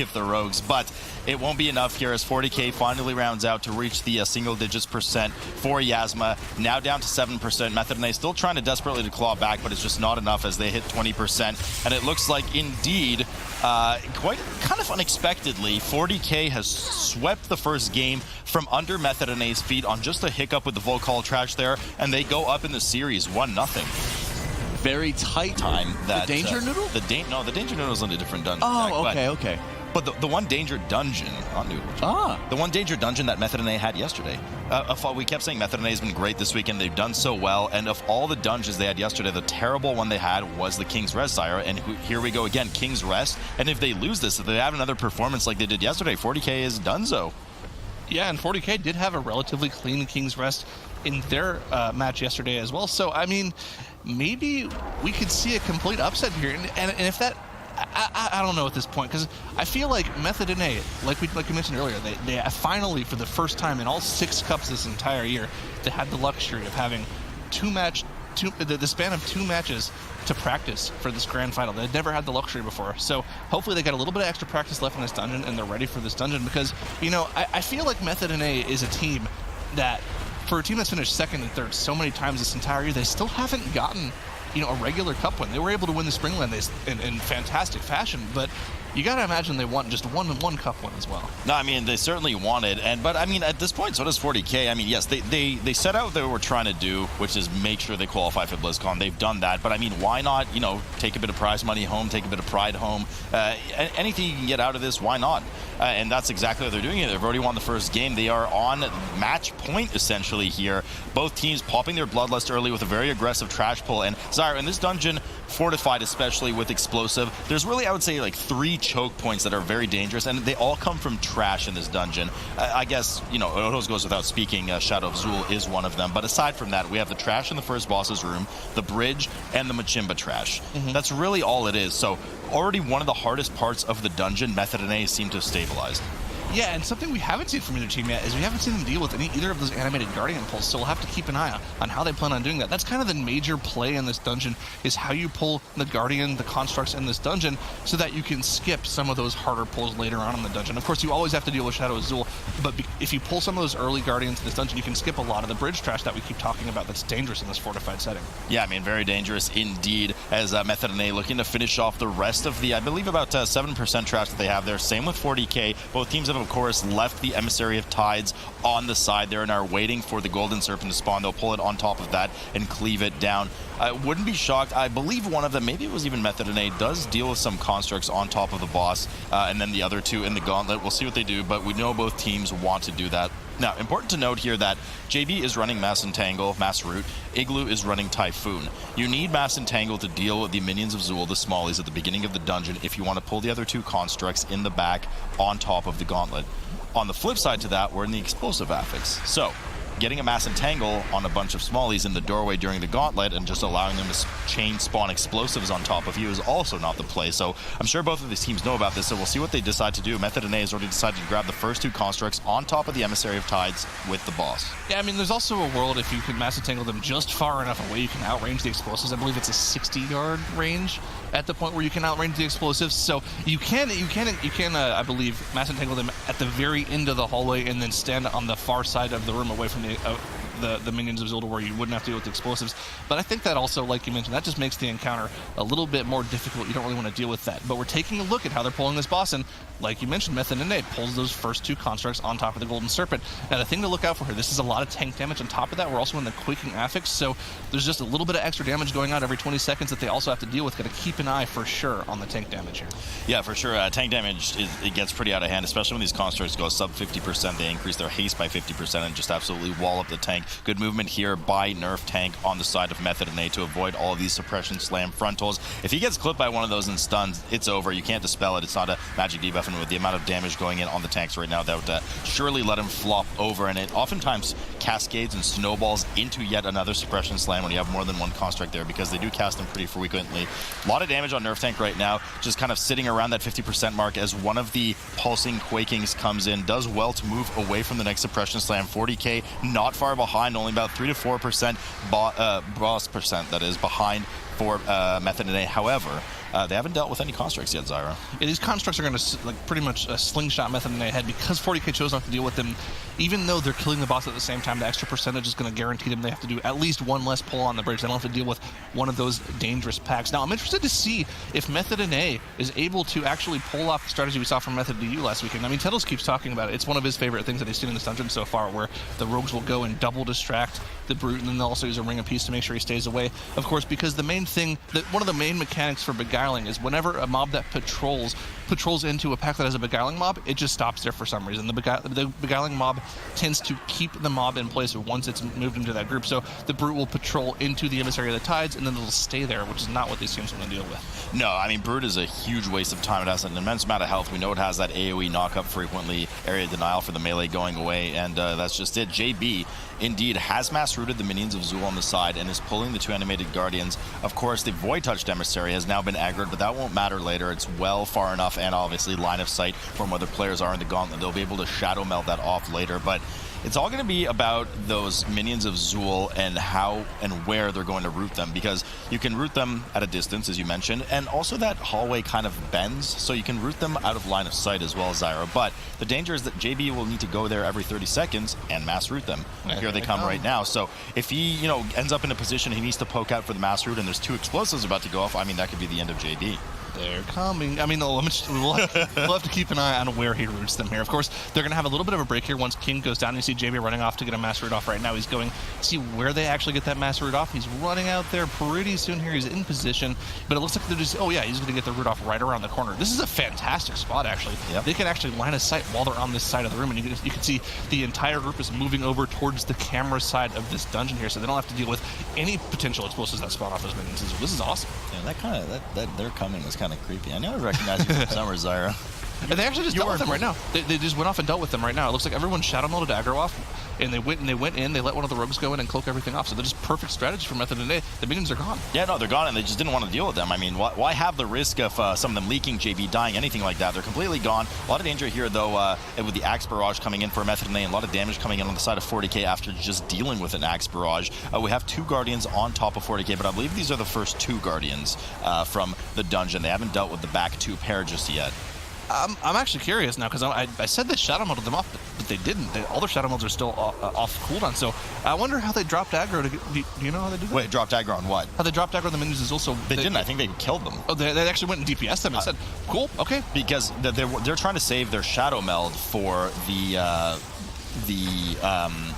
of the rogues, but it won't be enough here as 40K finally rounds out to reach the single digits % for Yasma, now down to 7%. Method NA still trying to desperately to claw back, but it's just not enough as they hit 20%, and it looks like indeed, quite kind of unexpectedly, 40K has swept the first game from under Method NA's feet on just a hiccup with the Volcal trash there, and they go up in the series 1-0. Very tight time. That the Danger Noodle? The Danger Noodle's in a different dungeon. Oh, okay. But the one Danger Dungeon, not Noodle. The one Danger Dungeon that Method NA had yesterday. We kept saying Method NA has been great this weekend. They've done so well. And of all the dungeons they had yesterday, the terrible one they had was the King's Rest, Zyra. And here we go again, King's Rest. And if they lose this, if they have another performance like they did yesterday, 40K is donezo. Yeah, and 40K did have a relatively clean King's Rest in their match yesterday as well. So, I mean, maybe we could see a complete upset here. And if that... I don't know at this point, because I feel like Method NA, like we mentioned earlier, they finally, for the first time in all 6 cups this entire year, they had the luxury of having the span of 2 matches to practice for this grand final. They'd never had the luxury before. So hopefully they got a little bit of extra practice left in this dungeon and they're ready for this dungeon, because, I feel like Method NA is a team that, for a team that's finished 2nd and 3rd so many times this entire year, they still haven't gotten a regular cup win. They were able to win the Springland in fantastic fashion, but you got to imagine they want just one cup win as well. No, I mean, they certainly wanted, but I mean, at this point, so does 40K. I mean, yes, they set out what they were trying to do, which is make sure they qualify for BlizzCon. They've done that, but I mean, why not, take a bit of prize money home, take a bit of pride home, anything you can get out of this, why not? And that's exactly what they're doing here. They've already won the first game. They are on match point, essentially, here. Both teams popping their Bloodlust early with a very aggressive trash pull. And Zyra, in this dungeon, fortified especially with explosive, there's really, I would say, like 3 choke points that are very dangerous, and they all come from trash in this dungeon. I guess, it always goes without speaking, Shadow of Zul is one of them. But aside from that, we have the trash in the first boss's room, the bridge, and the Machimba trash. That's really all it is. So already one of the hardest parts of the dungeon, Method NA seem to have stabilized. Yeah, and something we haven't seen from either team yet is we haven't seen them deal with either of those animated Guardian pulls, so we'll have to keep an eye on how they plan on doing that. That's kind of the major play in this dungeon, is how you pull the Guardian, the constructs in this dungeon, so that you can skip some of those harder pulls later on in the dungeon. Of course, you always have to deal with Shadow Azul, but if you pull some of those early Guardians in this dungeon, you can skip a lot of the bridge trash that we keep talking about that's dangerous in this fortified setting. Yeah, I mean, very dangerous indeed, as Method and A looking to finish off the rest of the, I believe, about 7% trash that they have there. Same with Fourty K. Both teams have, of course, left the Emissary of Tides on the side there and are waiting for the Golden Serpent to spawn. They'll pull it on top of that and cleave it down. I wouldn't be shocked. I believe one of them, maybe it was even Method and A, does deal with some constructs on top of the boss, and then the other two in the gauntlet. We'll see what they do, but we know both teams want to do that. Now, important to note here that JB is running Mass Entangle, Mass Root. Igloo is running Typhoon. You need Mass Entangle to deal with the minions of Zul, the Smallies, at the beginning of the dungeon if you want to pull the other two constructs in the back on top of the gauntlet. On the flip side to that, we're in the explosive affix. So, getting a Mass Entangle on a bunch of Smallies in the doorway during the gauntlet and just allowing them to chain spawn explosives on top of you is also not the play. So I'm sure both of these teams know about this, so we'll see what they decide to do. Method and A has already decided to grab the first two constructs on top of the Emissary of Tides with the boss. Yeah, I mean, there's also a world if you can Mass Entangle them just far enough away, you can outrange the explosives. I believe it's a 60-yard range at the point where you can outrange the explosives. So you can I believe, Mass Entangle them at the very end of the hallway and then stand on the far side of the room away from the minions of Zelda where you wouldn't have to deal with the explosives. But I think that also, like you mentioned, that just makes the encounter a little bit more difficult. You don't really want to deal with that. But we're taking a look at how they're pulling this boss, and like you mentioned, Method and A pulls those first two constructs on top of the Golden Serpent. Now, the thing to look out for here, this is a lot of tank damage. On top of that, we're also in the Quaking Affix, so there's just a little bit of extra damage going on every 20 seconds that they also have to deal with. Got to keep an eye for sure on the tank damage here. Yeah, for sure. Tank damage, it gets pretty out of hand, especially when these constructs go sub 50%. They increase their haste by 50% and just absolutely wall up the tank. Good movement here by Nerf Tank on the side of Method and A to avoid all of these suppression slam frontals. If he gets clipped by one of those and stunned, it's over. You can't dispel it. It's not a magic debuff, and with the amount of damage going in on the tanks right now, that would surely let him flop over, and it oftentimes cascades and snowballs into yet another suppression slam when you have more than one construct there, because they do cast them pretty frequently. A lot of damage on Nerf Tank right now, just kind of sitting around that 50% mark as one of the pulsing Quakings comes in. Does well to move away from the next suppression slam. 40K not far behind, only about 3 to 4% boss percent, that is, behind for Method and A. However, they haven't dealt with any constructs yet, Zyra. Yeah, these constructs are going to pretty much slingshot Method and A ahead because 40K chose not to deal with them. Even though they're killing the boss at the same time, the extra percentage is going to guarantee them they have to do at least one less pull on the bridge. They don't have to deal with one of those dangerous packs. Now, I'm interested to see if Method and A is able to actually pull off the strategy we saw from Method DU last weekend. I mean, Tettles keeps talking about it. It's one of his favorite things that he's seen in this dungeon so far, where the rogues will go and double distract the brute, and then they'll also use a Ring of Peace to make sure he stays away. Of course, because the main thing, one of the main mechanics for beguiling is whenever a mob that patrols into a pack that has a beguiling mob, it just stops there for some reason. The beguiling mob tends to keep the mob in place once it's moved into that group. So the brute will patrol into the Emissary of the Tides, and then it'll stay there, which is not what these teams want to deal with. No, I mean, brute is a huge waste of time. It has an immense amount of health. We know it has that AoE knock-up frequently, area denial for the melee going away, and that's just it. JB indeed has mass rooted the minions of Zul on the side and is pulling the two animated guardians. Of course, the void touched emissary has now been aggroed, but that won't matter later. It's well far enough, and obviously line of sight from where the players are in the gauntlet. They'll be able to shadow melt that off later, but it's all going to be about those minions of Zul and how and where they're going to root them, because you can root them at a distance, as you mentioned, and also that hallway kind of bends, so you can root them out of line of sight as well, Zyra. But the danger is that JB will need to go there every 30 seconds and mass root them. Here they come right now. So if he, ends up in a position he needs to poke out for the mass root and there's two explosives about to go off, I mean, that could be the end of JB. They're coming. I mean, we'll have to keep an eye on where he roots them here. Of course, they're going to have a little bit of a break here once King goes down. You see JB running off to get a mass root off right now. He's going to see where they actually get that mass root off. He's running out there pretty soon here. He's in position, but it looks like they're just, oh yeah, he's going to get the root off right around the corner. This is a fantastic spot, actually. Yep. They can actually line of sight while they're on this side of the room, and you can see the entire group is moving over towards the camera side of this dungeon here, so they don't have to deal with any potential explosives that spawn off those minions. This is awesome. Yeah, that they're coming was kind of creepy. I never recognized you from somewhere, Zyra. And they actually just dealt with them right now. They just went off and dealt with them right now. It looks like everyone shadow melded aggro off. and they went in, they let one of the rogues go in and cloak everything off. So they're just perfect strategy for Method NA. The minions are gone. Yeah, no, they're gone, and they just didn't want to deal with them. I mean, why have the risk of some of them leaking, JB dying, anything like that? They're completely gone. A lot of danger here, though, with the Axe Barrage coming in for Method NA, and a lot of damage coming in on the side of Fourty K after just dealing with an Axe Barrage. We have 2 Guardians on top of Fourty K, but I believe these are the first 2 Guardians from the dungeon. They haven't dealt with the back 2 pair just yet. I'm actually curious now, because I said they shadow melded them off, but they didn't. All their shadow melds are still off cooldown, so I wonder how they dropped aggro. Do you know how they did that? Wait, dropped aggro on what? How they dropped aggro on the minions is also... They didn't. I think they killed them. Oh, they actually went and DPS them and said, cool, okay. Because they're trying to save their shadow meld for the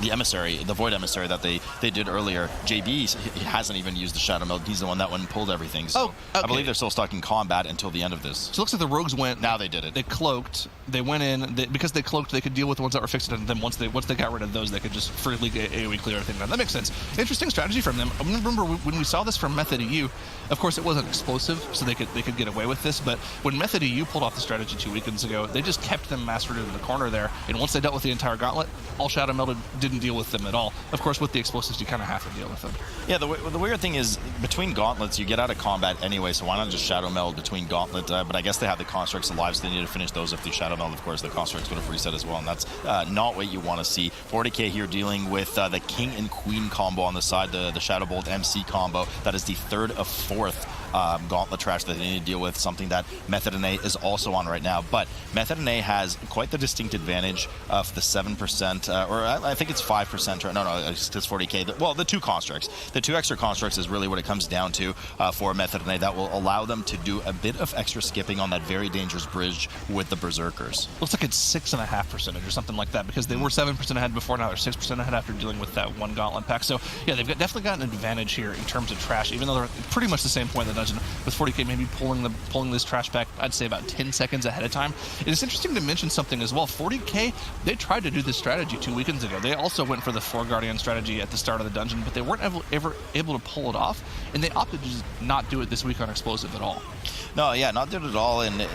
emissary, the void emissary that they did earlier. JB he hasn't even used the shadow meld. He's the one that went and pulled everything. So okay. I believe they're still stuck in combat until the end of this. So it looks like the rogues went. Now they did it. They cloaked. They went in because they cloaked. They could deal with the ones that were fixed, and then once they got rid of those, they could just freely AOE clear everything down. That makes sense. Interesting strategy from them. I remember when we saw this from Method EU. Of course, it wasn't explosive, so they could get away with this. But when Method EU pulled off the strategy 2 weekends ago, they just kept them mastered in the corner there. And once they dealt with the entire gauntlet, all shadow melded didn't deal with them at all. Of course, with the explosives, you kind of have to deal with them. Yeah, the weird thing is, between gauntlets, you get out of combat anyway, so why not just shadow meld between gauntlet? But I guess they have the constructs alive, so they need to finish those. If they shadow meld, of course, the constructs would have reset as well, and that's not what you want to see. 40K here dealing with the King and Queen combo on the side, the Shadow Bolt MC combo. That is the 3rd of 4th gauntlet trash that they need to deal with, something that Method NA is also on right now. But Method NA has quite the distinct advantage of the 7%, or I think it's 5%, or no, it's 40K. Well, the 2 constructs. The 2 extra constructs is really what it comes down to for Method NA. That will allow them to do a bit of extra skipping on that very dangerous bridge with the Berserkers. Looks like it's 6.5% or something like that, because they were 7% ahead before, now they're 6% ahead after dealing with that 1 gauntlet pack. So yeah, they've definitely got an advantage here in terms of trash, even though they're pretty much the same point in the dungeon, with 40K maybe pulling this trash back, I'd say about 10 seconds ahead of time. And it's interesting to mention something as well. 40K, they tried to do this strategy 2 weekends ago. They also went for the 4 Guardian strategy at the start of the dungeon, but they weren't ever able to pull it off, and they opted to just not do it this week on Explosive at all. No, yeah, not did it at all, and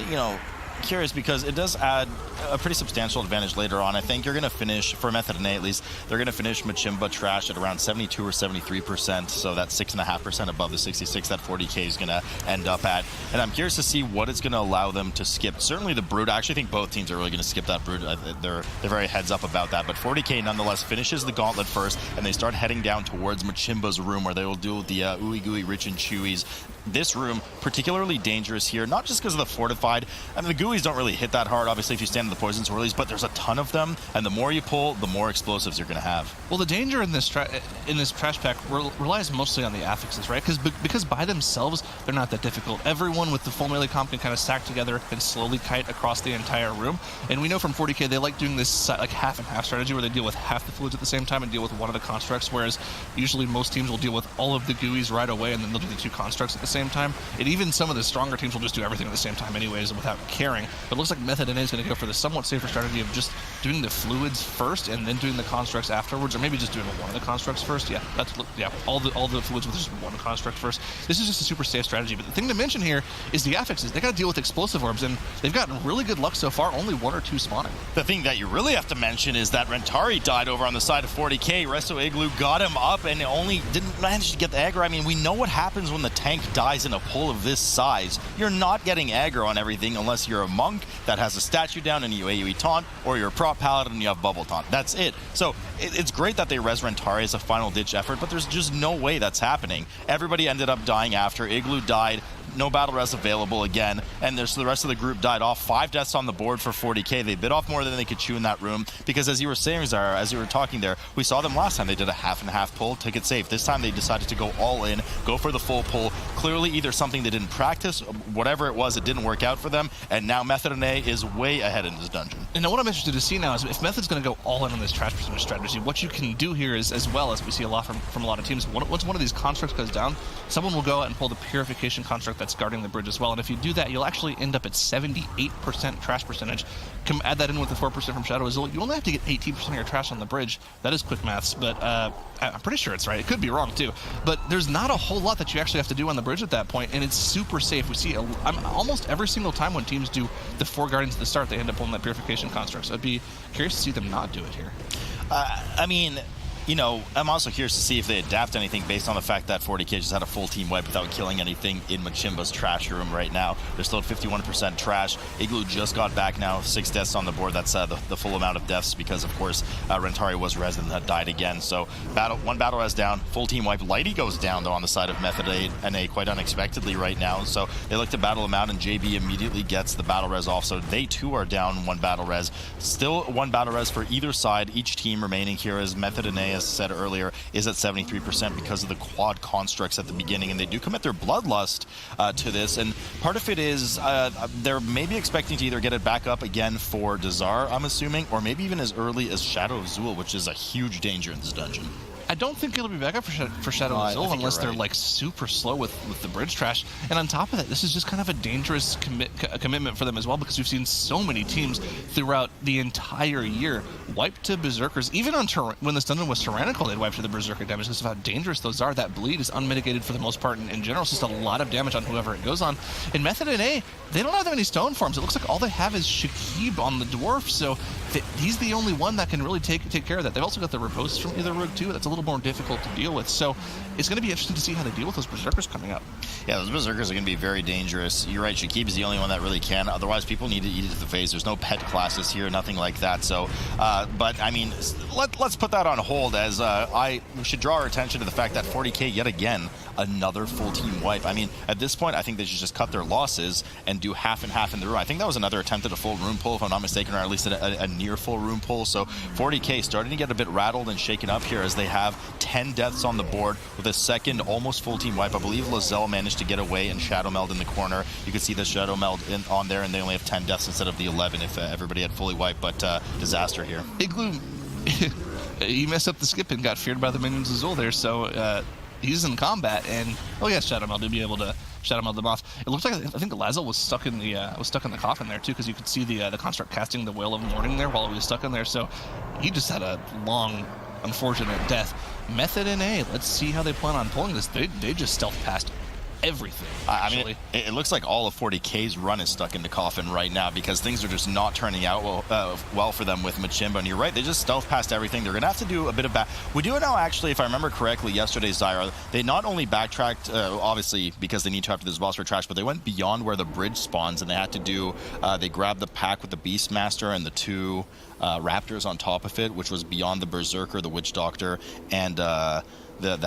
curious because it does add a pretty substantial advantage later on. I think you're going to finish, for Method NA at least, they're going to finish Machimba trash at around 72 or 73%, so that's 6.5% above the 66 that 40K is going to end up at. And I'm curious to see what it's going to allow them to skip. Certainly the Brood, I actually think both teams are really going to skip that Brood. They're very heads up about that, but 40K nonetheless finishes the Gauntlet first, and they start heading down towards Machimba's room, where they will deal with the Ooey Gooey Rich and Chewies. This room, particularly dangerous here, not just because of the fortified. I mean, the Gooeys don't really hit that hard, obviously, if you stand in the poison swirlies, but there's a ton of them, and the more you pull, the more explosives you're going to have. Well, the danger in this trash pack relies mostly on the affixes, right? Because by themselves, they're not that difficult. Everyone with the full melee comp can kind of stack together and slowly kite across the entire room. And we know from 40K, they like doing this like half and half strategy, where they deal with half the fluids at the same time and deal with one of the constructs, whereas usually most teams will deal with all of the Gooeys right away, and then they'll do the 2 constructs at the same time. And even some of the stronger teams will just do everything at the same time anyways without caring. But it looks like Method NA is going to go for the somewhat safer strategy of just doing the fluids first and then doing the constructs afterwards, or maybe just doing one of the constructs first. Yeah, all the fluids with just one construct first. This is just a super safe strategy. But the thing to mention here is the affixes. They got to deal with explosive orbs, and they've gotten really good luck so far, only 1 or 2 spawning. The thing that you really have to mention is that Rentari died over on the side of 40K. Resto Igloo got him up and only didn't manage to get the aggro. I mean, we know what happens when the tank dies in a pull of this size. You're not getting aggro on everything unless you're a monk that has a statue down and you AoE taunt, or you're a prop paladin and you have bubble taunt. That's it. So it's great that they res Rentari as a final ditch effort, but there's just no way that's happening. Everybody ended up dying after. Igloo died. No battle res available again, and the rest of the group died off. 5 deaths on the board for 40K. They bit off more than they could chew in that room, because as you were saying, Zara, as you were talking there, we saw them last time. They did a half and half pull, took it safe. This time they decided to go all in, go for the full pull. Clearly either something they didn't practice, whatever it was, it didn't work out for them, and now Method NA is way ahead in this dungeon. And now what I'm interested to see now is if Method's going to go all in on this trash percentage strategy, what you can do here is, as well as we see a lot from a lot of teams, once one of these constructs goes down, someone will go out and pull the purification construct that's guarding the bridge as well. And if you do that, you'll actually end up at 78% trash percentage. Come add that in with the 4% from Shadow Azul, you only have to get 18% of your trash on the bridge. That is quick maths, but I'm pretty sure it's right. It could be wrong too. But there's not a whole lot that you actually have to do on the bridge at that point, and it's super safe. We see almost every single time when teams do the 4 Guardians at the start, they end up pulling that purification construct. So I'd be curious to see them not do it here. I mean, you know, I'm also curious to see if they adapt anything based on the fact that 40K just had a full team wipe without killing anything in Machimba's trash room right now. They're still at 51% trash. Igloo just got back now, 6 deaths on the board. That's the full amount of deaths because, of course, Rentari was res and had died again. So one battle res down, full team wipe. Lighty goes down, though, on the side of MOTHERLOAD quite unexpectedly right now. So they look to battle him out, and JB immediately gets the battle res off. So they, too, are down 1 battle res. Still 1 battle res for either side. Each team remaining here, as MOTHERLOAD, as said earlier, is at 73% because of the quad constructs at the beginning, and they do commit their bloodlust to this. And part of it is they're maybe expecting to either get it back up again for Dazar, I'm assuming, or maybe even as early as Shadow of Zul, which is a huge danger in this dungeon. I don't think it'll be back up for Shadow of Zul unless they're like super slow with the bridge trash. And on top of that, this is just kind of a dangerous commitment for them as well, because we've seen so many teams throughout the entire year wipe to Berserkers. Even on when this dungeon was tyrannical, they'd wipe to the Berserker damage because of how dangerous those are. That bleed is unmitigated for the most part. In general, it's just a lot of damage on whoever it goes on. In MOTHERLOAD, they don't have that many stone forms. It looks like all they have is Shakib on the dwarf, so he's the only one that can really take care of that. They've also got the riposte from either rogue too. That's a little more difficult to deal with. So it's going to be interesting to see how they deal with those Berserkers coming up. Yeah, those Berserkers are going to be very dangerous. You're right, Shakib is the only one that really can. Otherwise, people need to eat it to the face. There's no pet classes here, nothing like that. So, but I mean, let's put that on hold, as we should draw our attention to the fact that 40K, yet again, another full team wipe. I mean, at this point, I think they should just cut their losses and do half and half in the room. I think that was another attempt at a full room pull, if I'm not mistaken, or at least a near full room pull. So 40K starting to get a bit rattled and shaken up here as they have 10 deaths on the board with a second almost full team wipe. I believe Lozelle managed to get away and Shadow Meld in the corner. You can see the Shadow Meld on there, and they only have 10 deaths instead of the 11 if everybody had fully wiped, but disaster here. Igloo, he messed up the skip and got feared by the minions of Zul there, so he's in combat, and oh yeah, Shadow Meld to be able to Shadow Meld them off. It looks like I think Lazel was stuck in the coffin there too, because you could see the construct casting the Wail of Mourning there while he was stuck in there. So he just had a long, unfortunate death. MOTHERLOAD, let's see how they plan on pulling this. They just stealth past everything. I mean, it looks like all of 40K's run is stuck in the coffin right now, because things are just not turning out well for them with Machimba. And you're right, they just stealth past everything. They're going to have to do a bit of back. We do know, actually, if I remember correctly, yesterday's Zyra, they not only backtracked, obviously, because they need to after this boss for trash, but they went beyond where the bridge spawns, and they had to do, they grabbed the pack with the Beastmaster and the 2 Raptors on top of it, which was beyond the Berserker, the Witch Doctor, and the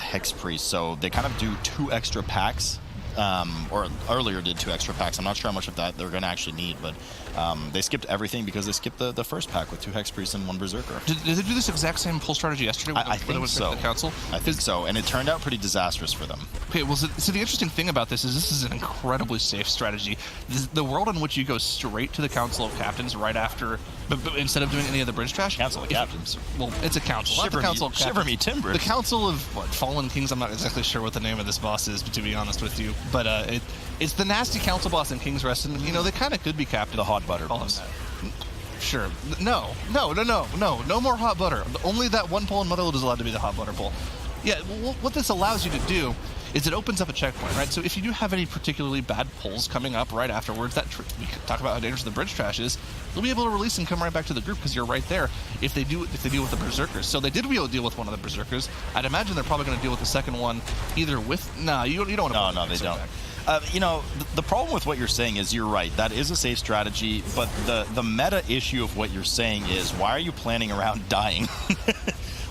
Hex Priest. So they kind of do 2 extra packs, or earlier did 2 extra packs. I'm not sure how much of that they're going to actually need, but they skipped everything because they skipped the first pack with 2 Hex Priests and 1 Berserker. Did they do this exact same pull strategy yesterday? I think so. The council? I think so, and it turned out pretty disastrous for them. Okay, well, so the interesting thing about this is an incredibly safe strategy. The world in which you go straight to the Council of Captains right after, but instead of doing any of the bridge trash. Council of Captains. Well, it's a council. Not the Council of Captains. Shiver me timber. The Council of Fallen Kings. I'm not exactly sure what the name of this boss is, but to be honest with you, but it's the nasty council boss in King's Rest, and they kind of could be captain. The hot butter boss. Sure. No more hot butter. Only that one pull in MOTHERLOAD is allowed to be the hot butter pull. Yeah, well, what this allows you to do is it opens up a checkpoint, right? So if you do have any particularly bad pulls coming up right afterwards, we talk about how dangerous the bridge trash is, you'll be able to release and come right back to the group because you're right there if they deal with the Berserkers. So they did deal with one of the Berserkers. I'd imagine they're probably going to deal with the second one either with... Nah, you don't want to... No, they don't. The problem with what you're saying is you're right. That is a safe strategy, but the meta issue of what you're saying is, why are you planning around dying?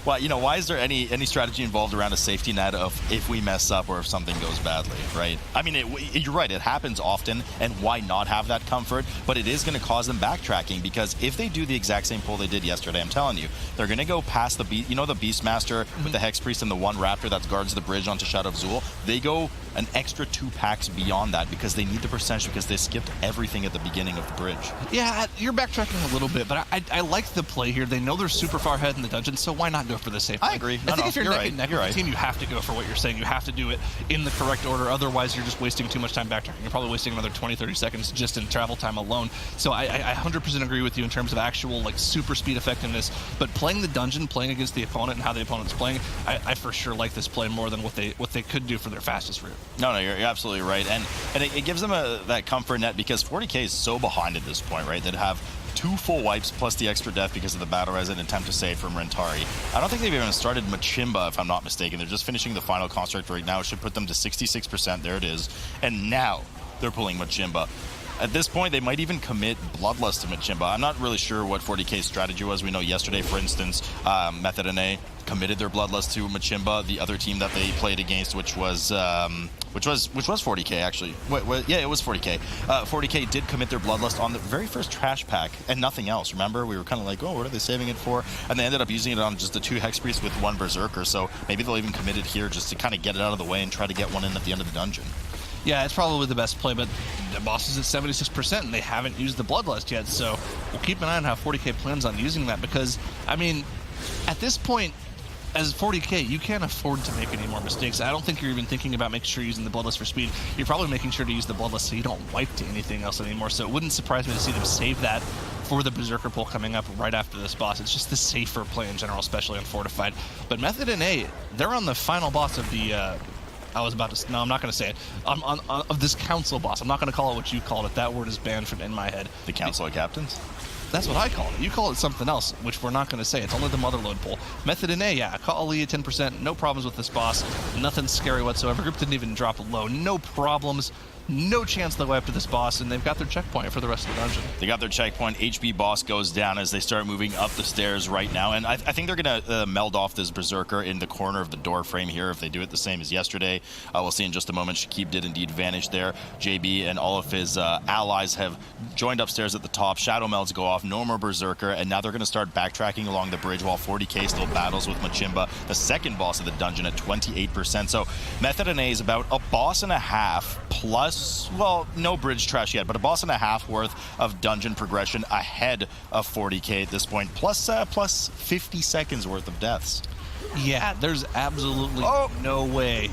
Why is there any strategy involved around a safety net of if we mess up or if something goes badly, right? I mean, you're right, it happens often, and why not have that comfort? But it is going to cause them backtracking, because if they do the exact same pull they did yesterday, I'm telling you, they're going to go past the the Beastmaster with the Hex Priest and the 1 Raptor that guards the bridge onto Shadow of Zul. They go an extra 2 packs beyond that because they need the percentage, because they skipped everything at the beginning of the bridge. Yeah, you're backtracking a little bit, but I like the play here. They know they're super far ahead in the dungeon, so why not go for the safe play? I agree. I think if you're neck and neck with right. the team, you have to go for what you're saying. You have to do it in the correct order. Otherwise, you're just wasting too much time backtracking. You're probably wasting another 20, 30 seconds just in travel time alone. So I 100% agree with you in terms of actual super speed effectiveness. But playing the dungeon, playing against the opponent and how the opponent's playing, I for sure like this play more than what they could do for their fastest route. No, you're absolutely right. And it gives them that comfort net, because 40K is so behind at this point, right? That have 2 full wipes plus the extra death because of the battle res and attempt to save from Rentari. I don't think they've even started Machimba, if I'm not mistaken. They're just finishing the final construct right now. It should put them to 66%. There it is. And now they're pulling Machimba. At this point, they might even commit Bloodlust to Machimba. I'm not really sure what 40K's strategy was. We know yesterday, for instance, Method NA committed their Bloodlust to Machimba, the other team that they played against, which was 40K actually. Yeah, it was 40K. 40K did commit their Bloodlust on the very first trash pack and nothing else. Remember, we were kind of like, oh, what are they saving it for? And they ended up using it on just the 2 Hex Priests with 1 Berserker. So maybe they'll even commit it here just to kind of get it out of the way and try to get one in at the end of the dungeon. Yeah, it's probably the best play, but the boss is at 76% and they haven't used the Bloodlust yet, so we'll keep an eye on how 40K plans on using that because, I mean, at this point, as 40K, you can't afford to make any more mistakes. I don't think you're even thinking about making sure you're using the Bloodlust for speed. You're probably making sure to use the Bloodlust so you don't wipe to anything else anymore, so it wouldn't surprise me to see them save that for the Berserker pull coming up right after this boss. It's just the safer play in general, especially on Fortified. But Method NA, they're on the final boss of the... no, I'm not going to say it. Of this council boss. I'm not going to call it what you called it. That word is banned from in my head. The Council of Captains? That's what I call it. You call it something else, which we're not going to say. It's only the Motherload pull. Method NA, yeah, Kali at 10%. No problems with this boss. Nothing scary whatsoever. Group didn't even drop low. No problems. No chance they'll wipe to this boss, and they've got their checkpoint for the rest of the dungeon. They got their checkpoint. HB boss goes down as they start moving up the stairs right now, and I think they're going to meld off this Berserker in the corner of the door frame here if they do it the same as yesterday. We'll see in just a moment. Shakib did indeed vanish there. JB and all of his allies have joined upstairs at the top. Shadow melds go off. No more Berserker, and now they're going to start backtracking along the bridge while 40K still battles with Machimba, the second boss of the dungeon at 28%. So Method NA is about a boss and a half plus, well, no bridge trash yet, but a boss and a half worth of dungeon progression ahead of 40K at this point, plus 50 seconds worth of deaths. Yeah, there's absolutely no way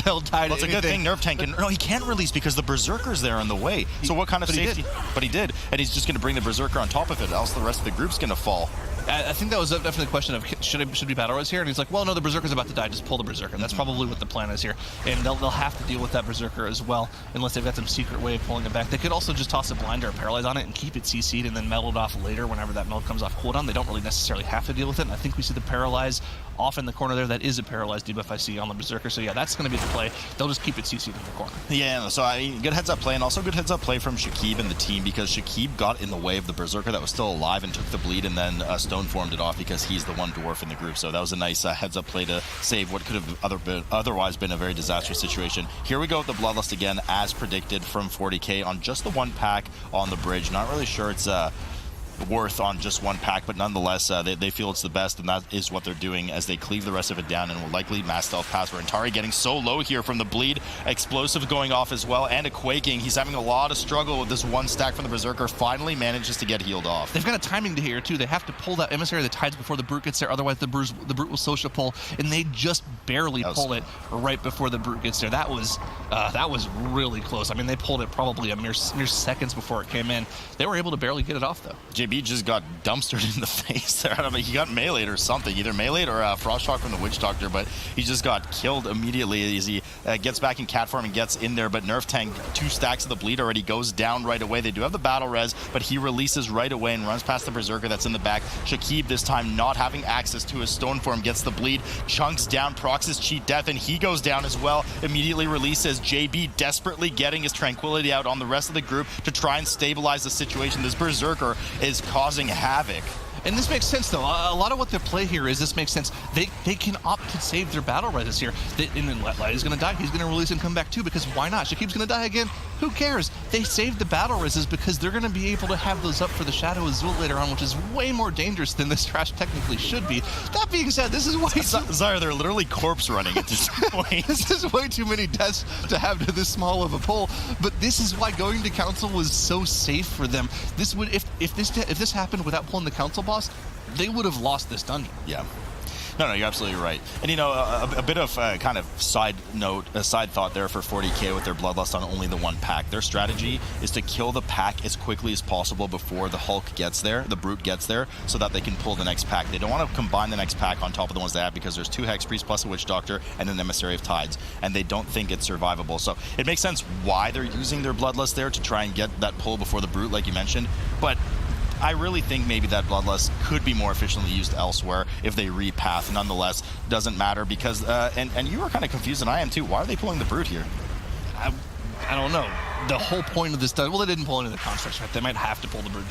they'll tie to It's a good thing Nerf Tank can... No, he can't release because the Berserker's there in the way. So what kind of safety... But he did, and he's just going to bring the Berserker on top of it, else the rest of the group's going to fall. I think that was definitely a question of should we battle res here, and he's like, well, no, the Berserker's about to die, just pull the Berserker. That's probably what the plan is here, and they'll have to deal with that Berserker as well, unless they've got some secret way of pulling it back. They could also just toss a blind or a paralyze on it and keep it CC'd and then meld it off later whenever that meld comes off cooldown. They don't really necessarily have to deal with it, and I think we see the paralyze off in the corner there. That is a paralyzed debuff I see on the Berserker, so yeah, that's going to be the play. They'll just keep it CC'd in the corner. Yeah, so I mean, good heads up play, and also good heads up play from Shakib and the team, because Shakib got in the way of the Berserker that was still alive and took the bleed, and then Stone formed it off because he's the one dwarf in the group. So that was a nice heads up play to save what could have otherwise been a very disastrous situation. Here we go with the Bloodlust again, as predicted from 40K on just the 1 pack on the bridge. Not really sure it's worth on just 1 pack, but nonetheless they feel it's the best, and that is what they're doing as they cleave the rest of it down and will likely mass stealth pass. Rentari getting so low here from the bleed, explosive going off as well, and a quaking. He's having a lot of struggle with this 1 stack from the Berserker. Finally manages to get healed off. They've got a timing to here too. They have to pull that Emissary of the Tides before the Brute gets there, otherwise the Brute will social pull, and they just barely pull it right before the Brute gets there. That was really close. I mean, they pulled it probably a mere seconds before it came in. They were able to barely get it off though. JB just got dumpstered in the face there. I don't know, he got meleeed or something, either meleeed or frost shock from the Witch Doctor, but he just got killed immediately as he gets back in cat form and gets in there. But Nerf Tank, 2 stacks of the bleed already, goes down right away. They do have the battle res, but he releases right away and runs past the Berserker that's in the back. Shakib this time not having access to his stone form, gets the bleed, chunks down, procs his cheat death, and he goes down as well. Immediately releases. JB desperately getting his tranquility out on the rest of the group to try and stabilize the situation. This Berserker is causing havoc. And this makes sense, though. A lot of what their play here is this makes sense. They can opt to save their battle reses here. And then Light is going to die. He's going to release and come back too, because why not? Shakib's going to die again. Who cares? They saved the battle reses because they're going to be able to have those up for the Shadow Azul later on, which is way more dangerous than this trash technically should be. That being said, this is way Zire, they're literally corpse running at this point. This is way too many deaths to have to this small of a pull, but this is why going to Council was so safe for them. This would, if this happened without pulling the Council boss, they would have lost this dungeon. Yeah. No, you're absolutely right. And, you know, a bit of kind of side thought there for 40K with their Bloodlust on only the 1 pack. Their strategy is to kill the pack as quickly as possible before the Hulk gets there, the Brute gets there, so that they can pull the next pack. They don't want to combine the next pack on top of the ones they have, because there's 2 Hex Priests plus a Witch Doctor and an Emissary of Tides, and they don't think it's survivable. So it makes sense why they're using their Bloodlust there, to try and get that pull before the Brute, like you mentioned, but I really think maybe that Bloodlust could be more efficiently used elsewhere if they repath. Nonetheless, doesn't matter because, and you were kind of confused, and I am too. Why are they pulling the Brute here? I don't know. The whole point of this, well, they didn't pull any of the constructs, right? They might have to pull the Brute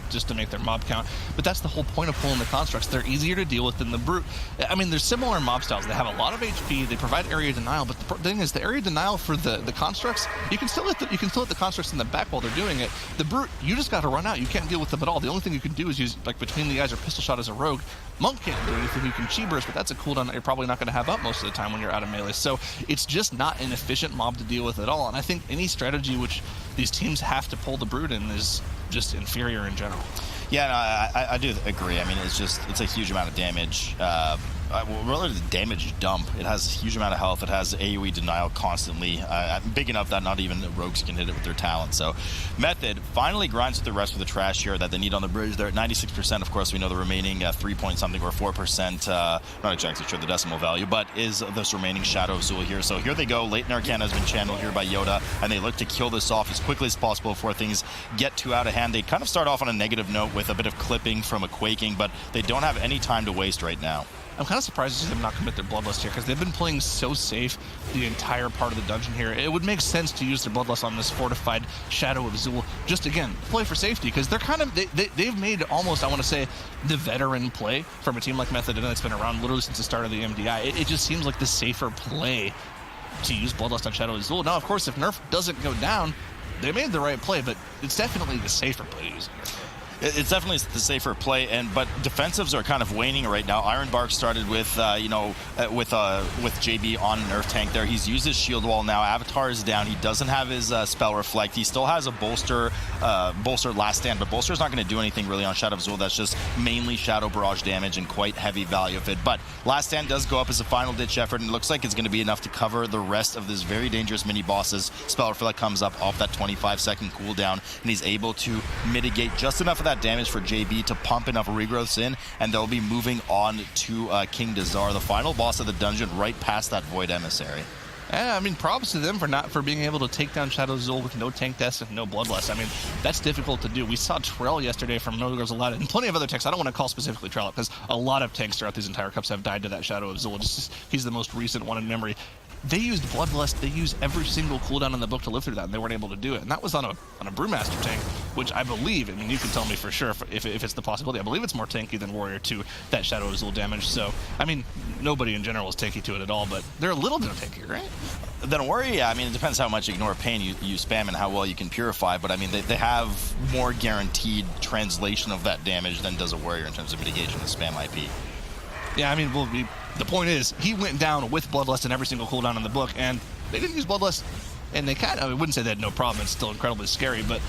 just to make their mob count, but that's the whole point of pulling the constructs. They're easier to deal with than the Brute. I mean, they're similar mob styles. They have a lot of HP. They provide area denial, but the thing is, the area denial for the constructs, you can still hit the constructs in the back while they're doing it. The Brute, you just got to run out. You can't deal with them at all. The only thing you can do is use like between the eyes or pistol shot as a rogue. Monk can't do anything. You can chi burst, but that's a cooldown that you're probably not going to have up most of the time when you're out of melee. So it's just not an efficient mob to deal with at all. And I think any strategy which these teams have to pull the Brute in is just inferior in general. Yeah, no, I do agree. I mean, it's a huge amount of damage. Really, the damage dump. It has a huge amount of health. It has AoE denial constantly, big enough that not even rogues can hit it with their talent. So, Method finally grinds with the rest of the trash here that they need on the bridge. They're at 96%. Of course, we know the remaining 3 point something or 4%. Not exactly sure the decimal value, but is this remaining Shadow of Zul here. So here they go. Latent Arcana has been channeled here by Yoda, and they look to kill this off as quickly as possible before things get too out of hand. They kind of start off on a negative note with a bit of clipping from a Quaking, but they don't have any time to waste right now. I'm kind of surprised to see them not commit their Bloodlust here because they've been playing so safe the entire part of the dungeon here. It would make sense to use their Bloodlust on this fortified Shadow of Zul. Just again, play for safety because they're kind of they've made almost, I want to say, the veteran play from a team like Method that's been around literally since the start of the MDI. It just seems like the safer play to use Bloodlust on Shadow of Zul. Now, of course, if Nerf doesn't go down, they made the right play, but it's definitely the safer play to use it. It's definitely the safer play, but defensives are kind of waning right now. Ironbark started with JB on Nerf tank there. He's used his shield wall now. Avatar is down. He doesn't have his spell reflect. He still has a bolster last stand, but bolster's not going to do anything really on Shadow of Zul. That's just mainly shadow barrage damage and quite heavy value of it. But last stand does go up as a final ditch effort, and it looks like it's going to be enough to cover the rest of this very dangerous mini boss's spell reflect comes up off that 25-second cooldown, and he's able to mitigate just enough of that damage for JB to pump enough regrowths in, and they'll be moving on to Atal'Dazar, the final boss of the dungeon, right past that Void Emissary. Yeah, I mean, props to them for being able to take down Shadow Zul with no tank deaths and no bloodlust. I mean, that's difficult to do. We saw Trell yesterday from No Girls Allowed, and plenty of other tanks. I don't want to call specifically Trell because a lot of tanks throughout these entire cups have died to that Shadow of Zul. He's the most recent one in memory. They used Bloodlust. They used every single cooldown in the book to live through that, and they weren't able to do it. And that was on a Brewmaster tank, which I believe, I mean, you can tell me for sure if it's the possibility. I believe it's more tanky than Warrior 2, that Shadow of Zul damage. So, I mean, nobody in general is tanky to it at all, but they're a little bit tanky, right? Then Warrior, yeah, I mean, it depends how much Ignore Pain you spam and how well you can purify, but I mean, they have more guaranteed translation of that damage than does a Warrior in terms of mitigation of spam IP. Yeah, I mean, well, the point is, he went down with Bloodlust in every single cooldown in the book, and they didn't use Bloodlust, and they kind of, I wouldn't say they had no problem, it's still incredibly scary, but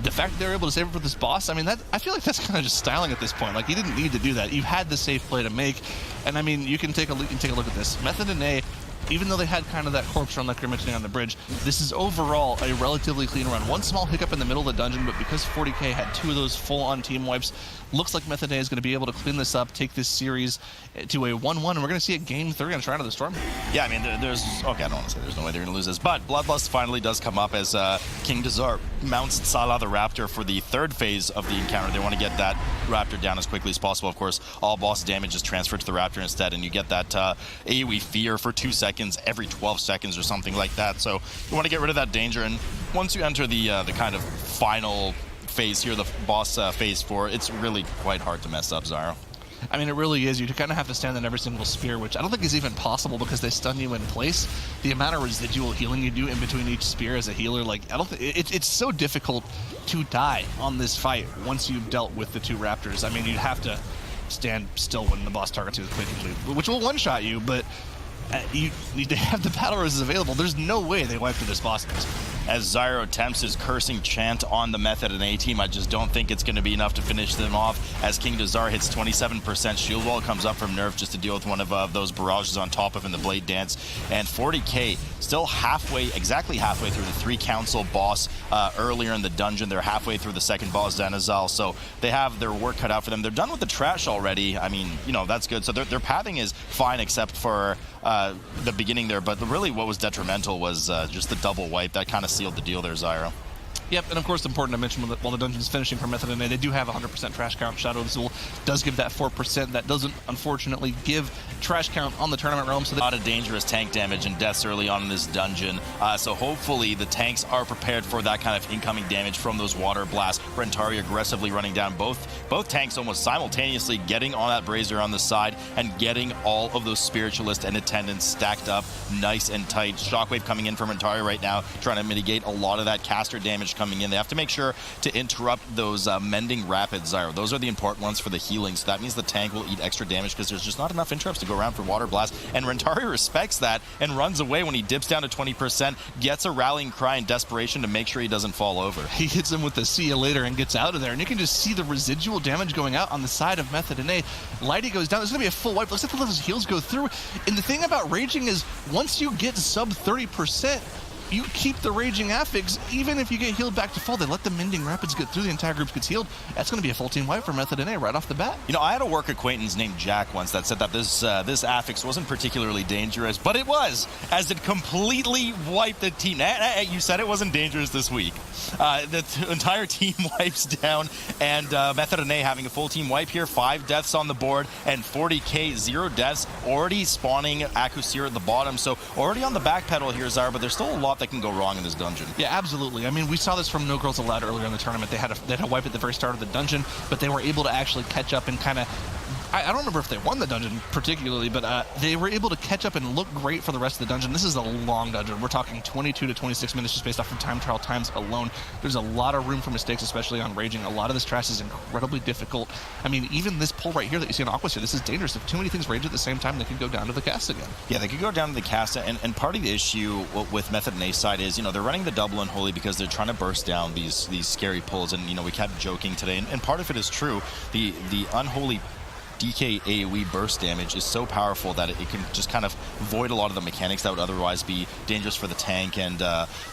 the fact that they were able to save it for this boss, I mean, I feel like that's kind of just styling at this point. Like, you didn't need to do that. You had the safe play to make, and I mean, you can take a look at this. Method and A, even though they had kind of that corpse run like you're mentioning on the bridge, this is overall a relatively clean run. One small hiccup in the middle of the dungeon, but because Fourty K had 2 of those full-on team wipes, looks like Method A is going to be able to clean this up, take this series to a 1-1, and we're going to see it game 3 on Shrine of the Storm. Yeah, I mean, there's... Okay, I don't want to say there's no way they're going to lose this, but Bloodlust finally does come up as Atal'Dazar mounts Salah the Raptor for the 3rd phase of the encounter. They want to get that Raptor down as quickly as possible. Of course, all boss damage is transferred to the Raptor instead, and you get that AoE Fear for 2 seconds every 12 seconds or something like that. So you want to get rid of that danger, and once you enter the kind of final phase here, the boss phase 4, it's really quite hard to mess up, Zyro. I mean, it really is. You kind of have to stand on every single spear, which I don't think is even possible because they stun you in place. The amount of residual healing you do in between each spear as a healer, like, I don't think it's so difficult to die on this fight once you've dealt with the 2 Raptors. I mean, you'd have to stand still when the boss targets you with Quaking Loop, which will one-shot you, but you need to have the battle roses available. There's no way they wipe through this boss. As Zyro attempts his cursing chant on the Method and A team, I just don't think it's going to be enough to finish them off. As Atal'Dazar hits 27%, shield wall comes up from Nerf just to deal with one of those barrages on top of him, the Blade Dance. And 40K still exactly halfway through the 3 council boss earlier in the dungeon. They're halfway through the 2nd boss, Danazal, so they have their work cut out for them. They're done with the trash already. I mean, you know, that's good. So their pathing is fine except for the beginning there, but really what was detrimental was just the double wipe. That kind of sealed the deal there, Zyro. Yep, and of course, important to mention while the dungeon's finishing for Method NA, they do have 100% trash count. Shadow of Azul does give that 4%. That doesn't, unfortunately, give trash count on the tournament realm. So a lot of dangerous tank damage and deaths early on in this dungeon. So hopefully the tanks are prepared for that kind of incoming damage from those water blasts. Rentari aggressively running down both tanks almost simultaneously, getting on that brazier on the side and getting all of those spiritualists and attendants stacked up nice and tight. Shockwave coming in from Rentari right now, trying to mitigate a lot of that caster damage coming in. They have to make sure to interrupt those mending rapids, Zyro. Those are the important ones for the healing, so that means the tank will eat extra damage because there's just not enough interrupts to go around for water blast, and Rentari respects that and runs away when he dips down to 20%, gets a rallying cry in desperation to make sure he doesn't fall over. He hits him with the see you later and gets out of there, and you can just see the residual damage going out on the side of Method NA. Lighty goes down. There's going to be a full wipe. Looks like those heals go through, and the thing about Raging is once you get sub 30%, you keep the Raging Affix, even if you get healed back to full. They let the Mending Rapids get through, the entire group gets healed. That's going to be a full team wipe for Method NA right off the bat. You know, I had a work acquaintance named Jack once that said that this Affix wasn't particularly dangerous, but it was, as it completely wiped the team. You said it wasn't dangerous this week. The entire team wipes down, and Method NA having a full team wipe here, 5 deaths on the board, and Fourty K, 0 deaths, already spawning Akusir at the bottom, so already on the back pedal here, Zara, but there's still a lot that can go wrong in this dungeon. Yeah, absolutely. I mean, we saw this from No Girls Allowed earlier in the tournament. They had a wipe at the very start of the dungeon, but they were able to actually catch up and kind of... I don't remember if they won the dungeon particularly, but they were able to catch up and look great for the rest of the dungeon. This is a long dungeon. We're talking 22 to 26 minutes just based off of time trial times alone. There's a lot of room for mistakes, especially on Raging. A lot of this trash is incredibly difficult. I mean, even this pull right here that you see on Aquasphere, this is dangerous. If too many things rage at the same time, they could go down to the cast again. Yeah, they could go down to the cast, and part of the issue with Method NA side is, you know, they're running the double unholy because they're trying to burst down these scary pulls, and, you know, we kept joking today, and part of it is true. The unholy DK AoE burst damage is so powerful that it can just kind of void a lot of the mechanics that would otherwise be dangerous for the tank, and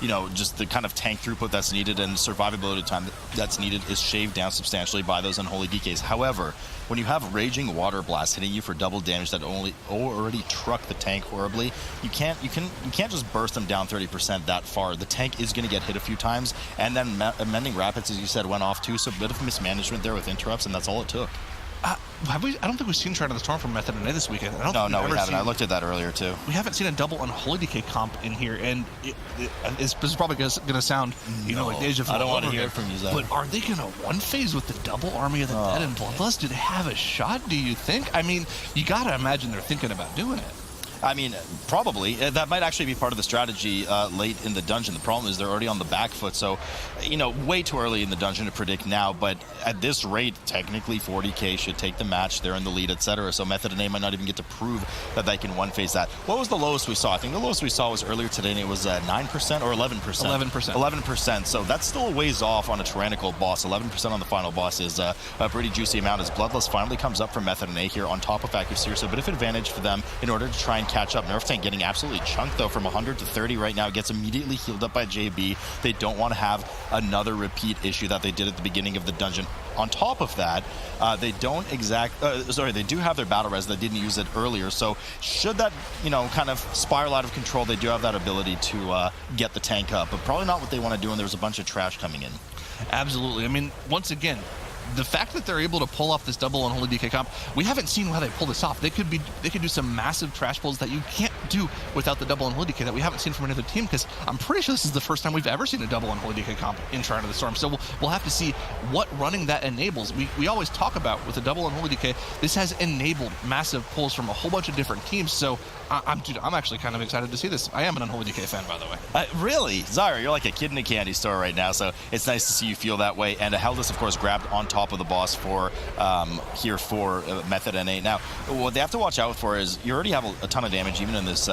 you know, just the kind of tank throughput that's needed and survivability time that's needed is shaved down substantially by those unholy DKs. However, when you have Raging Water Blast hitting you for double damage that already truck the tank horribly, you can't just burst them down 30% that far. The tank is going to get hit a few times, and then Mending Rapids, as you said, went off too, so a bit of mismanagement there with interrupts, and that's all it took. I don't think we've seen Shroud of the Storm from Method NA this weekend. No, we haven't. I looked at that earlier, too. We haven't seen a double Unholy DK comp in here, and it's probably going to sound, like Deja Vu. I don't want to hear it from you, Zach. But are they going to one-phase with the double Army of the Dead and Bloodlust? Do they have a shot, do you think? I mean, you got to imagine they're thinking about doing it. I mean, probably. That might actually be part of the strategy late in the dungeon. The problem is they're already on the back foot, so, way too early in the dungeon to predict now, but at this rate, technically 40 K should take the match. They're in the lead, etc., so Method NA might not even get to prove that they can one-phase that. What was the lowest we saw? I think the lowest we saw was earlier today, and it was 9% or 11%? 11%. 11%, so that's still a ways off on a tyrannical boss. 11% on the final boss is a pretty juicy amount, as Bloodlust finally comes up from Method NA here on top of Akusir, so a bit of advantage for them in order to try and catch up. Nerf Tank getting absolutely chunked, though, from 100 to 30 right now. Gets immediately healed up by JB. They don't want to have another repeat issue that they did at the beginning of the dungeon. On top of that, they do have their battle res. They didn't use it earlier, so should that, kind of spiral out of control, they do have that ability to get the tank up, but probably not what they want to do, and there's a bunch of trash coming in. Absolutely. I mean, once again, the fact that they're able to pull off this double Unholy DK comp, we haven't seen how they pull this off. They could do some massive trash pulls that you can't do without the double Unholy DK that we haven't seen from another team, because I'm pretty sure this is the first time we've ever seen a double Unholy DK comp in Shroud of the Storm. So we'll have to see what running that enables. We always talk about with the double Unholy DK, this has enabled massive pulls from a whole bunch of different teams. So I'm actually kind of excited to see this. I am an Unholy DK fan, by the way. Really? Zyra, you're like a kid in a candy store right now, so it's nice to see you feel that way. And Heldis, of course, grabbed on top of the boss for Method NA. Now, what they have to watch out for is you already have a ton of damage, even in this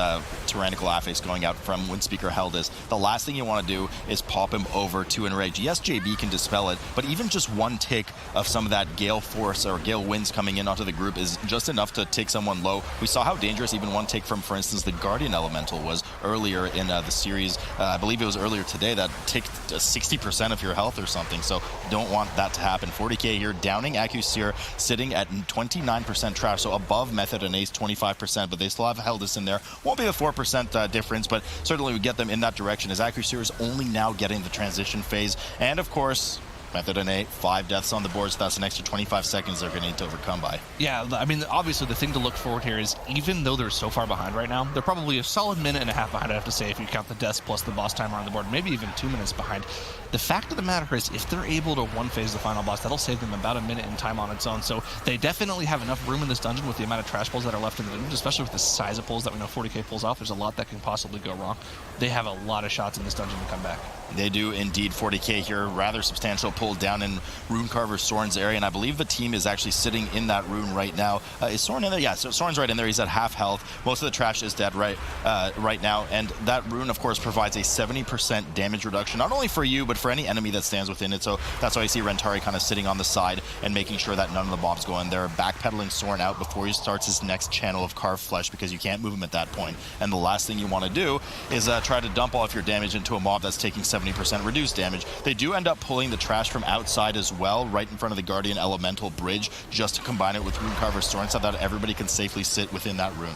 Tyrannical Affix going out from Windspeaker Heldis. The last thing you want to do is pop him over to Enrage. Yes, JB can dispel it, but even just one tick of some of that Gale Force or Gale Winds coming in onto the group is just enough to take someone low. We saw how dangerous even one tick from, for instance, the Guardian Elemental was earlier in the series. I believe it was earlier today that ticked 60% of your health or something, so don't want that to happen. 40 40K here, downing AccuSeer, sitting at 29% trash, so above Method and Ace 25%, but they still have Heldis in there. Won't be the 4% difference, but certainly we get them in that direction, as AccuSeer is only now getting the transition phase. And of course, Method and A, 5 deaths on the board, so that's an extra 25 seconds they're going to need to overcome by. Yeah, I mean, obviously the thing to look forward here is, even though they're so far behind right now, they're probably a solid minute and a half behind, I have to say, if you count the deaths plus the boss timer on the board, maybe even 2 minutes behind. The fact of the matter is, if they're able to one-phase the final boss, that'll save them about a minute in time on its own. So they definitely have enough room in this dungeon with the amount of trash pulls that are left in the dungeon, especially with the size of pulls that we know 40K pulls off. There's a lot that can possibly go wrong. They have a lot of shots in this dungeon to come back. They do indeed. 40K here, rather substantial pull down in Runecarver Soren's area, and I believe the team is actually sitting in that rune right now. Is Soren in there? Yeah, so Soren's right in there. He's at half health. Most of the trash is dead right now, and that rune, of course, provides a 70% damage reduction, not only for you, but for any enemy that stands within it. So that's why you see Rentari kind of sitting on the side and making sure that none of the mobs go in there, backpedaling Soren out before he starts his next channel of carved flesh, because you can't move him at that point. And the last thing you want to do is try to dump all of your damage into a mob that's taking 70% reduced damage. They do end up pulling the trash from outside as well, right in front of the Guardian Elemental Bridge, just to combine it with Runecarver Soren so that everybody can safely sit within that rune.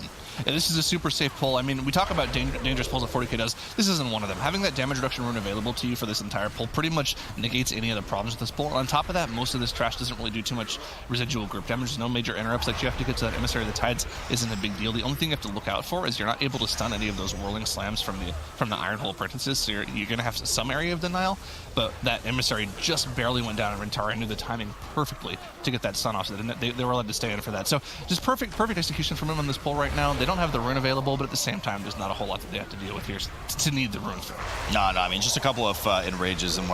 Yeah, this is a super safe pull. I mean, we talk about dangerous pulls that 40K does. This isn't one of them. Having that damage reduction rune available to you for this entire pull pretty much negates any of the problems with this pull. On top of that, most of this trash doesn't really do too much residual group damage. There's no major interrupts. Like, you have to get to that Emissary of the Tides isn't a big deal. The only thing you have to look out for is you're not able to stun any of those whirling slams from the Iron Hole Apprentices, so you're going to have some area of denial, but that Emissary just barely went down, and Rentari knew the timing perfectly to get that stun off, so they were allowed to stay in for that. So just perfect execution from him on this pull right now. They don't have the rune available, but at the same time, there's not a whole lot that they have to deal with here to need the rune for. No, I mean, just a couple of enrages, and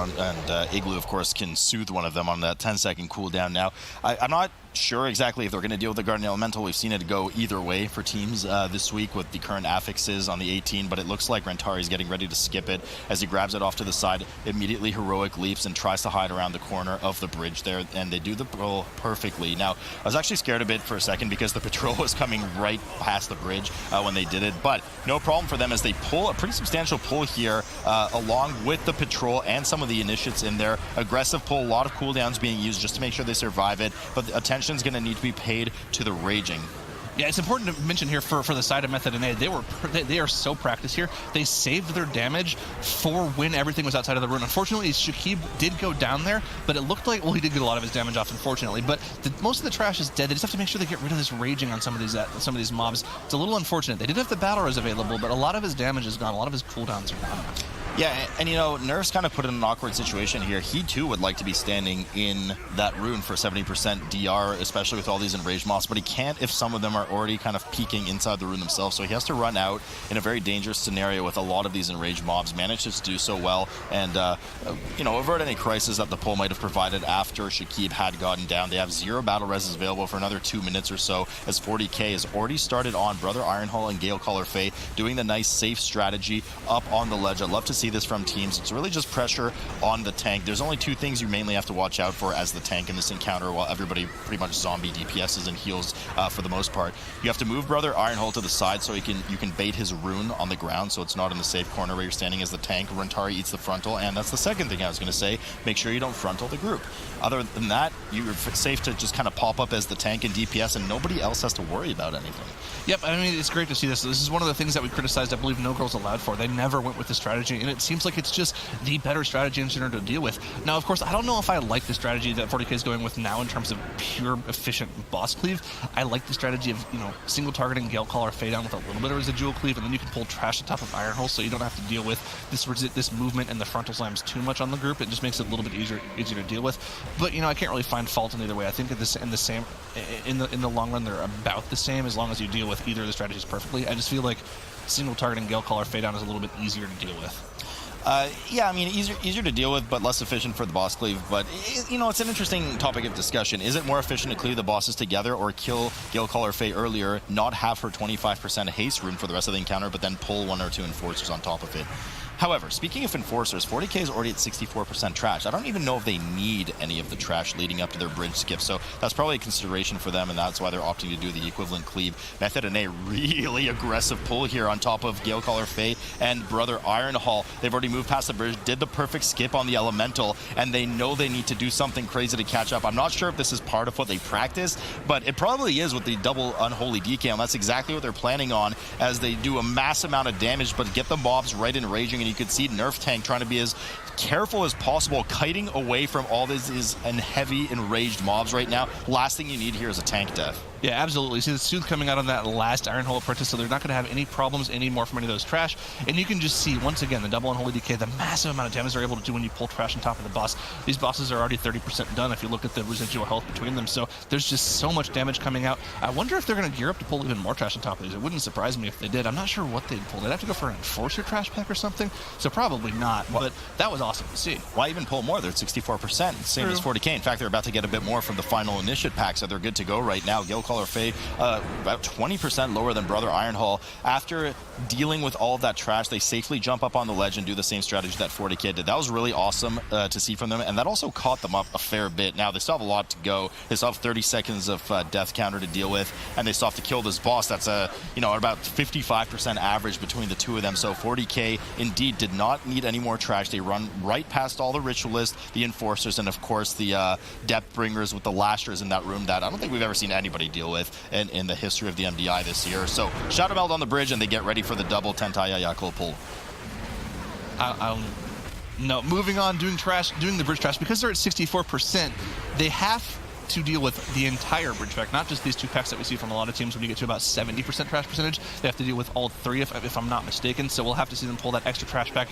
Igloo, of course, can soothe one of them on that 10-second cooldown now. I'm not sure exactly if they're going to deal with the Guardian Elemental. We've seen it go either way for teams this week with the current affixes on the 18, but it looks like Rentari's getting ready to skip it as he grabs it off to the side, immediately heroic leaps and tries to hide around the corner of the bridge there, and they do the pull perfectly. Now, I was actually scared a bit for a second because the patrol was coming right past the bridge when they did it, but no problem for them as they pull a pretty substantial pull here along with the patrol and some of the initiates in there. Aggressive pull, a lot of cooldowns being used just to make sure they survive it, but the attention is going to need to be paid to the Raging. Yeah, it's important to mention here for the side of Method and A, they are so practiced here. They saved their damage for when everything was outside of the rune. Unfortunately, Shakib did go down there, but it looked like, well, he did get a lot of his damage off, unfortunately. But most of the trash is dead. They just have to make sure they get rid of this Raging on some of these mobs. It's a little unfortunate. They did have the battle res available, but a lot of his damage is gone. A lot of his cooldowns are gone. Yeah, and you know, Nerf's kind of put in an awkward situation here. He too would like to be standing in that rune for 70% DR, especially with all these enraged mobs, but he can't if some of them are already kind of peeking inside the rune themselves. So he has to run out in a very dangerous scenario with a lot of these enraged mobs, manages to do so well, and you know, avert any crisis that the pull might have provided after Shakib had gotten down. They have 0 battle reses available for another 2 minutes or so, as 40K has already started on Brother Ironhull and Gale Caller Faye, doing the nice safe strategy up on the ledge. I'd love to see this from teams. It's really just pressure on the tank. There's only 2 things you mainly have to watch out for as the tank in this encounter, while everybody pretty much zombie DPSs and heals for the most part. You have to move Brother Ironhull to the side so you can bait his rune on the ground, so it's not in the safe corner where you're standing as the tank. Rentari eats the frontal, and that's the second thing I was going to say. Make sure you don't frontal the group. Other than that, you're safe to just kind of pop up as the tank and DPS, and nobody else has to worry about anything. Yep, I mean, it's great to see this. This is one of the things that we criticized, I believe, No Girls Allowed for. They never went with the strategy, and it seems like it's just the better strategy in general to deal with. Now, of course, I don't know if I like the strategy that 40K is going with now in terms of pure, efficient boss cleave. I like the strategy of, you know, single targeting Gale Caller Faye down with a little bit of residual cleave, and then you can pull trash on top of Ironhull, so you don't have to deal with this movement and the frontal slams too much on the group. It just makes it a little bit easier to deal with. But, you know, I can't really find fault in either way. I think in the long run, they're about the same as long as you deal with either of the strategies perfectly. I just feel like single targeting Gale Caller Faye down is a little bit easier to deal with. Yeah, I mean, easier to deal with, but less efficient for the boss cleave. But, you know, it's an interesting topic of discussion. Is it more efficient to cleave the bosses together or kill Gale Caller Faye earlier, not have her 25% haste rune for the rest of the encounter, but then pull 1 or 2 enforcers on top of it? However, speaking of Enforcers, 40K is already at 64% trash. I don't even know if they need any of the trash leading up to their bridge skip, so that's probably a consideration for them, and that's why they're opting to do the equivalent cleave. Method and a really aggressive pull here on top of Galecaller Faye and Brother Ironhall. They've already moved past the bridge, did the perfect skip on the Elemental, and they know they need to do something crazy to catch up. I'm not sure if this is part of what they practice, but it probably is with the double Unholy DK, and that's exactly what they're planning on as they do a mass amount of damage, but get the mobs right in raging, and you could see Nerf Tank trying to be as careful as possible, kiting away from all these heavy enraged mobs right now. Last thing you need here is a tank death. Yeah, absolutely. See the Soothe coming out on that last Ironhole apprentice, so they're not going to have any problems anymore from any of those trash. And you can just see, once again, the double Unholy DK, the massive amount of damage they're able to do when you pull trash on top of the boss. These bosses are already 30% done if you look at the residual health between them, so there's just so much damage coming out. I wonder if they're going to gear up to pull even more trash on top of these. It wouldn't surprise me if they did. I'm not sure what they'd pull. They'd have to go for an Enforcer trash pack or something, so probably not, but that was awesome to see. Why even pull more? They're at 64%, same as 40K. In fact, they're about to get a bit more from the final initiate pack, so they're good to go right now. Galecaller Faye, about 20% lower than Brother Ironhall. After dealing with all of that trash, they safely jump up on the ledge and do the same strategy that 40K did. That was really awesome to see from them, and that also caught them up a fair bit. Now, they still have a lot to go. They still have 30 seconds of death counter to deal with, and they still have to kill this boss. That's about 55% average between the two of them, so 40K indeed did not need any more trash. They run right past all the Ritualists, the Enforcers, and of course the Depth Bringers with the Lashers in that room that I don't think we've ever seen anybody deal with in the history of the MDI this year. So Shadow Meld on the bridge, and they get ready for the double Tentai Yayako pull. No, moving on, doing the bridge trash, because they're at 64%, they have to deal with the entire bridge pack, not just these two packs that we see from a lot of teams. When you get to about 70% trash percentage, they have to deal with all three, if I'm not mistaken, so we'll have to see them pull that extra trash pack,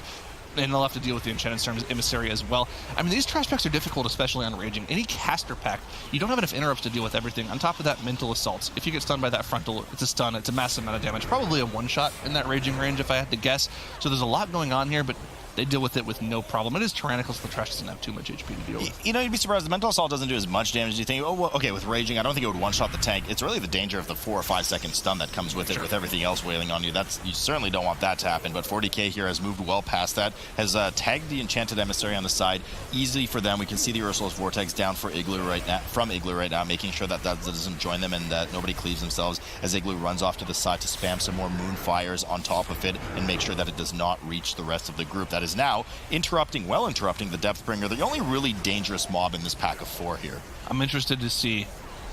and they'll have to deal with the Enchanted Storm's Emissary as well. I mean, these trash packs are difficult, especially on Raging. Any caster pack, you don't have enough interrupts to deal with everything. On top of that, mental assaults. If you get stunned by that frontal, it's a stun, it's a massive amount of damage. Probably a one-shot in that Raging range, if I had to guess. So there's a lot going on here, but they deal with it with no problem. It is tyrannical, so the trash doesn't have too much HP to deal with. You know, you'd be surprised. The Mental Assault doesn't do as much damage as you think. Oh, well, okay, with Raging, I don't think it would one-shot the tank. It's really the danger of the 4 or 5 second stun that comes with it, with everything else wailing on you. You certainly don't want that to happen, but 40K here has moved well past that, has tagged the Enchanted Emissary on the side. Easy for them. We can see the Ursula's Vortex down for Igloo right now, making sure that doesn't join them and that nobody cleaves themselves as Igloo runs off to the side to spam some more Moonfires on top of it and make sure that it does not reach the rest of the group. That is now interrupting the Depthbringer, the only really dangerous mob in this pack of 4 here. I'm interested to see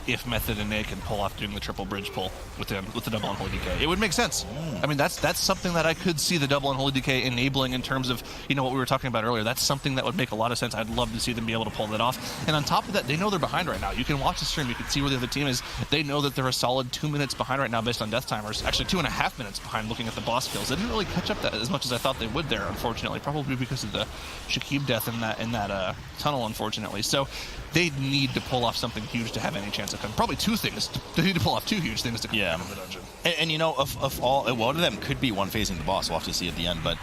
if Method and A can pull off doing the triple bridge pull with the double Unholy DK. It would make sense. I mean, that's something that I could see the double Unholy DK enabling in terms of, what we were talking about earlier. That's something that would make a lot of sense. I'd love to see them be able to pull that off. And on top of that, they know they're behind right now. You can watch the stream. You can see where the other team is. They know that they're a solid 2 minutes behind right now based on death timers. Actually, 2.5 minutes behind looking at the boss kills. They didn't really catch up that as much as I thought they would there, unfortunately. Probably because of the Shakib death in that tunnel, unfortunately. So they need to pull off something huge to have any chance of coming. Probably 2 things. They need to pull off 2 huge things to come out of the dungeon. And of all, one of them could be one phasing the boss. We'll have to see at the end. But,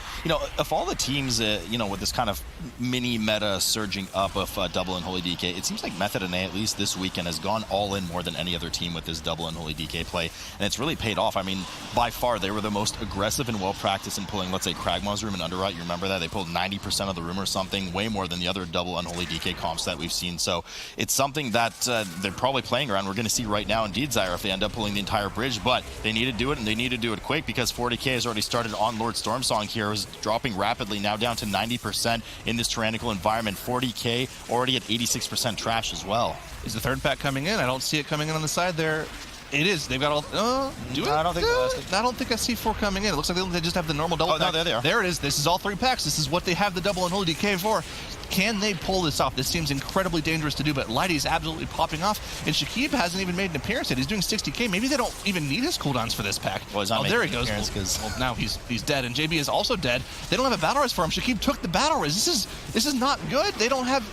of all the teams, with this kind of mini meta surging up of double Unholy DK, it seems like Method and A, at least this weekend, has gone all in more than any other team with this double Unholy DK play. And it's really paid off. I mean, by far, they were the most aggressive and well-practiced in pulling, let's say, Kragmaw's room and Underrot. You remember that? They pulled 90% of the room or something, way more than the other double Unholy DK comps that we've seen. So it's something that they're probably playing around. We're going to see right now, indeed, Zyra, if they end up pulling the entire bridge. But they need to do it, and they need to do it quick, because 40K has already started on Lord Stormsong here, is dropping rapidly, now down to 90% in this tyrannical environment. 40K already at 86% trash as well. Is the third pack coming in? I don't see it coming in on the side there. It is. They've got all... do it? I don't think I don't think I see 4 coming in. It looks like they just have the normal double pack. No, there they are. There it is. This is all 3 packs. This is what they have the double Unholy DK for. Can they pull this off? This seems incredibly dangerous to do, but Lighty's absolutely popping off, and Shakib hasn't even made an appearance yet. He's doing 60k. Maybe they don't even need his cooldowns for this pack. Well, he's not there he goes. Well, now he's dead, and JB is also dead. They don't have a battle res for him. Shakib took the battle res. This is not good. They don't have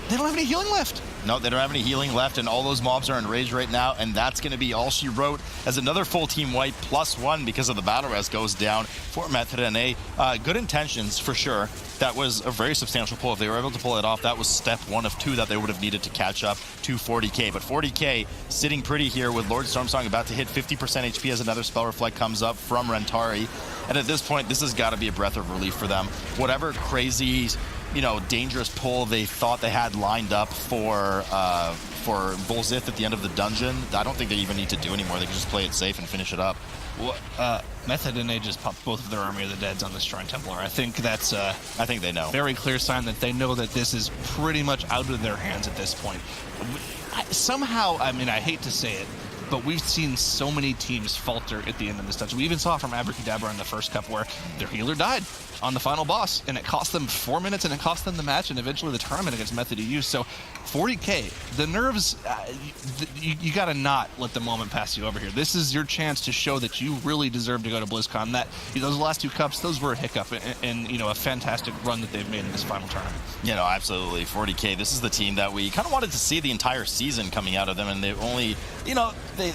any healing left. No, they don't have any healing left, and all those mobs are enraged right now, and that's going to be all she wrote as another full team wipe, +1 because of the battle res goes down for MOTHERLOAD. Good intentions, for sure. That was a very substantial pull. If they were able to pull it off, that was step 1 of 2 that they would have needed to catch up to 40K. But 40K sitting pretty here with Lord Stormsong about to hit 50% HP as another Spell Reflect comes up from Rentari. And at this point, this has got to be a breath of relief for them. Whatever crazy, dangerous pull they thought they had lined up for Volzith at the end of the dungeon, I don't think they even need to do anymore. They can just play it safe and finish it up. Well, MOTHERLOAD just popped both of their Army of the Deads on this Shrine Templar. I think that's I think they know. Very clear sign that they know that this is pretty much out of their hands at this point. Somehow, I hate to say it, but we've seen so many teams falter at the end of this dungeon. We even saw from Abrakeydabra in the first cup where their healer died on the final boss, and it cost them 4 minutes, and it cost them the match and eventually the tournament against Method EU. So 40K, the nerves, you got to not let the moment pass you over here. This is your chance to show that you really deserve to go to BlizzCon. That those last 2 cups, those were a hiccup and a fantastic run that they've made in this final tournament. Absolutely. 40K, this is the team that we kind of wanted to see the entire season coming out of them, and they only,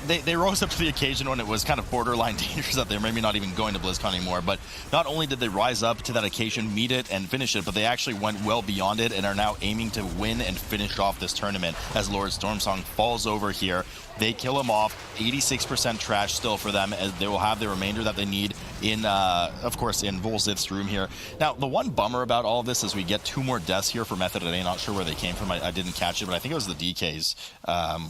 they rose up to the occasion when it was kind of borderline dangerous that they're maybe not even going to BlizzCon anymore. But not only did they rise up to that occasion, meet it, and finish it, but they actually went well beyond it and are now aiming to win and finish off this tournament as Lord Stormsong falls over here. They kill him off. 86% trash still for them, as they will have the remainder that they need in, of course, in Volzith's room here. Now, the one bummer about all of this is we get 2 more deaths here for MOTHERLOAD. Not sure where they came from. I didn't catch it, but I think it was the DKs.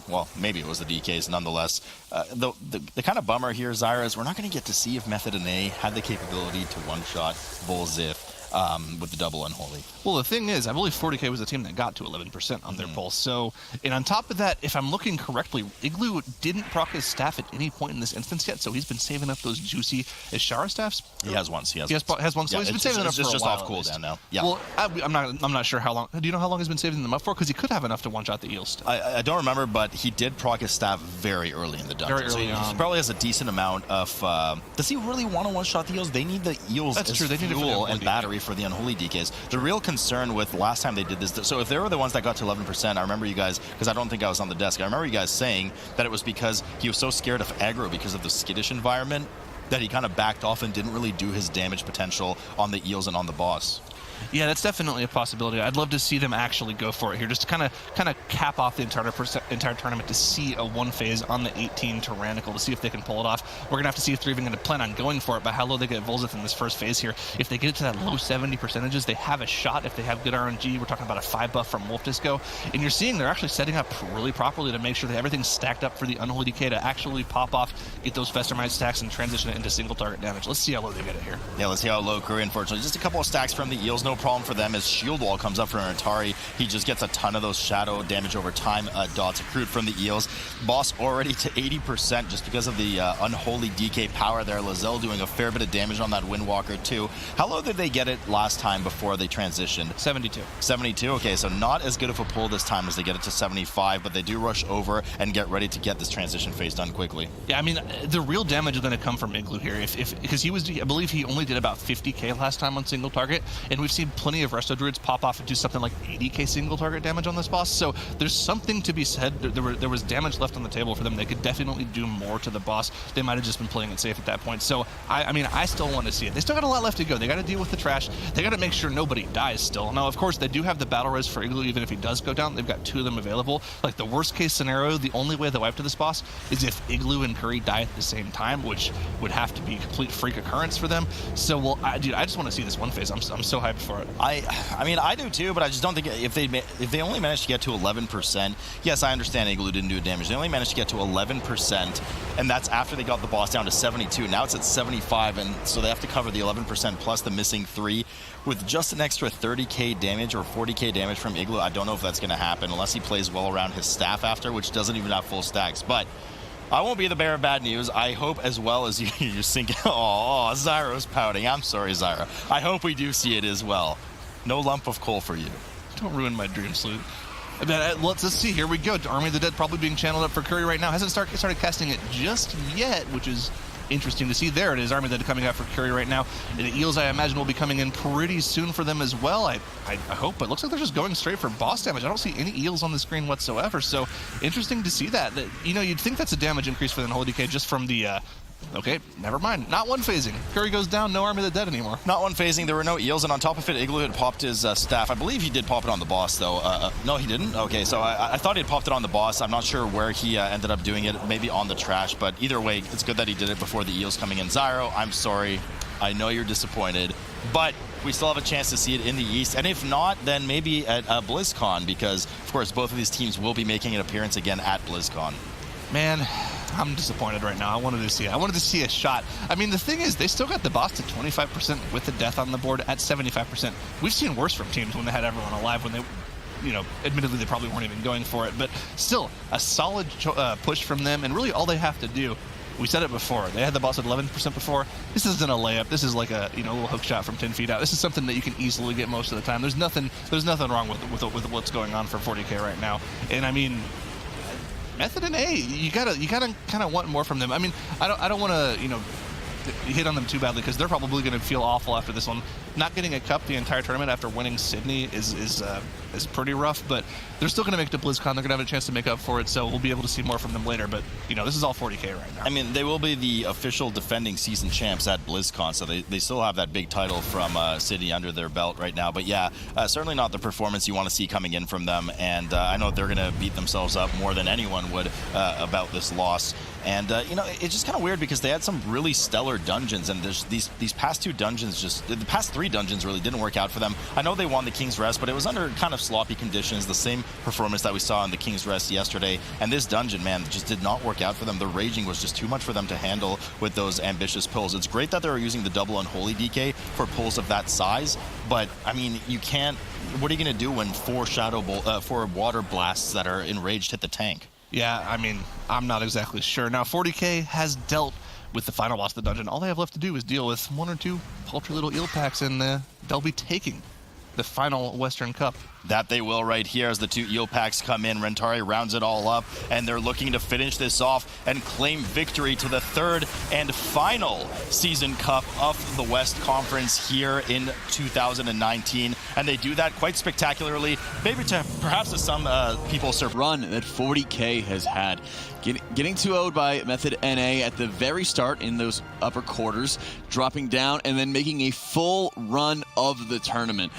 Well, maybe it was the DKs nonetheless. The kind of bummer here, Zyra, is we're not going to get to see if MOTHERLOAD had the capability to one-shot Volzith with the double Unholy. Well, the thing is, I believe 40K was the team that got to 11% on their pulse. So, and on top of that, if I'm looking correctly, Igloo didn't proc his staff at any point in this instance yet, so he's been saving up those juicy Ishara staffs. He has once. He has one, so he's been saving them up for a while. It's just off cooldown now. Yeah. Well, I'm not sure how long. Do you know how long he's been saving them up for? Because he could have enough to one-shot the eels still. I don't remember, but he did proc his staff very early in the dungeon. Very early on. He probably has a decent amount of... does he really want to one-shot the eels? They need the eels as true. They need fuel and battery for the Unholy DKs. The real concern with last time they did this, so if they were the ones that got to 11%, I remember you guys, because I don't think I was on the desk, I remember you guys saying that it was because he was so scared of aggro because of the skittish environment that he kind of backed off and didn't really do his damage potential on the eels and on the boss. Yeah, that's definitely a possibility. I'd love to see them actually go for it here, just to kind of cap off the entire tournament to see a 1-phase on the 18 Tyrannical to see if they can pull it off. We're going to have to see if they're even going to plan on going for it, but how low they get Volzith in this first phase here. If they get it to that low 70%, they have a shot. If they have good RNG, we're talking about a 5 buff from Wolf Disco. And you're seeing they're actually setting up really properly to make sure that everything's stacked up for the Unholy DK to actually pop off, get those Festermite stacks, and transition it into single target damage. Let's see how low they get it here. Yeah, let's see how low Curry, unfortunately. Just a couple of stacks from the eels. No problem for them as Shield Wall comes up from Atari. He just gets a ton of those shadow damage over time dots accrued from the eels. Boss already to 80% just because of the Unholy DK power there. Lizelle doing a fair bit of damage on that Windwalker too. How low did they get it last time before they transitioned? 72. 72? Okay, so not as good of a pull this time as they get it to 75, but they do rush over and get ready to get this transition phase done quickly. Yeah, the real damage is going to come from Igloo here. Because I believe he only did about 50k last time on single target, and we've seen plenty of Resto Druids pop off and do something like 80k single target damage on this boss. So there's something to be said. There was damage left on the table for them. They could definitely do more to the boss. They might have just been playing it safe at that point. So I still want to see it. They still got a lot left to go. They got to deal with the trash. They got to make sure nobody dies still. Now, of course, they do have the battle res for Igloo. Even if he does go down, they've got 2 of them available. Like the worst case scenario, the only way they wipe to this boss is if Igloo and Curry die at the same time, which would have to be a complete freak occurrence for them. So, dude, I just want to see this 1-phase. I'm so hyped for it. I do too, but I just don't think if they only managed to get to 11%, yes, I understand Igloo didn't do damage. They only managed to get to 11%, and that's after they got the boss down to 72. Now it's at 75, and so they have to cover the 11% plus the missing 3 with just an extra 30k damage or 40k damage from Igloo. I don't know if that's going to happen unless he plays well around his staff after, which doesn't even have full stacks. But I won't be the bearer of bad news. I hope as well as you're sinking. Oh, Zyra's pouting. I'm sorry, Zyra. I hope we do see it as well. No lump of coal for you. Don't ruin my dream salute. Let's see. Here we go. Army of the Dead probably being channeled up for Curry right now. Hasn't started casting it just yet, which is interesting to see. There it is, Army Dead coming out for Curry right now. The Eels, I imagine, will be coming in pretty soon for them as well. I hope, but it looks like they're just going straight for boss damage. I don't see any Eels on the screen whatsoever, so interesting to see that. You know, you'd think that's a damage increase for the Unholy DK just from the... Okay, never mind. Not one phasing. Curry goes down, no Army of the Dead anymore. Not one phasing, there were no Eels, and on top of it, Igloo had popped his staff. I believe he did pop it on the boss, though. No, he didn't? Okay, so I thought he had popped it on the boss. I'm not sure where he ended up doing it, maybe on the trash, but either way, it's good that he did it before the Eels coming in. Zyro, I'm sorry. I know you're disappointed, but we still have a chance to see it in the East, and if not, then maybe at BlizzCon, because, of course, both of these teams will be making an appearance again at BlizzCon. Man, I'm disappointed right now. I wanted to see it. I wanted to see a shot. I mean, the thing is, they still got the boss to 25% with the death on the board at 75%. We've seen worse from teams when they had everyone alive, when they, you know, admittedly they probably weren't even going for it, but still a solid push from them, and really all they have to do, we said it before, they had the boss at 11% before. This isn't a layup. This is like a, you know, little hook shot from 10 feet out. This is something that you can easily get most of the time. There's nothing wrong with what's going on for Fourty K right now. And I mean, Method and A, you gotta kind of want more from them. I mean, I don't want to, you know, hit on them too badly, because they're probably going to feel awful after this one. Not getting a cup the entire tournament after winning Sydney is pretty rough, but they're still going to make it to BlizzCon. They're going to have a chance to make up for it, so we'll be able to see more from them later. But, you know, this is all 40K right now. I mean, they will be the official defending season champs at BlizzCon, so they still have that big title from Sydney under their belt right now. But yeah, certainly not the performance you want to see coming in from them, and I know they're going to beat themselves up more than anyone would about this loss. And, you know, it's just kind of weird because they had some really stellar dungeons, and there's these past two dungeons, the past three dungeons really didn't work out for them. I know they won the King's Rest, but it was under kind of sloppy conditions, the same performance that we saw in the King's Rest yesterday. And this dungeon, man, just did not work out for them. The raging was just too much for them to handle with those ambitious pulls. It's great that they're using the double Unholy DK for pulls of that size, but, I mean, you can't... What are you going to do when four water blasts that are enraged hit the tank? Yeah, I mean, I'm not exactly sure. Now, 40K has dealt with the final boss of the dungeon. All they have left to do is deal with one or two paltry little eel packs, and they'll be taking the final Western Cup. That they will right here as the two eel packs come in. Rentari rounds it all up, and they're looking to finish this off and claim victory to the third and final season cup of the West Conference here in 2019. And they do that quite spectacularly, maybe to perhaps to some people. Run that 40K has had. Getting 2-0'd by Method NA at the very start in those upper quarters, dropping down, and then making a full run of the tournament.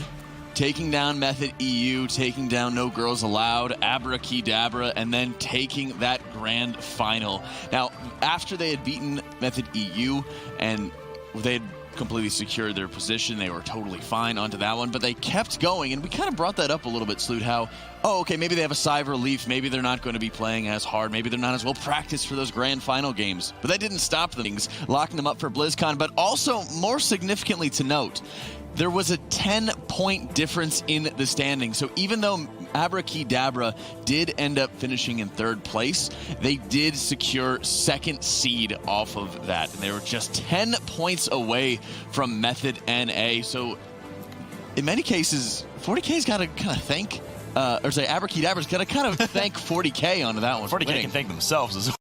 Taking down Method EU, taking down No Girls Allowed, Abrakeydabra, and then taking that grand final. Now, after they had beaten Method EU and they had completely secured their position, they were totally fine onto that one, but they kept going, and we kind of brought that up a little bit, Sloot, how, oh, okay, maybe they have a sigh of relief, maybe they're not going to be playing as hard, maybe they're not as well practiced for those grand final games, but that didn't stop them, locking them up for BlizzCon. But also, more significantly to note, there was a 10-point difference in the standing. So even though Abrakeydabra did end up finishing in third place, they did secure second seed off of that. And they were just 10 points away from Method NA. So in many cases, 40K's got to kind of thank, Abrakeedabra's got to kind of thank 40K onto that one. 40K can thank themselves as